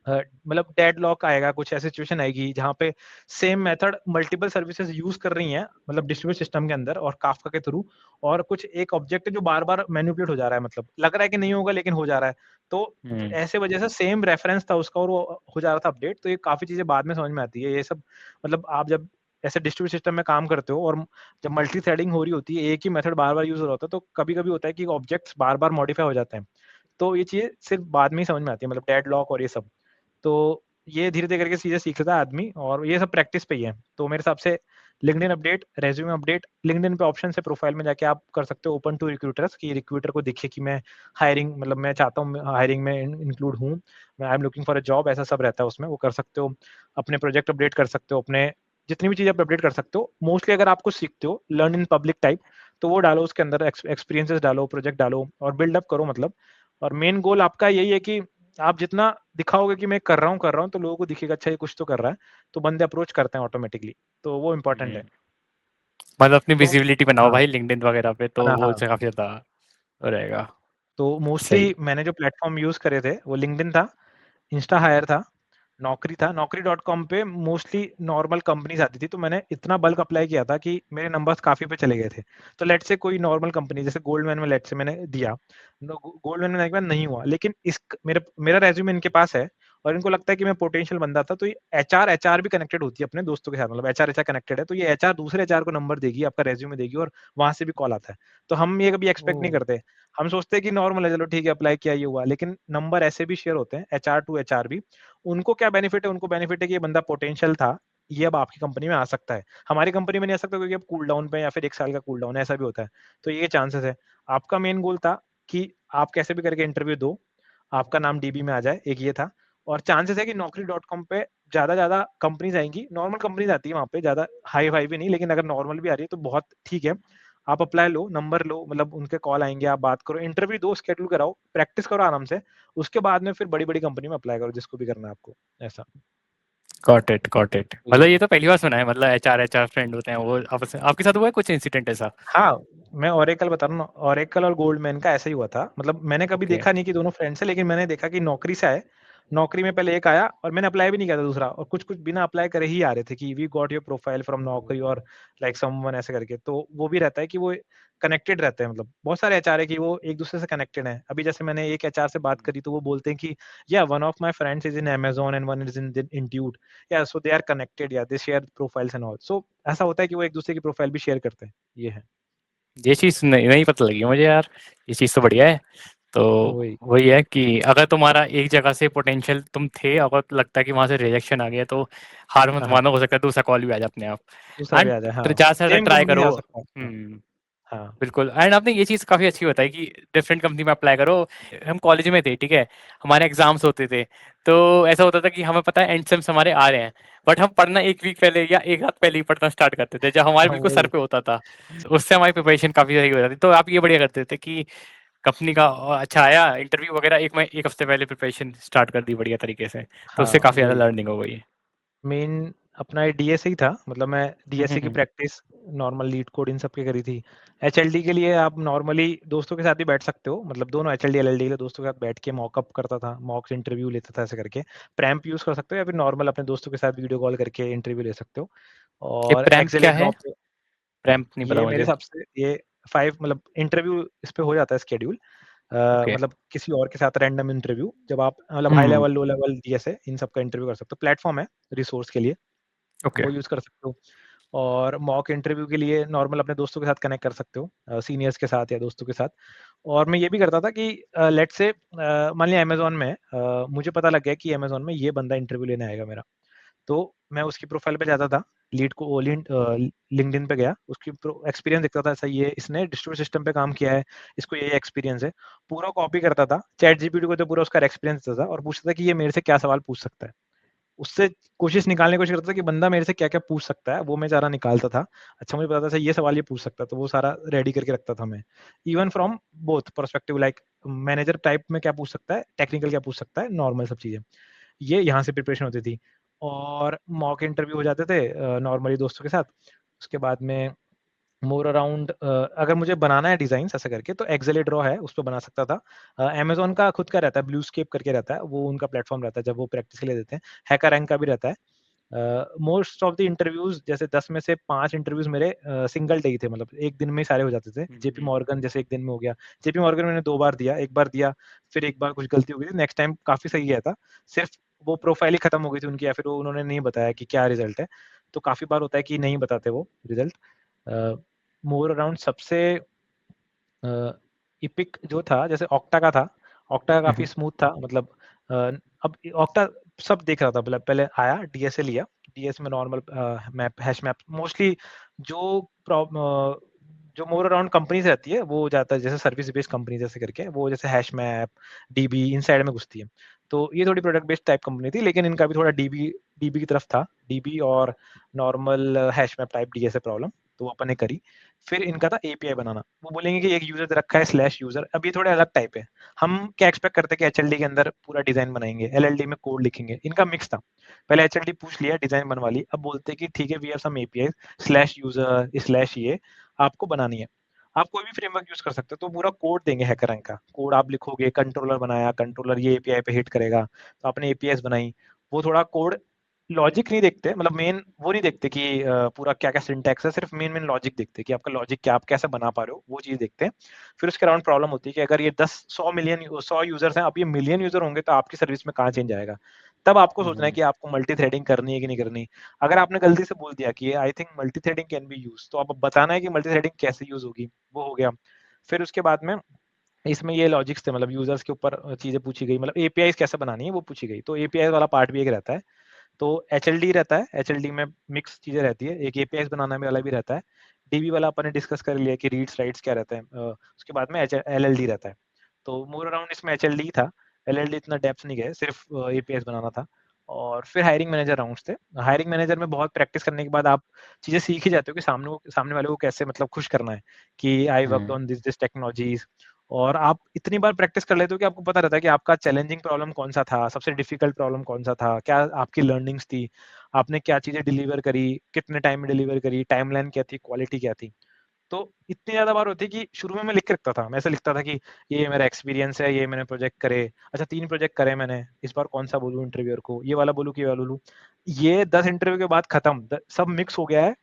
मतलब डेडलॉक आएगा, कुछ ऐसी सिचुएशन आएगी जहां पे same method multiple services use कर रही हैं, मतलब डिस्ट्रीब्यूट सिस्टम के अंदर और काफका के थ्रू, और कुछ एक ऑब्जेक्ट है जो बार बार मैनिपुलेट हो जा रहा है, मतलब लग रहा है कि नहीं होगा लेकिन हो जा रहा है। तो ऐसे वजह से सेम रेफरेंस था उसका और वो हो जा रहा था अपडेट। तो ये काफी चीजें बाद में समझ में आती है ये सब। मतलब आप जब ऐसे डिस्ट्रीब्यूट सिस्टम में काम करते हो और जब मल्टी थ्रेडिंग हो रही होती है, एक ही मेथड बार बार यूज हो रहा होता है, तो कभी कभी होता है कि ऑब्जेक्ट्स बार बार मॉडिफाई हो जाते हैं। तो ये चीजें सिर्फ बाद में ही समझ में आती है, मतलब डेडलॉक और ये सब। तो ये धीरे धीरे करके चीजें सीखता है आदमी, और ये सब प्रैक्टिस पे ही है। तो मेरे हिसाब से LinkedIn update, resume update, LinkedIn पे ऑप्शन है प्रोफाइल में जाके आप कर सकते हो ओपन टू रिक्रूटर्स, कि रिक्रूटर को दिखे कि मैं हायरिंग, मतलब मैं चाहता हूँ हायरिंग में इंक्लूड हूँ, मैं I am looking for a job, ऐसा सब रहता है उसमें, वो कर सकते हो। अपने प्रोजेक्ट अपडेट कर सकते हो, अपने जितनी भी चीजें आप अपडेट कर सकते हो। मोस्टली अगर आप कुछ सीखते हो लर्न इन पब्लिक टाइप, तो वो डालो, उसके अंदर एक्सपीरियंसेस डालो, प्रोजेक्ट डालो और बिल्डअप करो मतलब। और मेन गोल आपका यही है कि आप जितना दिखाओगे कि मैं कर रहा हूँ, तो लोगों को दिखेगा अच्छा ये कुछ तो कर रहा है, तो बंदे अप्रोच करते हैं ऑटोमेटिकली। तो वो इम्पोर्टेंट है। मतलब अपनी तो विजिबिलिटी बनाओ हाँ, भाई लिंक्डइन वगैरह पे, तो हाँ, वो हाँ। उससे काफी ज्यादा रहेगा। तो मोस्टली सही। मैंने जो प्लेटफॉर्म यूज करे थे वो लिंक्डइन था, इंस्टा हायर था, नौकरी था। नौकरी डॉट कॉम पे मोस्टली नॉर्मल कंपनीज आती थी, तो मैंने इतना बल्क अप्लाई किया था कि मेरे नंबर्स काफी पे चले गए थे। तो लेट से कोई नॉर्मल कंपनी जैसे गोल्डमैन में लेट से मैंने दिया, गोल्डमैन में एक बार नहीं हुआ, लेकिन इस मेरा मेरा रेज्यूमे इनके पास है और इनको लगता है कि मैं पोटेंशियल बंदा था। तो ये एचआर भी कनेक्टेड होती है अपने दोस्तों के साथ, मतलब एचआर कनेक्टेड है, तो ये एचआर दूसरे एचआर को नंबर देगी, आपका रेज्यूमे देगी और वहां से भी कॉल आता है। तो हम ये कभी एक्सपेक्ट नहीं ओ। करते। हम सोचते हैं कि नॉर्मल है, चलो ठीक है अप्लाई किया ये हुआ, लेकिन नंबर ऐसे भी शेयर होते हैं एचआर टू एचआर भी। उनको क्या बेनिफिट है, उनको बेनिफिट है कि ये बंदा पोटेंशियल था, ये अब आपकी कंपनी में आ सकता है। हमारी कंपनी में नहीं आ सकता क्योंकि अब कूल डाउन पे या फिर 1 साल का कूल डाउन, ऐसा भी होता है। तो ये चांसेस है। आपका मेन गोल था कि आप कैसे भी करके इंटरव्यू दो, आपका नाम डीबी में आ जाए, एक ये था। और चांसेस है कि नौकरी डॉट कॉम पे ज्यादा कंपनीज आएंगी, नॉर्मल कंपनीज आती है वहाँ पे, ज्यादा हाई फाई भी नहीं, लेकिन अगर नॉर्मल भी आ रही है तो बहुत ठीक है। आप अप्लाई लो, नंबर लो, मतलब उनके कॉल आएंगे, आप बात करो, इंटरव्यू दो, स्केड्यूल कराओ, प्रैक्टिस करो आराम से। उसके बाद में फिर बड़ी बड़ी कंपनी में अप्लाई करो, जिसको भी करना है आपको, ऐसा। Got it. मतलब ये तो पहली बार सुना है, मतलब एचआर फ्रेंड होते हैं वो आपस में। आपके साथ हुआ है कुछ इंसिडेंट ऐसा? हाँ, मैं ओरेकल बता रहा हूँ, ओरेकल और गोल्डमैन का ऐसा ही हुआ था। मतलब मैंने कभी ओके। देखा नहीं कि दोनों फ्रेंड्स है, लेकिन मैंने देखा कि नौकरी से आए, नौकरी में पहले एक आया और मैंने अप्लाई भी नहीं किया था दूसरा, और कुछ-कुछ बिना अप्लाई करे ही आ रहे थे कि we got your profile from Naukri और लाइक समवन ऐसे करके। तो वो भी रहता है कि वो कनेक्टेड रहते हैं, मतलब बहुत सारे एचआर है कि वो एक-दूसरे से कनेक्टेड हैं। अभी जैसे मैंने एक एचआर से बात करी तो वो बोलते हैं कि yeah one of my friends is in Amazon and one is in Intuit, yeah so they are connected, yeah they share profiles and all. So ऐसा होता है कि वो एक-दूसरे की प्रोफाइल भी शेयर करते हैं। ये है। ये चीज़ नहीं नहीं पता लगी मुझे यार, ये चीज़ तो बढ़िया है। तो वही। वही है कि अगर तुम्हारा एक जगह से पोटेंशियल तुम थे, अगर लगता है कि वहाँ से रिजेक्शन आ गया, तो हार मत हाँ, हाँ। मानो, हो सकता है दूसरा कॉल भी आ जाए अपने आप। दूसरा भी एंड आ जाए, हाँ। ज़्यादा से ज़्यादा सेम ट्राई कंपनी करो। आ सकता है। हाँ, हुँ। हाँ। बिल्कुल। एंड आपने ये चीज़ काफ़ी अच्छी बताई कि डिफरेंट कंपनी में अप्लाई करो। हम कॉलेज में थे, ठीक है? हमारे एग्ज़ाम्स होते थे, तो ऐसा होता था कि हमें पता है एंड सेम्स हमारे आ रहे हैं, बट हम पढ़ना 1 वीक पहले या 1 रात पहले ही पढ़ना स्टार्ट करते थे, जब हमारे हाँ, बिल्कुल सर वही। पे होता था। उससे हमारी प्रिपरेशन काफ़ी सही हो जाती। तो आप ये बढ़िया करते थे कि कंपनी का अच्छा आया इंटरव्यू वगैरह, 1 हफ्ते पहले प्रिपरेशन स्टार्ट कर दी बढ़िया तरीके से, तो हाँ, उससे काफ़ी ज़्यादा वही। लर्निंग हो गई। मेन अपना ये डीएसए ही था, मतलब मैं हुँ, हुँ, डीएसए की हुँ। प्रैक्टिस नॉर्मल लीड कोड इन सब की करी थी। एचएलडी के लिए आप नॉर्मली दोस्तों के साथ भी बैठ सकते हो, मतलब दोनों एचएलडी एलएलडी के दोस्तों के साथ बैठ के मॉक अप करता था, मॉक इंटरव्यू लेता था ऐसे करके। प्रैम्प यूज़ कर सकते हो या फिर नॉर्मल अपने दोस्तों के साथ वीडियो कॉल करके इंटरव्यू ले सकते हो। ये और प्रैम्प क्या है? एक्सेलेड्रॉ पे प्रैम्प नहीं पता ये मेरे मुझे। हिसाब से ये 5 मतलब इंटरव्यू इस पे हो जाता है शेड्यूल। ओके। मतलब किसी और के साथ रैंडम इंटरव्यू, जब आप मतलब हाई हुँ, लेवल, लो लेवल, डीएसए इन सब का इंटरव्यू कर सकते हो। प्लेटफ़ॉर्म है रिसोर्स के लिए, ओके। वो यूज़ कर सकते हो। और मॉक इंटरव्यू के लिए नॉर्मल अपने दोस्तों के साथ कनेक्ट कर सकते हो, सीनियर्स के साथ या दोस्तों के साथ। और मैं ये भी करता था कि लेट्स से मान लिया अमेज़न में मुझे पता लग गया कि अमेज़न में ये बंदा इंटरव्यू लेने आएगा मेरा। तो मैं उसकी प्रोफ़ाइल पे जाता था, लिंक्डइन पे गया, उसकी एक्सपीरियंस देखता था, सही है, इसने डिस्ट्रीब्यूटेड सिस्टम पे काम किया है, इसको ये एक्सपीरियंस है। पूरा कॉपी करता था, चैट जीपीटी को तो पूरा उसका एक्सपीरियंस देता था और पूछता था कि ये मेरे से क्या सवाल पूछ सकता है। उससे कोशिश निकालने की कोशिश करता था कि बंदा मेरे से क्या-क्या पूछ सकता है, वो मैं सारा निकालता था। अच्छा मुझे पता था, अच्छा ये सवाल ये पूछ सकता है, तो वो सारा रेडी करके रखता था मैं। Even from both perspective, like manager type में क्या पूछ सकता है, टेक्निकल क्या पूछ सकता है, नॉर्मल सब चीज़ें। ये यहाँ से प्रिपरेशन होती थी। और मॉक इंटरव्यू हो जाते थे नॉर्मली दोस्तों के साथ। उसके बाद में मोर अराउंड अगर मुझे बनाना है डिज़ाइन्स ऐसा करके, तो एक्सेलेड्रॉ है, उस पे बना सकता था। अमेज़न का खुद का रहता है, ब्लूस्केप करके रहता है, वो उनका प्लेटफ़ॉर्म रहता है, जब वो प्रैक्टिस के लिए देते हैं। हैकररैंक का भी रहता है। मोस्ट ऑफ द इंटरव्यूज़ जैसे 10 में से 5 इंटरव्यूज़ मेरे सिंगल डे ही थे, मतलब एक दिन में ही सारे हो जाते थे। हुँ, जेपी हुँ। मॉर्गन जैसे एक दिन में हो गया। जेपी मॉर्गन मैंने 2 बार दिया, 1 बार दिया, फिर एक बार कुछ गलती हो गई थी, नेक्स्ट टाइम काफ़ी सही गया था। सिर्फ़ वो प्रोफ़ाइल ही खत्म हो गई थी उनकी, या फिर वो उन्होंने नहीं बताया कि क्या रिज़ल्ट है। तो काफ़ी बार होता है कि नहीं बताते वो रिज़ल्ट। अ, मोर अराउंड सबसे अ, एपिक जो था, जैसे ऑक्टा का था, ऑक्टा हुँ, काफ़ी हुँ। स्मूथ था, मतलब अ, अब ऑक्टा सब देख रहा था, मतलब पहले आया डीएसए लिया, डीएस में normal map, hash map mostly जो जो मोर अराउंड कंपनीज़ रहती है, वो ज़्यादातर जैसे सर्विस बेस्ड कंपनी जैसे करके, वो जैसे हैश मैप, डीबी इन साइड में घुसती है। तो ये थोड़ी प्रोडक्ट बेस्ड टाइप कंपनी थी, लेकिन इनका भी थोड़ा डीबी डीबी की तरफ था, डीबी और normal hash map type DSA problem, तो वो अपन ने करी। फिर इनका था एपीआई बनाना। वो बोलेंगे कि एक यूज़र दे रखा है स्लैश यूज़र, अब ये थोड़े अलग टाइप है। हम क्या एक्सपेक्ट करते हैं कि एचएलडी के अंदर पूरा डिज़ाइन बनाएँगे, एलएलडी में कोड लिखेंगे, इनका मिक्स था। पहले एचएलडी पूछ लिया, डिज़ाइन बनवा ली, अब बोलते हैं कि ठीक है we have some API slash user slash ये आपको बनानी है। आप कोई भी फ्रेमवर्क यूज़ कर सकते हो, तो पूरा कोड देंगे हैकररैंक का। कोड आप लिखोगे, कंट्रोलर बनाया, कंट्रोलर ये एपीआई पे हिट करेगा, तो आपने एपीआईज़ बनाई। वो थोड़ा कोड लॉजिक नहीं देखते, मतलब मेन वो नहीं देखते कि पूरा क्या-क्या सिंटैक्स है, सिर्फ मेन लॉजिक देखते हैं कि आपका लॉजिक क्या, आप कैसे बना पा रहे हो, वो चीज़ देखते हैं। फिर उसके अराउंड प्रॉब्लम होती है कि अगर ये 10-100 मिलियन 100 यूज़र्स हैं, अब ये मिलियन यूज़र होंगे, तो आपकी सर्विस में कहाँ चेंज आएगा? तब आपको हुँ, सोचना है हुँ। कि आपको मल्टी थ्रेडिंग करनी है कि नहीं करनी। अगर आपने गलती से बोल दिया कि I think multi threading can be used, तो अब बताना है कि मल्टी थ्रेडिंग कैसे यूज़ होगी, वो हो गया। फिर उसके बाद में इसमें ये लॉजिक्स थे, मतलब यूज़र्स के ऊपर चीज़ें पूछी गई, मतलब एपीआईज़ कैसे बनानी है, वो पूछी गई। तो एपीआई वाला पार्ट भी एक रहता है। तो एचएलडी रहता है, एचएलडी में मिक्स चीज़ें रहती है, एक एपीआईज़ बनाना में वाला भी रहता है। डीबी वाला अपन ने डिस्कस कर लिया कि रीड्स राइट्स क्या रहते हैं। उसके बाद में एलएलडी रहता है। तो मोर अराउंड इसमें एचएलडी था, एलएलडी इतना डेप्थ नहीं गए, सिर्फ एपीआईज़ बनाना था। और फिर हायरिंग मैनेजर राउंड्स थे। हायरिंग मैनेजर में बहुत प्रैक्टिस करने के बाद आप चीज़ें सीख ही जाते हो कि सामने वाले को कैसे मतलब खुश करना है कि आई वर्क्ड हुँ। On this technologies. और आप इतनी बार प्रैक्टिस कर लेते हो कि आपको पता रहता है कि आपका चैलेंजिंग प्रॉब्लम कौन-सा था, सबसे डिफिकल्ट प्रॉब्लम कौन-सा था, क्या आपकी लर्निंग्स थी, आपने क्या चीज़ें डिलीवर करी, कितने टाइम में डिलीवर करी, टाइमलाइन क्या थी, क्वालिटी क्या थी। तो इतनी ज़्यादा बार होती है कि शुरू में मैं लिख के रखता था। मैं ऐसे लिखता था कि ये मेरा एक्सपीरियंस है, ये मैंने प्रोजेक्ट करे। अच्छा 3 प्रोजेक्ट करे मैंने, इस बार कौन-सा बोलूँ इंटरव्यूअर को, ये वाला बोलूँ कि ये वाला बोलूँ। ये 10 इंटरव्यू के बाद खत्म, सब मिक्स हो गया है।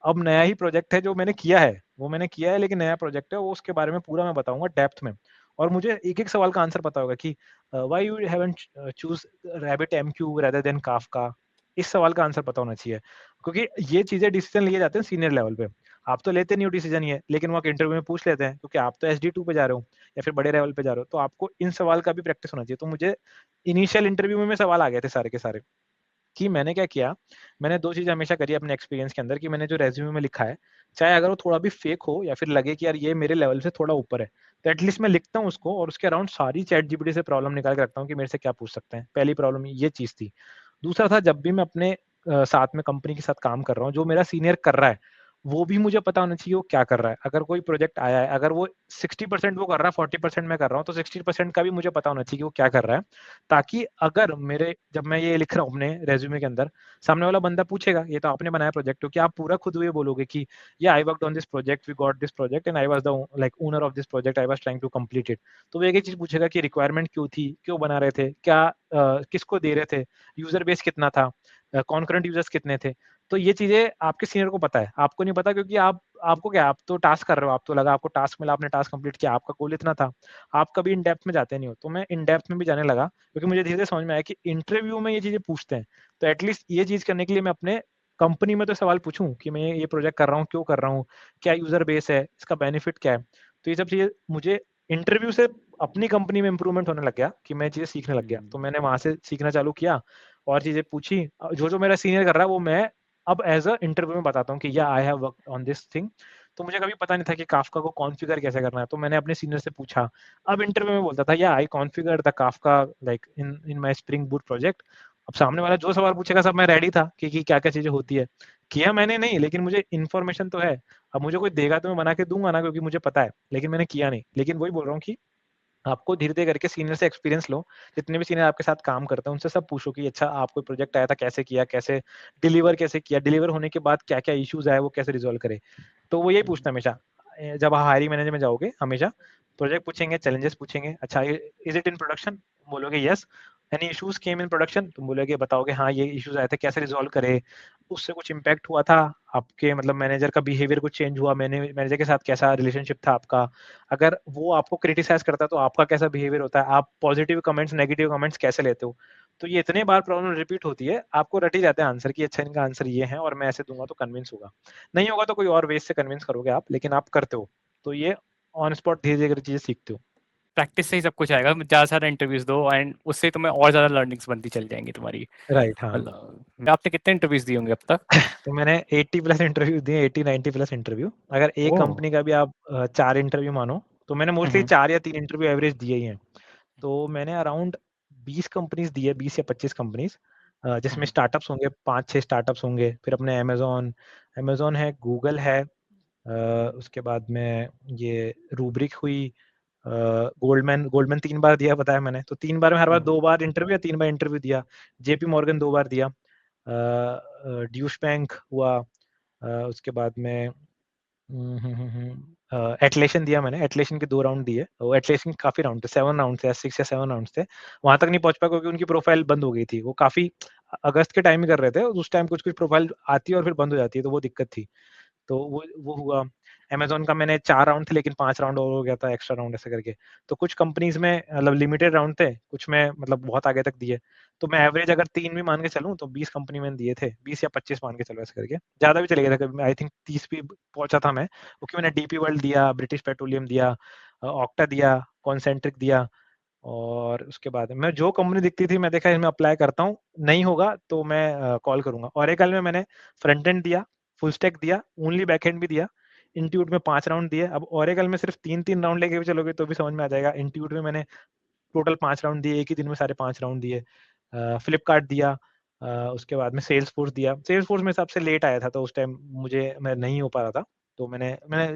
अब नया ही प्रोजेक्ट है जो मैंने किया है, वो मैंने किया है लेकिन नया प्रोजेक्ट है, वो उसके बारे में पूरा मैं बताऊँगा डेप्थ में। और मुझे एक-एक सवाल का आंसर पता होगा कि why you haven't choose RabbitMQ rather than Kafka। इस सवाल का आंसर पता होना चाहिए। क्योंकि ये चीज़ें डिसीज़न लिए जाते हैं सीनियर लेवल पे। आप तो लेते नहीं हो डिसीजन ये, लेकिन वहाँ इंटरव्यू में पूछ लेते हैं क्योंकि आप तो SD2 पे जा रहे हो या फिर बड़े लेवल पे जा रहे हो, तो आपको इन सवाल का भी प्रैक्टिस होना चाहिए। तो मुझे इनिशियल इंटरव्यू में सवाल आ गए थे सारे के सारे कि मैंने क्या किया, मैंने 2 चीज़ें हमेशा करी अपने एक्सपीरियंस के अंदर कि मैंने जो रेज़्यूमे में लिखा है, चाहे अगर वो थोड़ा भी फेक हो या फिर लगे कि यार ये मेरे लेवल से थोड़ा ऊपर है, तो एटलीस्ट मैं लिखता हूँ उसको और उसके अराउंड सारी चैटजीपीटी से प्रॉब्लम निकाल के रखता हूँ कि मेरे से क्या पूछ सकते हैं। पहली प्रॉब्लम ये चीज़ थी। दूसरा था जब भी मैं अपने साथ में कंपनी के साथ काम कर रहा हूँ, जो मेरा सीनियर कर रहा है, वो भी मुझे पता होना चाहिए वो क्या कर रहा है। अगर कोई प्रोजेक्ट आया है, अगर वो 60% वो कर रहा है, 40% मैं कर रहा हूँ, तो 60% का भी मुझे पता होना चाहिए कि वो क्या कर रहा है। ताकि अगर मेरे जब मैं ये लिख रहा हूँ अपने रेज़्यूमे के अंदर, सामने वाला बंदा पूछेगा, ये तो आपने बनाया प्रोजेक्ट, क्योंकि आप पूरा खुद ये बोलोगे कि या I worked on this project, we got this project and I was the like owner of this project, I was trying to complete it. तो वो एक ही चीज़ पूछेगा कि रिक्वायरमेंट क्यों थी, क्यों बना रहे थे, क्या किसको दे रहे थे, यूज़र बेस कितना था, कॉन्करेंट यूज़र्स कितने थे। तो ये चीज़ें आपके सीनियर को पता है, आपको नहीं पता क्योंकि आपको क्या है, आप तो टास्क कर रहे हो, आप तो लगा आपको टास्क मिला, आपने टास्क कंप्लीट किया, आपका गोल इतना था। आप कभी इन डेप्थ में जाते नहीं हो। तो मैं इन डेप्थ में भी जाने लगा क्योंकि मुझे धीरे-धीरे समझ में आया कि इंटरव्यू में ये चीज़ें पूछते हैं। तो एटलीस्ट ये चीज़ करने के लिए मैं अपने कंपनी में तो सवाल पूछूँ कि मैं ये प्रोजेक्ट कर रहा हूँ, क्यों कर रहा हूँ? क्या यूज़र बेस है? इसका बेनिफिट क्या है? तो ये सब चीज़ें मुझे इंटरव्यू से अपनी कंपनी में इम्प्रूवमेंट होने लग गया कि मैं चीज़ें सीखने लग गया। तो मैंने वहाँ से सीखना चालू किया और चीज़ें पूछी। जो-जो मेरा सीनियर कर रहा है वो मैं अब एज़ अ इंटरव्यू में बताता हूँ कि या I have worked on this thing. तो मुझे कभी पता नहीं था कि काफ़्का को कॉन्फ़िगर कैसे करना है। तो मैंने अपने सीनियर से पूछा। अब इंटरव्यू में बोलता था yeah I configure the Kafka like in my Spring Boot project. अब सामने वाला जो सवाल पूछेगा सब मैं रेडी था कि क्या-क्या चीज़ें होती है। किया मैंने नहीं, लेकिन मुझे इन्फॉर्मेशन तो है। अब मुझे कोई देगा तो मैं बना के दूँगा ना, क्योंकि मुझे पता है, लेकिन मैंने किया नहीं। लेकिन वही बोल रहा हूँ कि आपको धीरे-धीरे करके सीनियर से एक्सपीरियंस लो। जितने भी सीनियर आपके साथ काम करते हैं, उनसे सब पूछो कि अच्छा आप कोई प्रोजेक्ट आया था, कैसे किया? कैसे किया? डिलीवर होने के बाद क्या-क्या इश्यूज़ आए, वो कैसे रिज़ॉल्व करे? तो वो यही पूछता है हमेशा। जब आप हायरिंग मैनेजर में जाओगे हमेशा प्रोजेक्ट पूछेंगे, चैलेंजेस पूछेंगे। अच्छा इज़ इट इन प्रोडक्शन? बोलोगे yes. Any issues came in production? तुम बोलोगे बताओगे हाँ, ये इश्यूज़ आए थे, कैसे रिज़ॉल्व करे? उससे कुछ इम्पैक्ट हुआ था? आपके मतलब मैनेजर का बिहेवियर कुछ चेंज हुआ? मैनेजर के साथ कैसा रिलेशनशिप था आपका? अगर वो आपको क्रिटिसाइज़ करता है तो आपका कैसा बिहेवियर होता है? आप पॉजिटिव कमेंट्स, नेगेटिव कमेंट्स कैसे लेते हो? तो ये इतने बार प्रॉब्लम रिपीट होती है, आपको रट ही जाता है आंसर कि अच्छा इनका आंसर ये है और मैं ऐसे दूँगा तो कन्विंस होगा। नहीं होगा तो कोई और वे से कन्विंस करोगे आप, लेकिन आप करते हो। तो ये ऑन स्पॉट धीरे-धीरे करके चीज़ें सीखते हो। प्रैक्टिस से ही सब कुछ आएगा। ज़्यादा सारा इंटरव्यूज़ दो एंड उससे तुम्हें और ज़्यादा लर्निंग्स बनती चली जाएँगी तुम्हारी। राइट, हाँ। मतलब आपने कितने इंटरव्यूज़ दिए होंगे अब तक? तो मैंने 80 प्लस इंटरव्यू दिए, 80-90 प्लस इंटरव्यू। अगर एक ओह! कंपनी का भी आप 4 इंटरव्यू मानो, तो मैंने हुँ, मोस्टली हुँ। 4 या 3 इंटरव्यू एवरेज दिए ही हैं। तो मैंने अराउंड 20 कंपनीज़ दी है, 20 या 25 कंपनीज़, हुँ, जिसमें हुँ। स्टार्टअप्स होंगे, 5-6 स्टार्टअप्स होंगे, फिर अपने अमेज़न है, गूगल है, उसके बाद में ये रूब्रिक हुई, गोल्डमैन 3 बार दिया बताया मैंने, तो 3 बार में हर बार हुँ, 2 बार इंटरव्यू या 3 बार इंटरव्यू दिया। जेपी मॉर्गन 2 बार दिया। ड्यूश बैंक हुआ, उसके बाद में एटलेशन दिया मैंने, एटलेशन के 2 राउंड दिए। वो एटलेशन के काफ़ी राउंड थे, 7 राउंड थे, 6 या 7 राउंड्स थे। वहाँ तक नहीं पहुँच पाया क्योंकि उनकी प्रोफाइल बंद हो गई थी। वो काफ़ी अगस्त के टाइम ही कर रहे थे, उस टाइम कुछ-कुछ प्रोफाइल आती है और फिर बंद हो जाती है, तो वो दिक्कत थी। तो वो हुआ। अमेज़न का मैंने 4 राउंड थे, लेकिन 5 राउंड और हो गया था, एक्स्ट्रा राउंड ऐसे करके। तो कुछ कंपनीज़ में मतलब लिमिटेड राउंड थे, कुछ में मतलब बहुत आगे तक दिए। तो मैं एवरेज अगर 3 भी मान के चलूँ तो 20 कंपनी मैंने दिए थे, 20 या 25 मान के चलो ऐसे करके। ज़्यादा भी चले गया था, कभी आई थिंक 30 भी पहुँचा था मैं, क्योंकि मैंने डीपी वर्ल्ड दिया, ब्रिटिश पेट्रोलियम दिया, ऑक्टा दिया, कॉन्सेंट्रिक दिया। और उसके बाद मैं जो कंपनी दिखती थी, मैं देखा इसमें अप्लाई करता हूँ, नहीं होगा तो मैं कॉल करूँगा। ओरेकल में मैंने फ्रंट एंड दिया, फुल स्टैक दिया, ओनली बैकएंड भी दिया। इंस्टीट्यूट में 5 राउंड दिए। अब ओरेकल में सिर्फ 3-3 राउंड लेके भी चलोगे तो भी समझ में आ जाएगा। इंस्टीट्यूट में मैंने टोटल 5 राउंड दिए, एक ही दिन में सारे 5 राउंड दिए। फ्लिपकार्ट दिया, उसके बाद में सेल्सफोर्स दिया। सेल्सफोर्स मेरे हिसाब से लेट आया था, तो उस टाइम मैं नहीं हो पा रहा था। तो मैंने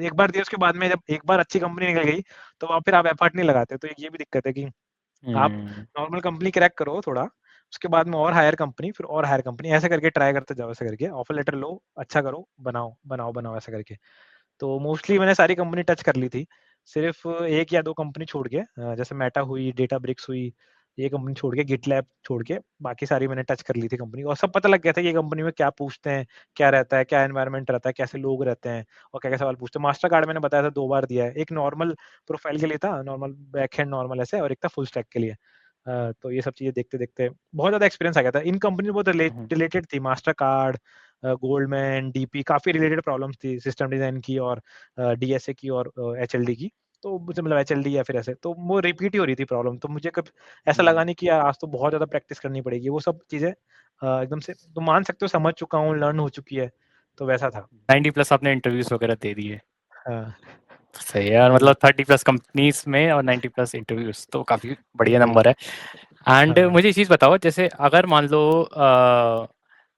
एक बार दिया, उसके बाद में जब एक बार अच्छी कंपनी निकल गई, तो वहाँ फिर आप एफर्ट नहीं लगाते। तो एक ये भी दिक्कत है कि आप हुँ। नॉर्मल कंपनी क्रैक करो थोड़ा, उसके बाद में और हायर कंपनी, फिर और हायर कंपनी, ऐसे करके ट्राई करते जाओ ऐसे करके। ऑफर लेटर लो, अच्छा करो, बनाओ, बनाओ, बनाओ ऐसे करके। तो मोस्टली मैंने सारी कंपनी टच कर ली थी, सिर्फ 1 या 2 कंपनी छोड़ के, जैसे मेटा हुई, डेटाब्रिक्स हुई, ये कंपनी छोड़ के, गिटलैब छोड़ के, बाकी सारी मैंने टच कर ली थी कंपनी, और सब पता लग गया था कि ये कंपनी में क्या पूछते हैं, क्या रहता है, क्या एनवायरनमेंट रहता है, कैसे लोग रहते हैं और क्या-क्या सवाल पूछते हैं। मास्टर कार्ड मैंने बताया था 2 बार दिया है, एक नॉर्मल प्रोफाइल के लिए था, नॉर्मल बैकएंड नॉर्मल ऐसे, और एक था फुल स्टैक के लिए। तो ये सब चीज़ें देखते-देखते बहुत ज़्यादा एक्सपीरियंस आ गया था। इन कंपनी बहुत हम्म, रिलेटेड थी, मास्टर कार्ड, गोल्डमैन, डीपी, काफ़ी रिलेटेड प्रॉब्लम्स थी सिस्टम डिज़ाइन की और डीएसए की और एचएलडी की। तो मुझे मतलब एचएलडी या फिर ऐसे, तो वो रिपीट ही हो रही थी प्रॉब्लम, तो मुझे कब ऐसा लगा हम्म। नहीं कि यार आज तो बहुत ज़्यादा प्रैक्टिस करनी पड़ेगी। वो सब चीज़ें एकदम से तो मान सकते हो समझ चुका हूँ, लर्न हो चुकी है, तो वैसा था। 90 प्लस आपने इंटरव्यूज वगैरह दे दिए। हाँ, सही है यार, वही, मतलब 30 प्लस कंपनीज में और 90 प्लस इंटरव्यूज तो काफ़ी बढ़िया वही। नंबर है। एंड हाँ, मुझे ये चीज़ बताओ, जैसे अगर मान लो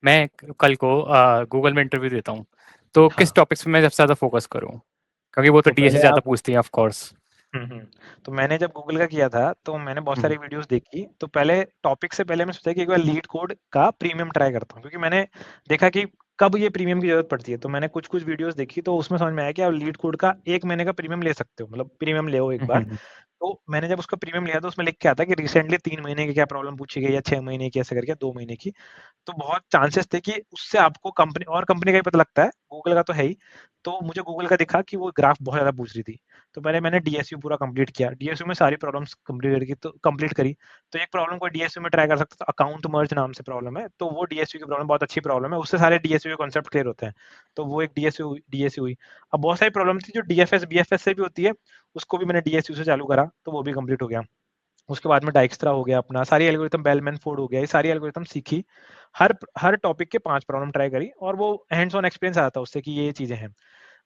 मैं कल को गूगल में इंटरव्यू देता हूँ, तो किस हाँ। टॉपिक्स पे मैं सबसे ज़्यादा फोकस करूँ? क्योंकि वो तो तो डीएसए पहले ज़्यादा आप पूछती है ऑफ कोर्स। हुँ, हुँ। तो मैंने जब गूगल का किया था, तो मैंने बहुत हम्म, सारी वीडियोज़ देखी, तो पहले टॉपिक से पहले मैं सोचा कि एक बार लीड कोड का प्रीमियम ट्राई करता हूँ, क्योंकि मैंने देखा कि कब ये प्रीमियम की ज़रूरत पड़ती है, तो मैंने कुछ-कुछ वीडियोज़ देखी, तो उसमें समझ में आया कि आप लीड कोड का 1 महीने का प्रीमियम ले सकते हो, मतलब प्रीमियम लो एक बार। हम्म, तो मैंने जब उसका प्रीमियम लिया, तो उसमें लिख के आता कि रिसेंटली 3 महीने की क्या प्रॉब्लम पूछी गई, या 6 महीने की, ऐसे करके 2 महीने की। तो बहुत चांसेस थे कि उससे आपको कंपनी और कंपनी का ही पता लगता है, गूगल का तो है ही। तो मुझे गूगल का दिखा कि वो ग्राफ बहुत ज़्यादा पूछ रही थी। तो पहले मैंने डीएसयू पूरा कंप्लीट किया। डीएसयू में सारी प्रॉब्लम्स कंप्लीट करी। तो एक प्रॉब्लम को डीएसयू में ट्राई कर सकता था, अकाउंट मर्ज नाम से प्रॉब्लम है। तो वो डीएसयू की प्रॉब्लम बहुत अच्छी प्रॉब्लम है। उससे सारे डीएसयू के कॉन्सेप्ट क्लियर होते हैं। तो वो एक डीएसयू हुई। अब बहुत सारी प्रॉब्लम थी जो डीएफएस, बीएफएस से भी होती है। उसको भी मैंने डीएसयू से चालू करा, तो वो भी कंप्लीट हो गया। उसके बाद में डाइक्स्ट्रा हो गया अपना, सारी एल्गोरिथम, बेलमैन फोर्ड हो गया, ये सारी एल्गोरिथम सीखी। हर हर टॉपिक के 5 प्रॉब्लम ट्राई करी, और वो हैंड्स ऑन एक्सपीरियंस आया था उससे कि ये चीज़ें हैं।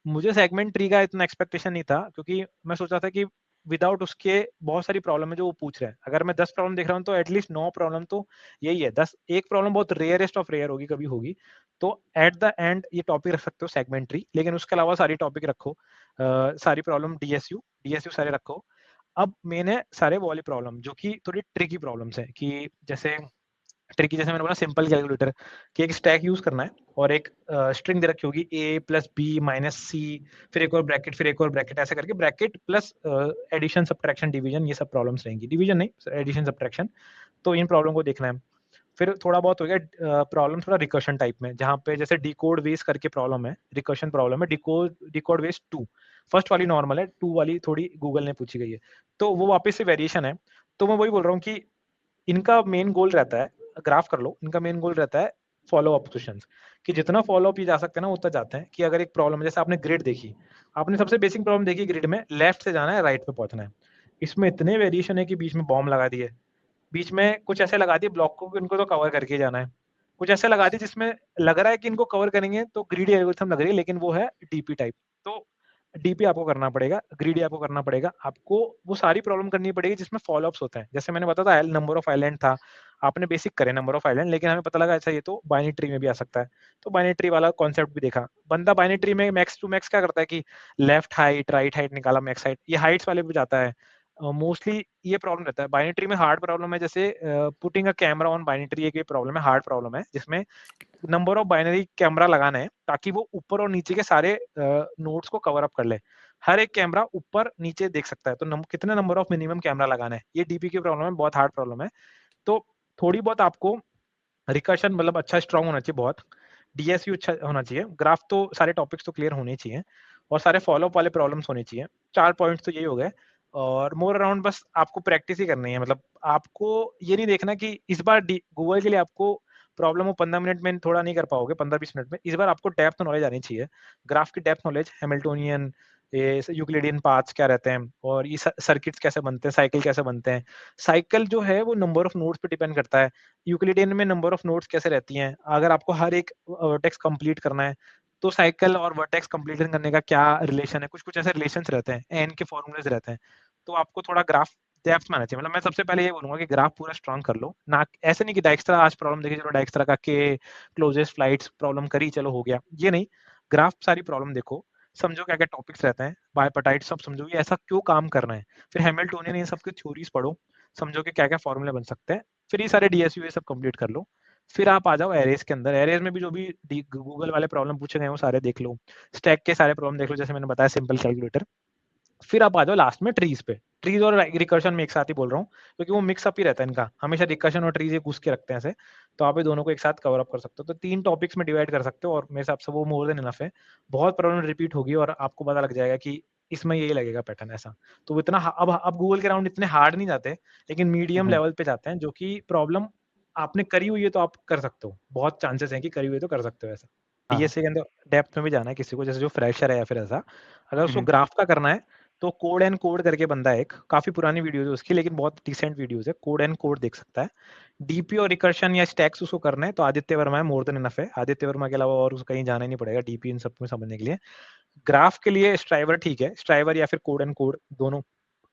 मुझे सेगमेंट ट्री का इतना एक्सपेक्टेशन नहीं था, क्योंकि मैं सोच रहा था कि विदाउट उसके बहुत सारी प्रॉब्लम है जो वो पूछ रहे हैं। अगर मैं 10 प्रॉब्लम देख रहा हूँ, तो एटलीस्ट 9 प्रॉब्लम तो यही है। 10 एक प्रॉब्लम बहुत रेयरेस्ट ऑफ रेयर होगी, कभी होगी। तो एट द एंड ये टॉपिक रख सकते हो सेगमेंट ट्री, लेकिन उसके अलावा सारी टॉपिक रखो। सारी प्रॉब्लम डीएसयू सारे रखो। अब मेन है सारे वो वाली प्रॉब्लम जो कि थोड़ी ट्रिकी प्रॉब्लम्स है, कि जैसे ट्रिकी, जैसे मैंने बोला सिंपल कैलकुलेटर, कि एक स्टैक यूज करना है, और एक स्ट्रिंग दे रखी होगी a प्लस बी माइनस सी, फिर एक और ब्रैकेट, फिर एक और ब्रैकेट, ऐसे करके bracket plus addition, subtraction, division, ये सब प्रॉब्लम्स रहेंगी। डिवीजन नहीं, एडिशन, सब्ट्रैक्शन। तो इन प्रॉब्लम को देखना है। फिर थोड़ा बहुत हो गया प्रॉब्लम थोड़ा रिकर्शन टाइप में, जहाँ पे जैसे डिकोड वेस करके प्रॉब्लम है, रिकर्शन प्रॉब्लम है, डिकोड वेस 2। फर्स्ट वाली नॉर्मल है, 2 वाली थोड़ी गूगल ने पूछी गई है। तो वो वापस से वेरिएशन है। तो मैं वही बोल रहा हूँ कि इनका मेन गोल रहता है, ग्राफ कर लो, इनका मेन गोल रहता है फॉलो अप क्वेश्चंस, कि जितना फॉलो अप ये जा सकते हैं ना, उतना जाते हैं। कि अगर एक प्रॉब्लम है, जैसे आपने ग्रिड देखी, आपने सबसे बेसिक प्रॉब्लम देखी, ग्रिड में लेफ्ट से जाना है, राइट पे पहुंचना है। इसमें इतने वेरिएशन है कि बीच में बॉम्ब लगा दिए, बीच में कुछ ऐसे लगा दिए ब्लॉक को कि इनको तो कवर करके ही जाना है, कुछ ऐसे लगा दिए जिसमें लग रहा है कि इनको कवर करेंगे, तो ग्रीडी एल्गोरिथम लग रही है, लेकिन वो है डीपी टाइप। तो डीपी आपको करना पड़ेगा, ग्रीडी आपको करना पड़ेगा, आपको वो सारी प्रॉब्लम करनी पड़ेगी जिसमें फॉलो अप्स होते हैं। जैसे मैंने बताया था, नंबर ऑफ आइलैंड था, आपने बेसिक करे नंबर ऑफ आइलैंड, लेकिन हमें पता लगा अच्छा ये तो बाइनरी ट्री में भी आ सकता है। तो बाइनरी ट्री वाला कॉन्सेप्ट भी देखा। बंदा बाइनरी ट्री में मैक्स टू मैक्स क्या करता है कि लेफ्ट हाइट, राइट हाइट निकाला, मैक्स हाइट, ये हाइट्स वाले पे जाता है। मोस्टली ये प्रॉब्लम रहता है बाइनरी ट्री में। हार्ड प्रॉब्लम है, जैसे putting a camera on binary tree, एक प्रॉब्लम है, हार्ड प्रॉब्लम है, जिसमें नंबर ऑफ बाइनरी कैमरा लगाना है, ताकि वो ऊपर और नीचे के सारे नोड्स को कवर अप कर ले। हर एक कैमरा ऊपर नीचे देख सकता है, तो कितने नंबर ऑफ मिनिमम कैमरा लगाना है, ये डीपी की प्रॉब्लम है, बहुत हार्ड प्रॉब्लम है। तो थोड़ी बहुत आपको रिकर्शन मतलब अच्छा स्ट्रांग होना चाहिए बहुत, डीएसयू अच्छा होना चाहिए, ग्राफ तो सारे टॉपिक्स तो क्लियर होने चाहिए, और सारे फॉलो अप वाले प्रॉब्लम्स होने चाहिए। 4 पॉइंट्स तो यही हो गए। और मोर अराउंड बस आपको प्रैक्टिस ही करनी है, मतलब आपको ये नहीं देखना कि इस बार गूगल के लिए आपको प्रॉब्लम हो 15 मिनट में थोड़ा नहीं कर पाओगे, 15-20 मिनट में। इस बार आपको डेप्थ नॉलेज आनी चाहिए, ग्राफ की डेप्थ नॉलेज, हैमिल्टोनियन, ये यूक्लिडियन पाथ्स क्या रहते हैं, और ये सर्किट्स कैसे बनते हैं, साइकिल कैसे बनते हैं। साइकिल जो है वो नंबर ऑफ नोड्स पे डिपेंड करता है। यूक्लिडियन में नंबर ऑफ नोड्स कैसे रहती हैं, अगर आपको हर एक वर्टेक्स कंप्लीट करना है, तो साइकिल और वर्टेक्स कंप्लीशन करने का क्या रिलेशन है, कुछ कुछ ऐसे रिलेशंस रहते हैं, एन के फॉर्मूलेज रहते हैं। तो आपको थोड़ा ग्राफ डेप्थ में आना चाहिए। मतलब मैं सबसे पहले ये बोलूंगा कि ग्राफ पूरा स्ट्रॉन्ग कर लो ना, ऐसे नहीं कि डाइक्स्ट्रा आज प्रॉब्लम देखी, चलो डाइक्स्ट्रा का के क्लोजेस्ट फ्लाइट्स प्रॉब्लम करी, चलो हो गया, ये नहीं। ग्राफ सारी प्रॉब्लम देखो, समझो क्या क्या टॉपिक्स रहते हैं, बायपार्टाइट सब समझो, ये ऐसा क्यों काम कर रहे हैं। फिर हैमिल्टोनियन, ये सब की थ्योरीज पढ़ो, समझो कि क्या क्या फॉर्मूले बन सकते हैं। फिर ये सारे डीएसयू ये सब कंप्लीट कर लो। फिर आप आ जाओ एरेज के अंदर। एरेज में भी जो भी गूगल वाले प्रॉब्लम पूछे गए हैं वो सारे देख लो, स्टैक के सारे प्रॉब्लम देख लो, जैसे मैंने बताया सिंपल कैलकुलेटर। फिर आप आ जाओ लास्ट में ट्रीज पे। ट्रीज और रिकर्शन में एक साथ ही बोल रहा हूँ, क्योंकि वो मिक्सअप ही रहता है इनका, हमेशा रिकर्शन और ट्रीज एक उसके रखते हैं ऐसे। तो आप ये दोनों को एक साथ कवर अप कर सकते हो, तो 3 टॉपिक्स में डिवाइड कर सकते हो, और मेरे हिसाब से वो मोर देन इनफ है। बहुत प्रॉब्लम रिपीट होगी और आपको पता लग जाएगा कि इसमें यही लगेगा पैटर्न ऐसा। तो वो इतना अब गूगल के राउंड इतने हार्ड नहीं जाते, लेकिन मीडियम लेवल पे जाते हैं, जो कि प्रॉब्लम आपने करी हुई है तो आप कर सकते हो, बहुत चांसेस हैं कि करी हुई है तो कर सकते हो ऐसा। बीएससी के अंदर डेप्थ में भी जाना है किसी को, जैसे जो फ्रेशर है या फिर ऐसा, अगर उसको ग्राफ का करना है तो कोड एंड कोड करके बंदा है एक, काफी पुरानी वीडियो है उसकी, लेकिन बहुत डिसेंट वीडियोस है, कोड एंड कोड देख सकता है। डीपी और रिकर्शन या स्टैक्स उसको करना है तो आदित्य वर्मा है, मोर देन इनफ है। आदित्य वर्मा के अलावा और उसको कहीं जाना ही नहीं पड़ेगा डीपी इन सब में समझने के लिए। ग्राफ के लिए स्ट्राइवर ठीक है, स्ट्राइवर या फिर कोड एंड कोड, दोनों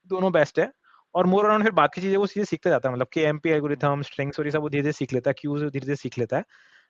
दोनों बेस्ट है। और मोर अराउंड फिर बाकी चीजें वो चीजें सीखता जाता है, मतलब के एम पी एल्गोरिथम, स्ट्रिंग्स और ये सब वो धीरे धीरे सीख लेता है, क्यूज धीरे धीरे सीख लेता है।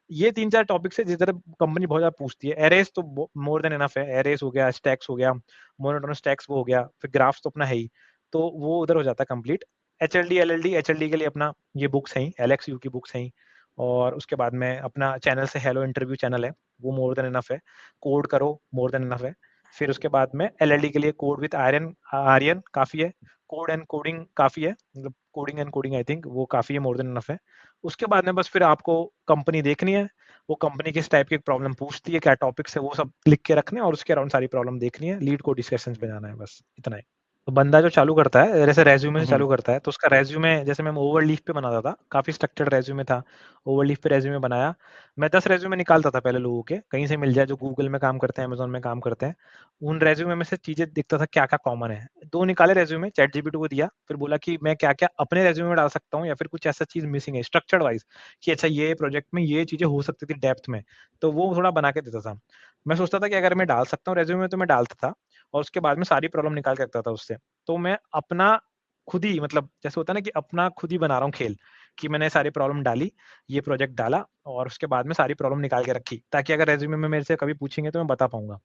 ये 3-4 टॉपिक्स है जिस तरह कंपनी बहुत ज्यादा पूछती है। एरेस तो मोर देन इनफ है, एरेस हो गया, स्टैक्स हो गया, मोनोटोनस स्टैक्स वो हो गया, फिर ग्राफ्स तो अपना है ही, तो वो उधर हो जाता है कंप्लीट। एचएलडी एलएलडी, एचएलडी के लिए अपना ये बुक्स हैं, एलेक्स यू की बुक्स हैं। और उसके बाद में अपना चैनल से हेलो इंटरव्यू चैनल है, वो मोर देन इनफ है। कोड करो, मोर देन इनफ है। फिर उसके बाद में एलएलडी के लिए कोड विद आर्यन, आर्यन काफी है। कोड एंड कोडिंग काफी है, मतलब coding and coding I think वो काफी है, मोर देन इनफ है। उसके बाद में बस फिर आपको कंपनी देखनी है, वो कंपनी किस टाइप की प्रॉब्लम पूछती है, क्या टॉपिक्स है, वो सब लिख के रखने हैं, और उसके अराउंड सारी प्रॉब्लम देखनी है, लीड को डिस्कशंस पे जाना है, बस इतना ही। तो बंदा जो चालू करता है, जैसे रेज्यूमे से चालू करता है, तो उसका रेज्यूमे जैसे मैं ओवरलीफ पे बनाता था, काफी स्ट्रक्चर्ड रेज्यूमे था, ओवरलीफ पे रेज्यूमे बनाया। मैं 10 रेज्यूमे निकालता था पहले लोगों के, कहीं से मिल जाए, जो गूगल में काम करते हैं, अमेजोन में काम करते हैं, उन रेज्यूमे में से चीजें दिखता था क्या क्या कॉमन है। 2 निकाले रेज्यूमे, चैट जीपीटी को दिया, फिर बोला कि मैं क्या क्या अपने रेज्यूमे में डाल सकता हूँ, या फिर कुछ ऐसा चीज मिसिंग है स्ट्रक्चर्ड वाइज, कि अच्छा ये प्रोजेक्ट में ये चीजें हो सकती थी डेप्थ में, तो वो थोड़ा बना के देता था। मैं सोचता था कि अगर मैं डाल सकता हूँ रेज्यूमे में तो मैं डालता था, और उसके बाद में सारी प्रॉब्लम निकाल के रखता था उससे। तो मैं अपना खुद ही, मतलब जैसे होता है ना कि अपना खुद ही बना रहा हूँ खेल, कि मैंने सारी प्रॉब्लम डाली, ये प्रोजेक्ट डाला, और उसके बाद में सारी प्रॉब्लम निकाल के रखी, ताकि अगर रेज्यूमे में मेरे से कभी पूछेंगे तो मैं बता पाऊंगा।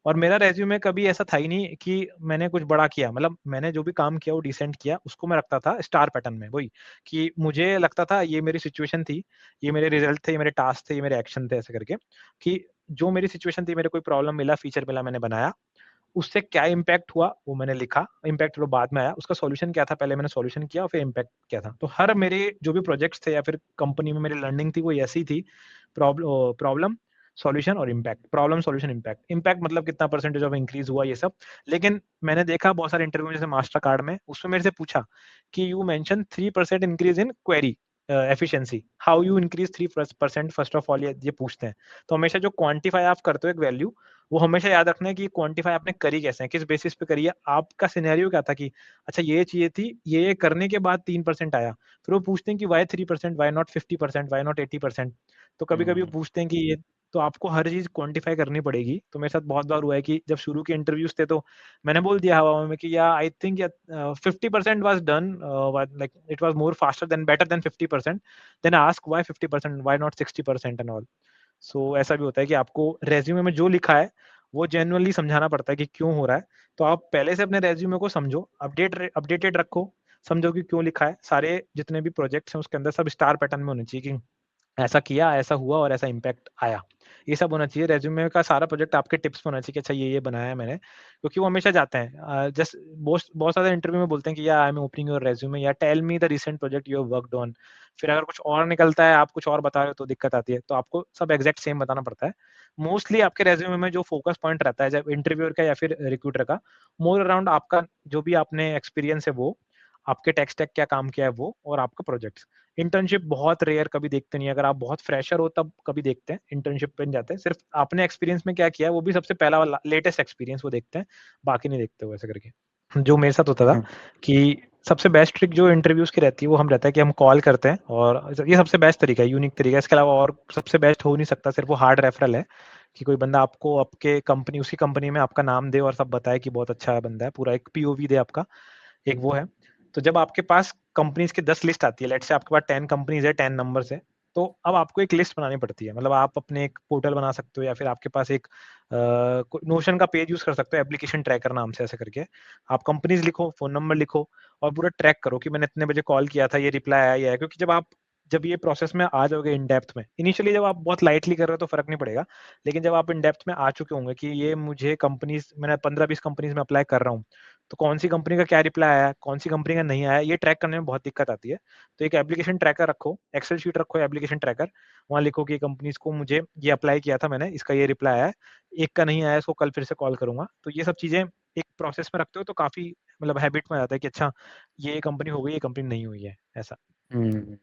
और मेरा रेज्यूमे कभी ऐसा था ही नहीं कि मैंने कुछ बड़ा किया, मतलब मैंने जो भी काम किया वो डिसेंट किया, उसको मैं रखता था स्टार पैटर्न में, वही कि मुझे लगता था ये मेरी सिचुएशन थी, ये मेरे रिजल्ट थे, ये मेरे टास्क थे, ये मेरे एक्शन थे, ऐसे करके कि जो मेरी सिचुएशन थी, मेरे कोई प्रॉब्लम मिला, फीचर मिला, मैंने बनाया, उससे क्या इम्पैक्ट हुआ वो मैंने लिखा, इम्पैक्ट तो बाद में आया, उसका सॉल्यूशन क्या था पहले मैंने सॉल्यूशन किया, और फिर इम्पैक्ट क्या था। तो हर मेरे जो भी प्रोजेक्ट्स थे या फिर कंपनी में मेरी लर्निंग थी वो ऐसी थी, प्रॉब्लम सॉल्यूशन और impact, problem solution impact. Impact मतलब कितना परसेंटेज ऑफ इंक्रीज हुआ ये सब। लेकिन मैंने देखा बहुत सारे इंटरव्यू जैसे मास्टर कार्ड में, उसमें मेरे से पूछा कि you mention 3% increase in query efficiency, how you increase 3% first of all, ये पूछते हैं। तो हमेशा जो क्वांटिफाई आप करते हो एक वैल्यू, वो हमेशा याद रखना है कि क्वांटिफाई आपने करी कैसे है, किस बेसिस पे करी है, आपका सिनेरियो क्या था कि अच्छा ये चाहिए थी, ये करने के बाद 3% आया। फिर वो पूछते हैं कि why 3%, why not 50%, why not 80%। तो कभी कभी पूछते हैं कि ये, तो आपको हर चीज क्वांटिफाई करनी पड़ेगी। तो मेरे साथ बहुत बार हुआ है कि जब शुरू के इंटरव्यूज थे तो मैंने बोल दिया हवा में कि या I think 50% was done, like it was more faster than better than 50%, then ask why 50%, why not 60% and all. So ऐसा भी होता है कि आपको रेज्यूमे में जो लिखा है वो जेन्युइनली समझाना पड़ता है कि क्यों हो रहा है। तो आप पहले से अपने रेज्यूमे को समझो, अपडेटेड रखो, समझो कि क्यों लिखा है, सारे जितने भी प्रोजेक्ट्स हैं उसके अंदर सब स्टार पैटर्न में होने चाहिए कि ऐसा किया, ऐसा हुआ और ऐसा इम्पैक्ट आया। ये सब होना चाहिए रेज्यूमे का, सारा प्रोजेक्ट आपके टिप्स में होना चाहिए कि अच्छा ये बनाया है मैंने, क्योंकि वो हमेशा जाते हैं। जस्ट बहुत बहुत सारे इंटरव्यू में बोलते हैं कि या I am opening your resume, yeah tell me the recent project you have worked on. फिर अगर कुछ और निकलता है, आप कुछ और बता रहे हो तो दिक्कत आती है, तो आपको सब एग्जैक्ट सेम बताना पड़ता है। मोस्टली आपके रेज्यूमे में जो फोकस पॉइंट रहता है जब इंटरव्यूअर का या फिर रिक्रूटर का, मोर अराउंड आपका जो भी आपने एक्सपीरियंस है वो, आपके टेक स्टैक क्या काम किया है वो, और आपका प्रोजेक्ट्स। इंटर्नशिप बहुत रेयर कभी देखते नहीं है, अगर आप बहुत फ्रेशर हो तब कभी देखते हैं, इंटर्नशिप पे नहीं जाते हैं। सिर्फ आपने एक्सपीरियंस में क्या किया है वो भी सबसे पहला वाला लेटेस्ट एक्सपीरियंस वो देखते हैं, बाकी नहीं देखते हो ऐसे करके। जो मेरे साथ होता था कि सबसे बेस्ट ट्रिक जो इंटरव्यूज की रहती है वो हम रहता है कि हम कॉल करते हैं, और ये सबसे बेस्ट तरीका है, यूनिक तरीका है, इसके अलावा और सबसे बेस्ट हो नहीं सकता। सिर्फ वो हार्ड रेफरल है कि कोई बंदा आपको आपके कंपनी, उसी कंपनी में आपका नाम दे और सब बताए कि बहुत अच्छा बंदा है, पूरा एक पीओवी दे आपका, एक वो है। तो जब आपके पास कंपनीज की 10 लिस्ट आती है, लेट्स से आपके पास 10 कंपनीज है, 10 नंबर्स है, तो अब आपको एक लिस्ट बनानी पड़ती है। मतलब आप अपने एक पोर्टल बना सकते हो, या फिर आपके पास एक नोशन का पेज यूज कर सकते हो, एप्लीकेशन ट्रैकर नाम से, ऐसे करके आप कंपनीज लिखो, फोन नंबर लिखो, और पूरा ट्रैक करो कि मैंने इतने बजे कॉल किया था, ये रिप्लाई आया, ये है। क्योंकि जब आप जब ये प्रोसेस में आ जाओगे इन डेप्थ में, इनिशियली जब आप बहुत लाइटली कर रहे हो तो फर्क नहीं पड़ेगा, लेकिन जब आप इन डेप्थ में आ चुके होंगे कि ये मुझे कंपनीज, मैंने 15-20 कंपनीज में अप्लाई कर रहा हूँ, तो कौन सी कंपनी का क्या रिप्लाई आया, कौन सी कंपनी का नहीं आया, ये ट्रैक करने में बहुत दिक्कत आती है। तो एक एप्लीकेशन ट्रैकर रखो, एक्सेल शीट रखो, एप्लीकेशन ट्रैकर, वहाँ लिखो कि कंपनीज को मुझे ये अप्लाई किया था मैंने, इसका ये रिप्लाई आया है, एक का नहीं आया, इसको कल फिर से कॉल करूंगा। तो ये सब चीजें एक प्रोसेस में रखते हो तो काफी मतलब हैबिट में आ जाता है कि अच्छा ये कंपनी हो गई, ये कंपनी नहीं हुई है, ऐसा हम्म,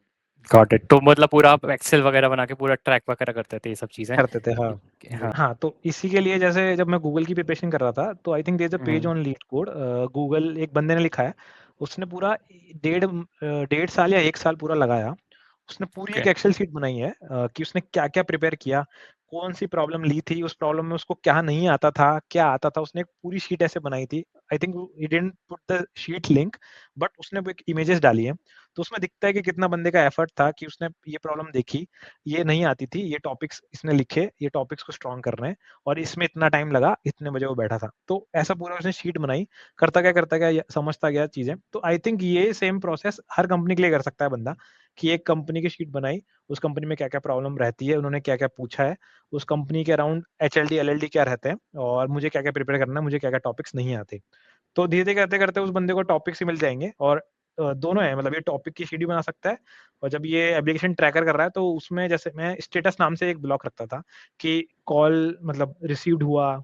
गॉट इट। तो मतलब पूरा आप एक्सेल वगैरह बना के पूरा ट्रैक वगैरह करते थे ये सब चीज़ें? करते थे। हाँ, वही। हाँ। हाँ, तो इसी के लिए जैसे जब मैं गूगल की प्रिपरेशन कर रहा था, तो I think there is a page hmm, on LeetCode, Google एक बंदे ने लिखा है, उसने पूरा डेढ़ साल या 1 साल पूरा लगाया। उसने पूरी ओके। एक एक्सेल शीट बनाई है कि उसने क्या-क्या प्रिपेयर किया, कौन-सी प्रॉब्लम ली थी, उस प्रॉब्लम में उसको क्या नहीं आता था, क्या आता था, उसने एक पूरी शीट ऐसे बनाई थी। I think he didn't put the sheet link, but उसने वो एक इमेजेस डाली है। तो उसमें दिखता है कि कितना बंदे का एफर्ट था कि उसने ये प्रॉब्लम देखी, ये नहीं आती थी, ये टॉपिक्स इसने लिखे, ये टॉपिक्स को स्ट्रॉन्ग करने हैं और इसमें इतना टाइम लगा, इतने बजे वो बैठा था। तो ऐसा पूरा उसने शीट बनाई, करता गया, समझता गया चीजें। तो आई थिंक ये सेम प्रोसेस हर कंपनी के लिए कर सकता है बंदा, कि एक कंपनी की शीट बनाई, उस कंपनी में क्या-क्या प्रॉब्लम रहती है, उन्होंने क्या-क्या पूछा है, उस कंपनी के अराउंड एचएलडी, एलएलडी क्या रहते हैं और मुझे क्या-क्या प्रिपेयर करना है, मुझे क्या-क्या टॉपिक्स नहीं आते। तो धीरे-धीरे करते-करते उस बंदे को टॉपिक्स ही मिल जाएँगे और दोनों है, मतलब ये टॉपिक की शीट भी बना सकता है और जब ये एप्लीकेशन ट्रैकर कर रहा है तो उसमें जैसे मैं स्टेटस नाम से एक ब्लॉक रखता था कि कॉल मतलब रिसीव्ड हुआ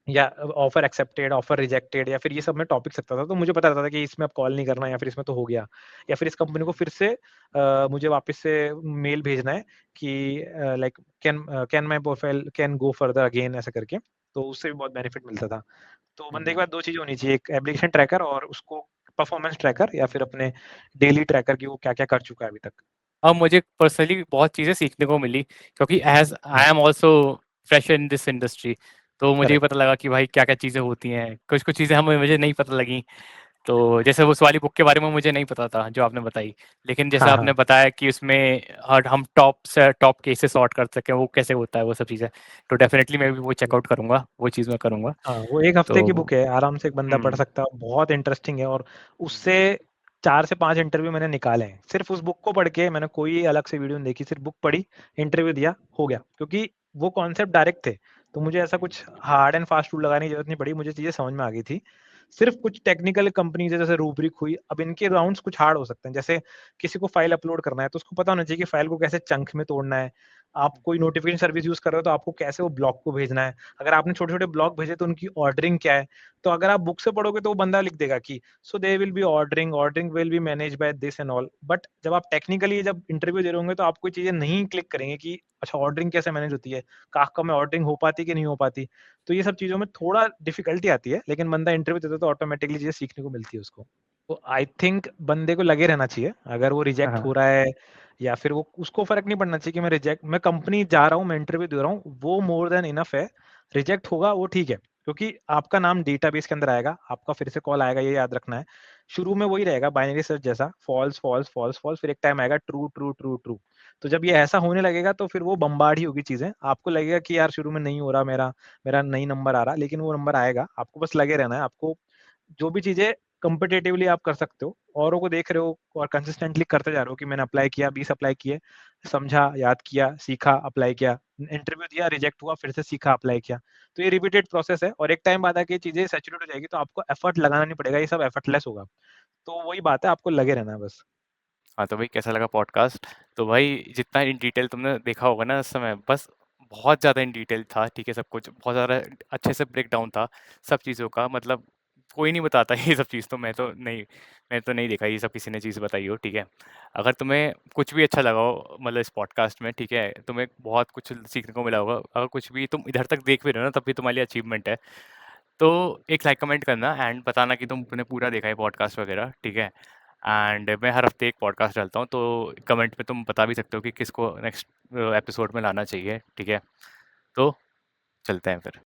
या ऑफर एक्सेप्टेड, ऑफर रिजेक्टेड, या फिर ये सब मैं टॉपिक्स रखता था। तो मुझे पता रहता था कि इसमें अब कॉल नहीं करना या फिर इसमें तो हो गया, या फिर इस कंपनी को फिर से मुझे वापस से मेल भेजना है कि like can my profile can go further again, ऐसा करके। तो उससे भी बहुत बेनिफिट मिलता था। तो बंदे के हम्म। पास 2 चीज़ें होनी चाहिए, एक एप्लीकेशन ट्रैकर और उसको परफॉर्मेंस ट्रैकर, या फिर अपने डेली ट्रैकर कि वो क्या-क्या कर चुका है अभी तक। अब मुझे पर्सनली बहुत चीज़ें सीखने को मिली, क्योंकि as hmm, I am also fresh in this industry, तो मुझे भी करेक्ट। पता लगा कि भाई क्या क्या चीज़ें होती हैं, कुछ कुछ चीज़ें हमें मुझे नहीं पता लगी। तो जैसे उस वाली बुक के बारे में मुझे नहीं पता था जो आपने बताई, लेकिन जैसे हाँ, आपने हाँ। बताया कि उसमें हर हम टॉप से टॉप केसेस सॉर्ट कर सकें, वो कैसे होता है वो सब चीज़ें, तो डेफिनेटली मैं भी वो चेकआउट करूंगा, वो चीज़ मैं करूंगा। हाँ, वो 1 हफ्ते की तो बुक है, आराम से एक बंदा पढ़ हम्म, सकता है, बहुत इंटरेस्टिंग है और हम्म, उससे 4 से 5 इंटरव्यू मैंने निकाले हैं। सिर्फ़ उस बुक को पढ़ के, मैंने कोई अलग से वीडियो नहीं देखी, सिर्फ़ बुक पढ़ी, इंटरव्यू दिया, हो गया। क्योंकि वो कॉन्सेप्ट डायरेक्ट थे, तो मुझे ऐसा कुछ हार्ड एंड फास्ट रूल लगाने की ज़रूरत नहीं पड़ी, मुझे चीज़ें समझ में आ गई थी। सिर्फ़ कुछ टेक्निकल कंपनीज़ है जैसे रूब्रिक हुई, अब इनके राउंड्स कुछ हार्ड हो सकते हैं। जैसे किसी को फ़ाइल अपलोड करना है, तो उसको पता होना चाहिए कि फ़ाइल को कैसे चंक में तोड़ना है। आप कोई नोटिफ़िकेशन सर्विस यूज़ कर रहे हो, तो आपको कैसे वो ब्लॉक को भेजना है। अगर आपने छोटे-छोटे ब्लॉक भेजे तो उनकी ऑर्डरिंग क्या है? तो अगर आप बुक से पढ़ोगे तो वो बंदा लिख देगा कि so they will be ordering, ordering will be managed by this and all. But जब आप टेक्निकली जब इंटरव्यू दे रहे होंगे तो आपको ये चीज़ें नहीं क्लिक करेंगे कि अच्छा ऑर्डरिंग कैसे मैनेज होती है? काफ़का में ऑर्डरिंग हो पाती है कि नहीं हो पाती? तो ये सब चीज़ों में थोड़ा डिफिकल्टी आती है, लेकिन बंदा इंटरव्यू देता है तो ऑटोमैटिकली चीज़ें सीखने को मिलती है उसको। तो आई थिंक बंदे को लगे रहना चाहिए, अगर वो रिजेक्ट हो हाँ, रहा है या फिर वो उसको फ़र्क नहीं पड़ना चाहिए कि मैं कंपनी जा रहा हूँ, मैं इंटरव्यू दे रहा हूँ, वो मोर देन इनफ है। रिजेक्ट होगा वो ठीक है, क्योंकि आपका नाम डेटाबेस के अंदर आएगा, आपका फिर से कॉल आएगा, ये याद रखना है। शुरू में वही रहेगा बाइनरी सर्च जैसा, फॉल्स, फॉल्स, फॉल्स, फॉल्स, फिर एक टाइम आएगा ट्रू, ट्रू, ट्रू, ट्रू। तो जब ये ऐसा होने लगेगा तो फिर वो बम्बार्ड ही होगी चीज़ें। आपको लगेगा कि यार शुरू में नहीं हो रहा मेरा, मेरा नहीं नंबर आ रहा, लेकिन वो नंबर आएगा। आपको बस लगे रहना है, आपको जो भी चीज़ें कॉम्पिटिटिवली आप कर सकते हो, औरों को देख रहे हो और कंसिस्टेंटली करते जा रहे हो कि मैंने अप्लाई किया, 20 अप्लाई किए, समझा, याद किया, सीखा, अप्लाई किया, इंटरव्यू दिया, रिजेक्ट हुआ, फिर से सीखा, अप्लाई किया। तो ये रिपीटेड प्रोसेस है और एक टाइम बाद आके ये चीज़ें सैचुरेट हो जाएगी तो आपको एफर्ट लगाना नहीं पड़ेगा, ये सब एफर्टलेस होगा। तो वही बात है, आपको लगे रहना है बस। हाँ, तो भाई कैसा लगा पॉडकास्ट? तो भाई जितना इन डिटेल तुमने देखा होगा ना उस समय, बस बहुत ज़्यादा इन डिटेल था, ठीक है, सब कुछ बहुत ज़्यादा अच्छे से ब्रेक डाउन था सब चीज़ों का, मतलब कोई नहीं बताता ये सब चीज़, तो मैं तो नहीं देखा ये सब किसी ने चीज़ बताई हो, ठीक है। अगर तुम्हें कुछ भी अच्छा लगा हो मतलब इस पॉडकास्ट में, ठीक है, तुम्हें बहुत कुछ सीखने को मिला होगा, अगर कुछ भी तुम इधर तक देख भी रहे हो ना तब भी तुम्हारे लिए अचीवमेंट है। तो एक लाइक कमेंट करना एंड बताना कि तुमने पूरा देखा है पॉडकास्ट वगैरह, ठीक है। एंड मैं हर हफ्ते एक पॉडकास्ट डालता हूँ, तो कमेंट में तुम बता भी सकते हो कि किसको नेक्स्ट एपिसोड में लाना चाहिए, ठीक है। तो चलते हैं फिर।